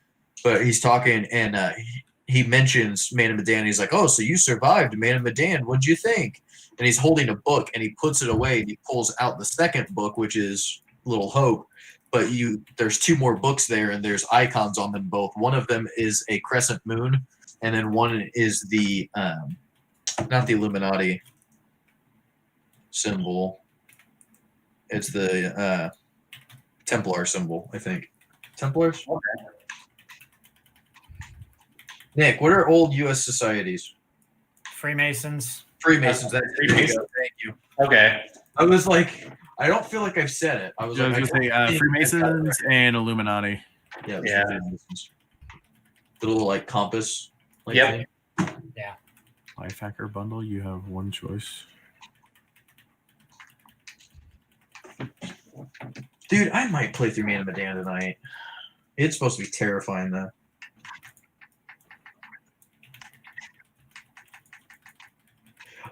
but he's talking and he mentions Man of Medan. He's like, "Oh, so you survived Man of Medan. What'd you think?" And he's holding a book and he puts it away and he pulls out the second book, which is Little Hope. But there's 2 more books there and there's icons on them both. One of them is a crescent moon, and then one is the not the Illuminati symbol. It's the Templar symbol, I think. Templars? Okay. Nick, what are old U.S. societies? Freemasons. Freemasons. That's Freemasons. Thank you. Okay. I was like, I don't feel like I've said it. I was I like, was going to say Freemasons and Illuminati. Yeah. Yeah. Freemasons. The little like compass. Like Yep. thing. Life Hacker bundle, you have one choice. Dude, I might play through Man of Medan tonight. It's supposed to be terrifying though.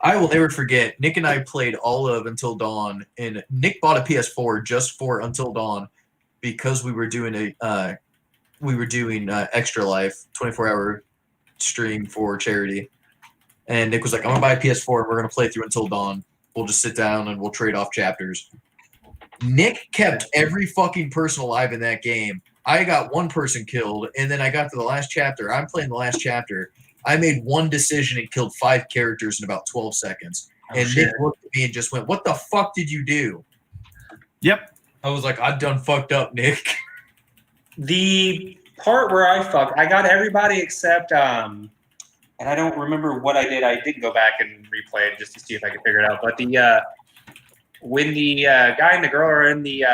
I will never forget. Nick and I played all of Until Dawn, and Nick bought a PS4 just for Until Dawn because we were doing Extra Life 24-hour stream for charity. And Nick was like, "I'm gonna buy a PS4 and we're gonna play through Until Dawn. We'll just sit down and we'll trade off chapters." Nick kept every fucking person alive in that game. I got one person killed, and then I got to the last chapter. I'm playing the last chapter. I made one decision and killed 5 characters in about 12 seconds. And shit. Nick looked at me and just went, "What the fuck did you do?" Yep. I was like, "I done fucked up, Nick." The part where I got everybody except and I don't remember what I did. I did go back and replay it just to see if I could figure it out. But when the guy and the girl are in the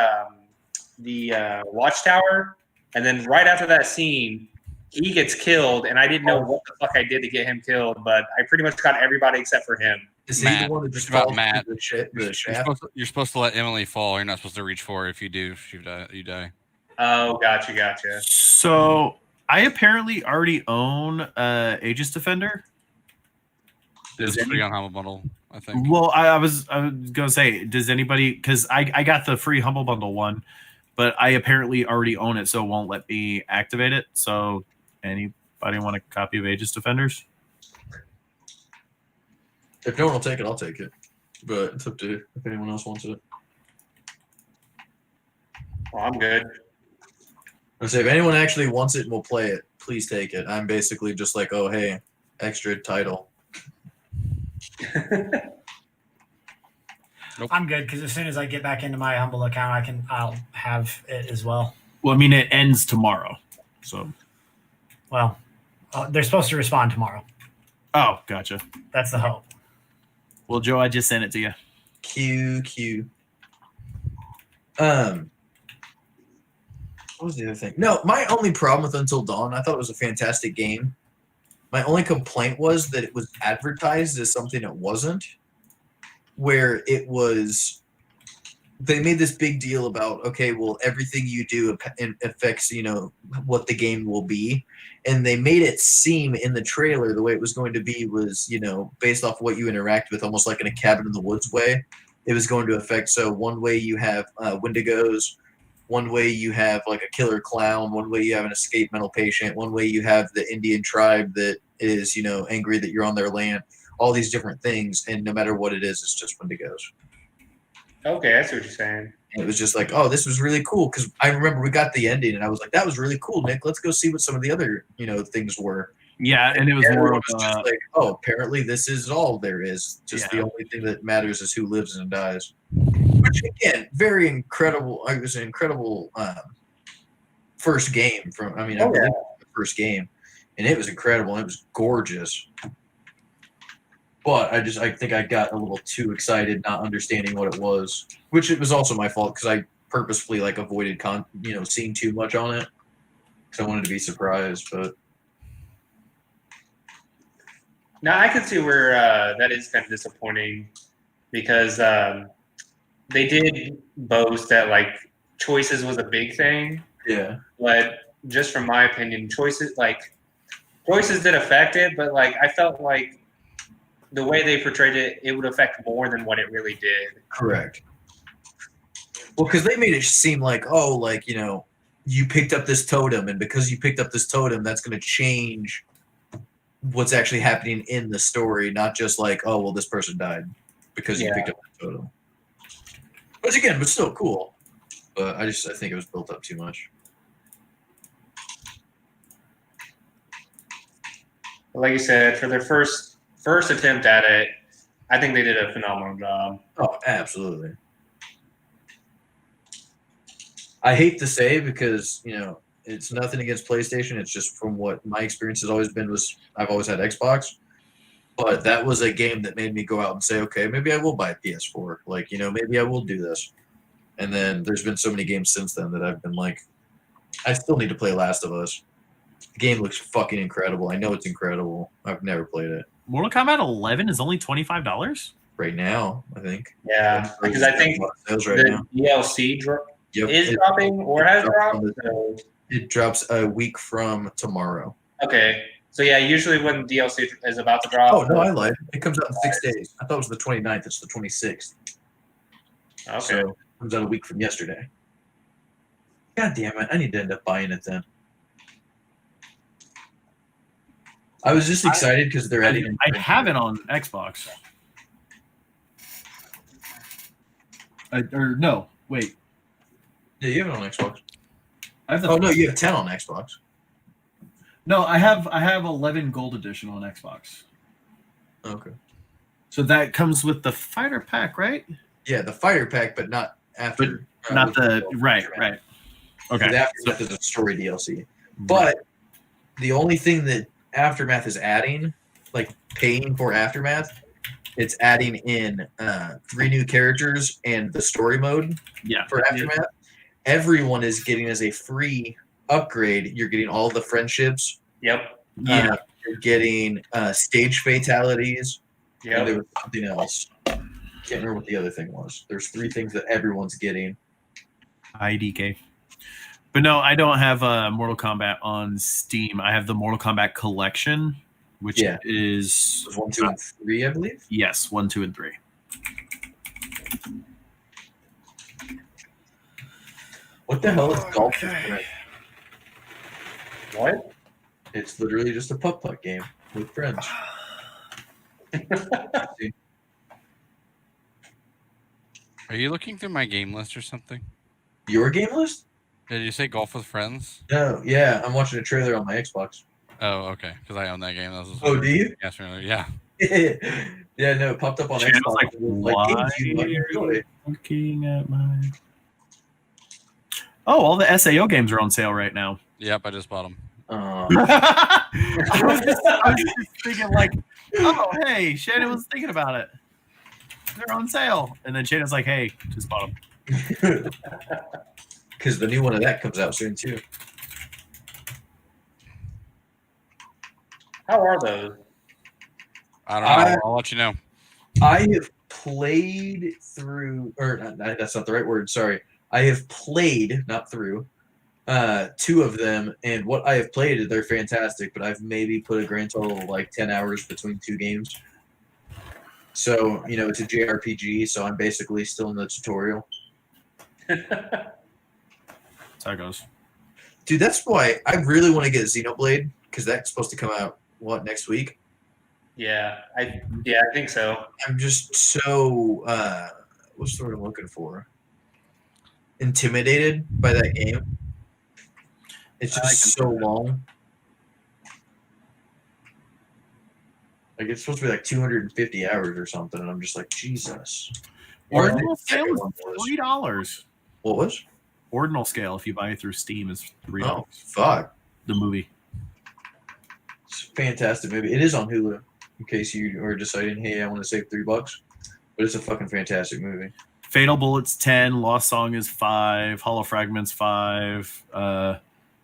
watchtower, and then right after that scene, he gets killed, and I didn't know what the fuck I did to get him killed, but I pretty much got everybody except for him. Is he Matt, the one that just it's about falls Matt. through the You're shaft? you're supposed to let Emily fall. You're not supposed to reach for her. If you do, you die. Oh, gotcha. So I apparently already own Aegis Defender. It's free on Humble Bundle, I think. Well, I was gonna say, does anybody? Because I got the free Humble Bundle one, but I apparently already own it, so it won't let me activate it. So anybody want a copy of Aegis Defenders? If no one will take it, I'll take it. But it's up to you if anyone else wants it. Well, I'm good. I say if anyone actually wants it and will play it, please take it. I'm basically just like, oh hey, extra title. I'm good because as soon as I get back into my Humble account, I'll have it as well. Well, I mean, it ends tomorrow, so. Well, they're supposed to respond tomorrow. Oh, gotcha. That's the hope. Well, Joe, I just sent it to you. QQ. What was the other thing? No, my only problem with Until Dawn, I thought it was a fantastic game. My only complaint was that it was advertised as something it wasn't, where it was, they made this big deal about, okay, well, everything you do affects, what the game will be. And they made it seem in the trailer the way it was going to be was, based off what you interact with, almost like in a cabin in the woods way. It was going to affect, so one way you have Wendigos, one way you have like a killer clown, one way you have an escaped mental patient, one way you have the Indian tribe that is, angry that you're on their land, all these different things. And no matter what it is, it's just Wendigos. Okay, I see what you're saying. And it was just like, oh, this was really cool. Because I remember we got the ending and I was like, that was really cool, Nick. Let's go see what some of the other, things were. Yeah, and it was And more everyone of was just like, oh, apparently this is all there is. Just the only thing that matters is who lives and dies. Which again, very incredible. It was an incredible first game from. I believe it was the first game, and it was incredible. And it was gorgeous. But I think I got a little too excited, not understanding what it was. Which it was also my fault because I purposefully avoided seeing too much on it because I wanted to be surprised. But now I can see where that is kind of disappointing because they did boast that choices was a big thing. yeah, But just from my opinion, choices did affect it, but I felt like the way they portrayed it, it would affect more than what it really did. correct. Well, because they made it seem like, you picked up this totem, and because you picked up this totem, that's going to change what's actually happening in the story, not just this person died because you picked up the totem. Which again, was still cool, but I think it was built up too much. Like you said, for their first attempt at it, I think they did a phenomenal job. Oh, absolutely. I hate to say because, it's nothing against PlayStation. It's just from what my experience has always been was I've always had Xbox. But that was a game that made me go out and say, okay, maybe I will buy a PS4. Maybe I will do this. And then there's been so many games since then that I've been like, I still need to play Last of Us. The game looks fucking incredible. I know it's incredible. I've never played it. Mortal Kombat 11 is only $25. Right now, I think. Yeah, because I think sales right the now. DLC Yep. is dropping or has dropped. It drops a week from tomorrow. Okay, So yeah, usually when DLC is about to drop. Oh no, I lied. It comes out in 6 days. I thought it was the 29th. It's the 26th. Okay. So it comes out a week from yesterday. God damn it! I need to end up buying it then. I was just excited because they're adding. I have it on Xbox. Or no, wait. Yeah, you have it on Xbox. I have the, Oh no, you have 10 on Xbox. no, I have 11 Gold Edition on Xbox. Okay. So that comes with the fighter pack, right? Yeah, the fighter pack, but not after. Not with the right, Aftermath. right. Okay. Okay. The Aftermath is a story DLC. But the only thing that Aftermath is adding, like paying for Aftermath, it's adding in 3 new characters and the story mode Yeah. for Aftermath. Everyone is getting as a free upgrade. You're getting all the friendships. Yep. Yeah. You're getting stage fatalities. And there Yep. was something else. Can't remember what the other thing was. There's 3 things that everyone's getting. IDK. But no, I don't have Mortal Kombat on Steam. I have the Mortal Kombat collection, which Yeah. is There's 1, 2, and 3, I believe. yes, 1, 2, and 3. What the hell is golf? Okay. What? It's literally just a putt-putt game with friends. Are you looking through my game list or something? Your game list? Did you say golf with friends? No, yeah, I'm watching a trailer on my Xbox. Oh, okay. Because I own that game. That was Oh, do you? Yes, really. Yeah. Yeah, no, it popped up on Shannon's Xbox. like, It was like, games you might enjoy. Looking at my. Oh, all the SAO games are on sale right now. Yep, I just bought them. I was just thinking, like, oh, hey, Shannon was thinking about it. They're on sale. And then Shannon's like, hey, just bought them. Because the new one of that comes out soon, too. How are those? I don't know. I'll let you know. I have played through, or that's not the right word, sorry. I have played, not through, 2 of them, and what I have played, they're fantastic, but I've maybe put a grand total of like 10 hours between 2 games. So, it's a JRPG, so I'm basically still in the tutorial. That's how it goes. Dude, that's why I really want to get Xenoblade, because that's supposed to come out, next week? Yeah, I think so. I'm just so, what's the word I'm looking for? Intimidated by that game. It's just so long. Like, it's supposed to be like 250 hours or something, and I'm just like, Jesus. Ordinal The second scale one is was- $3. What was? Ordinal scale, if you buy it through Steam, is $3. Oh, fuck. The movie. It's a fantastic movie. It is on Hulu, in case you are deciding, hey, I want to save $3. But it's a fucking fantastic movie. Fatal Bullet's 10. Lost Song is 5. Hollow Fragments 5.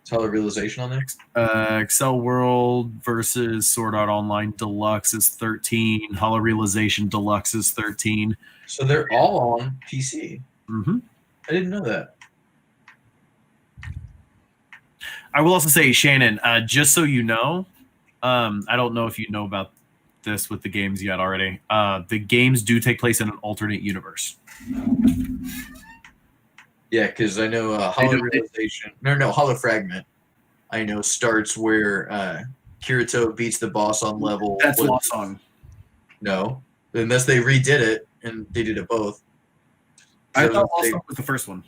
Tyler Realization on there? Excel World versus Sword Art Online Deluxe is 13. Hollow Realization Deluxe is 13. So they're all on PC. Mm-hmm. I didn't know that. I will also say, Shannon, just so you know, I don't know if you know about this with the games yet already. The games do take place in an alternate universe. Yeah, because I know Hollow Realization, Hollow Fragment, I know starts where Kirito beats the boss on level. That's Lost Song. No, unless they redid it and they did it both. I So thought Lost they- Song was the first one.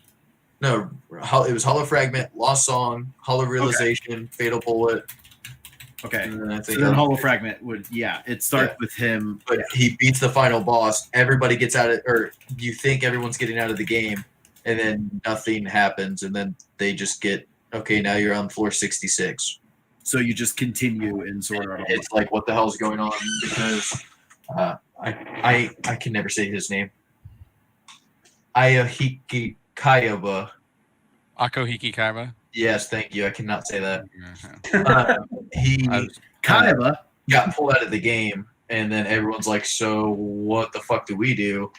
No, it was Hollow Fragment, Lost Song, Hollow Realization, Fatal Bullet. Okay. And then I So think then Hollow Fragment would, it starts with him. but he beats the final boss. Everybody gets out of, or you think everyone's getting out of the game, and then nothing happens, and then they just get, okay, now you're on floor 66. So you just continue in Sword Art Online. It's like, what the hell's going on? Because I can never say his name. Ayahiki Kayaba. Akohiki Kaiba. Yes, thank you. I cannot say that. Uh-huh. He I was- Kaiba. got pulled out of the game, and then everyone's like, so what the fuck do we do?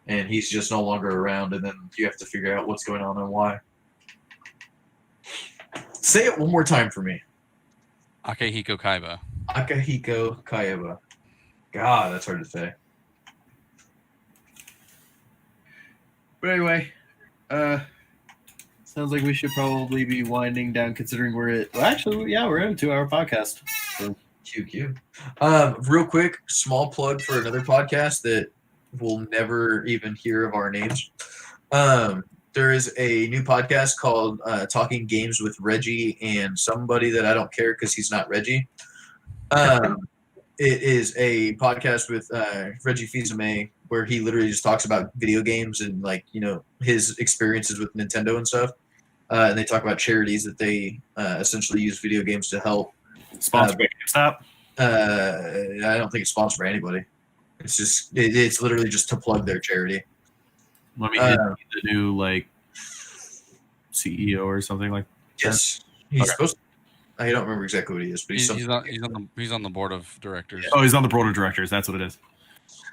And he's just no longer around, and then you have to figure out what's going on and why. Say it one more time for me. Akihiko Kaiba. Akihiko Kaiba. God, that's hard to say. But anyway, sounds like we should probably be winding down considering we're at. Well, actually, yeah, we're at a 2-hour podcast. So. QQ. Real quick, small plug for another podcast that will never even hear of our names. There is a new podcast called Talking Games with Reggie and somebody that I don't care because he's not Reggie. It is a podcast with Reggie Fils-Aimé where he literally just talks about video games and his experiences with Nintendo and stuff. And they talk about charities that they essentially use video games to help. Sponsored by GameStop. I don't think it's sponsored by anybody. It's just it's literally just to plug their charity. Let me hit the new CEO or something like. Yes, he's supposed to. I don't remember exactly what he is, but He's on the board of directors. Oh, he's on the board of directors. That's what it is.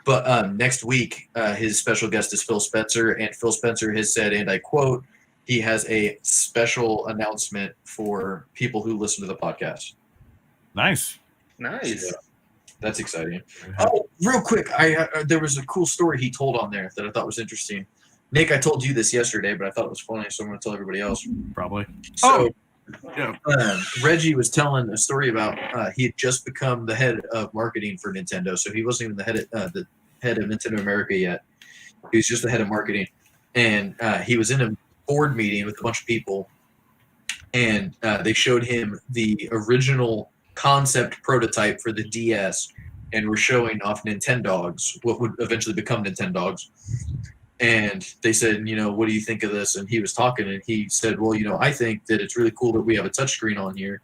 But next week, his special guest is Phil Spencer, and Phil Spencer has said, and I quote, he has a special announcement for people who listen to the podcast. Nice. Nice. Yeah, that's exciting. Oh, real quick, there was a cool story he told on there that I thought was interesting. Nick, I told you this yesterday, but I thought it was funny, so I'm going to tell everybody else. Probably. So, yeah. Reggie was telling a story about he had just become the head of marketing for Nintendo, so he wasn't even the head of Nintendo America yet. He was just the head of marketing, and he was in a board meeting with a bunch of people, and they showed him the original concept prototype for the DS, and were showing off Nintendogs, what would eventually become Nintendogs. And they said, what do you think of this? And he was talking, and he said, well, I think that it's really cool that we have a touchscreen on here,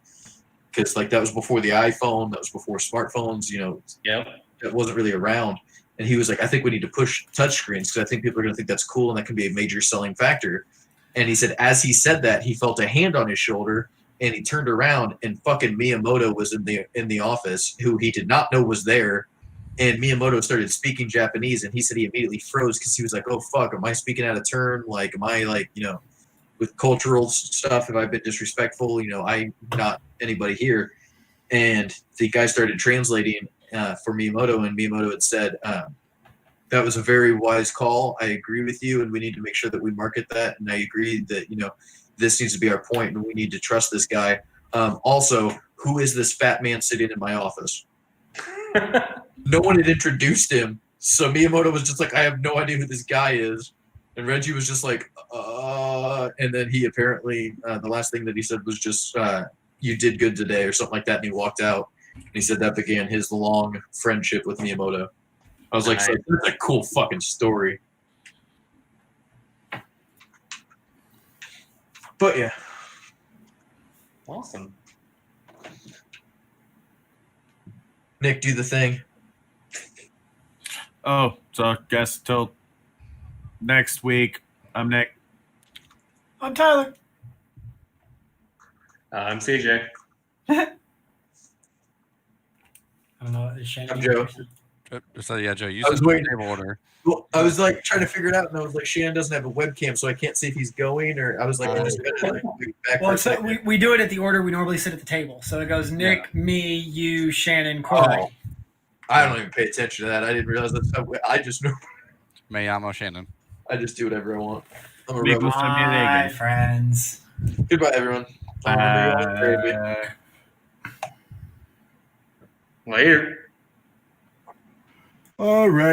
because that was before the iPhone, that was before smartphones, Yep. It wasn't really around. And he was like, I think we need to push touchscreens because I think people are going to think that's cool and that can be a major selling factor. And he said, as he said that, he felt a hand on his shoulder, and he turned around, and fucking Miyamoto was in the office, who he did not know was there. And Miyamoto started speaking Japanese, and he said he immediately froze because he was like, oh, fuck, am I speaking out of turn? Like, am I, with cultural stuff, have I been disrespectful? I'm not anybody here. And the guy started translating for Miyamoto, and Miyamoto had said, that was a very wise call. I agree with you, and we need to make sure that we market that. And I agree that, this needs to be our point, and we need to trust this guy. Also, who is this fat man sitting in my office? No one had introduced him, so Miyamoto was just like, I have no idea who this guy is. And Reggie was just like, and then he apparently, the last thing that he said was just, you did good today, or something like that, and he walked out. And he said that began his long friendship with Miyamoto. I was like, so that's a cool fucking story. But yeah. Awesome. Nick, do the thing. Oh, so I guess till next week. I'm Nick. I'm Tyler. I'm CJ. I don't know. Is Shane I'm Joe. So yeah, Joe, use I was the waiting. table order. Well, I was like trying to figure it out, and I was like, Shannon doesn't have a webcam, so I can't see if he's going, or I was like, I'm just gonna like move back. Well, for a so second. we do it at the order we normally sit at the table. So it goes Nick, me, you, Shannon, Corey. Oh, I don't even pay attention to that. I didn't realize that's how. I just know. Mayamo Shannon. I just do whatever I want. I'm a Big rebel. Wolf. Bye, friends. Goodbye, everyone. I'll remember you all, baby. Later. All right.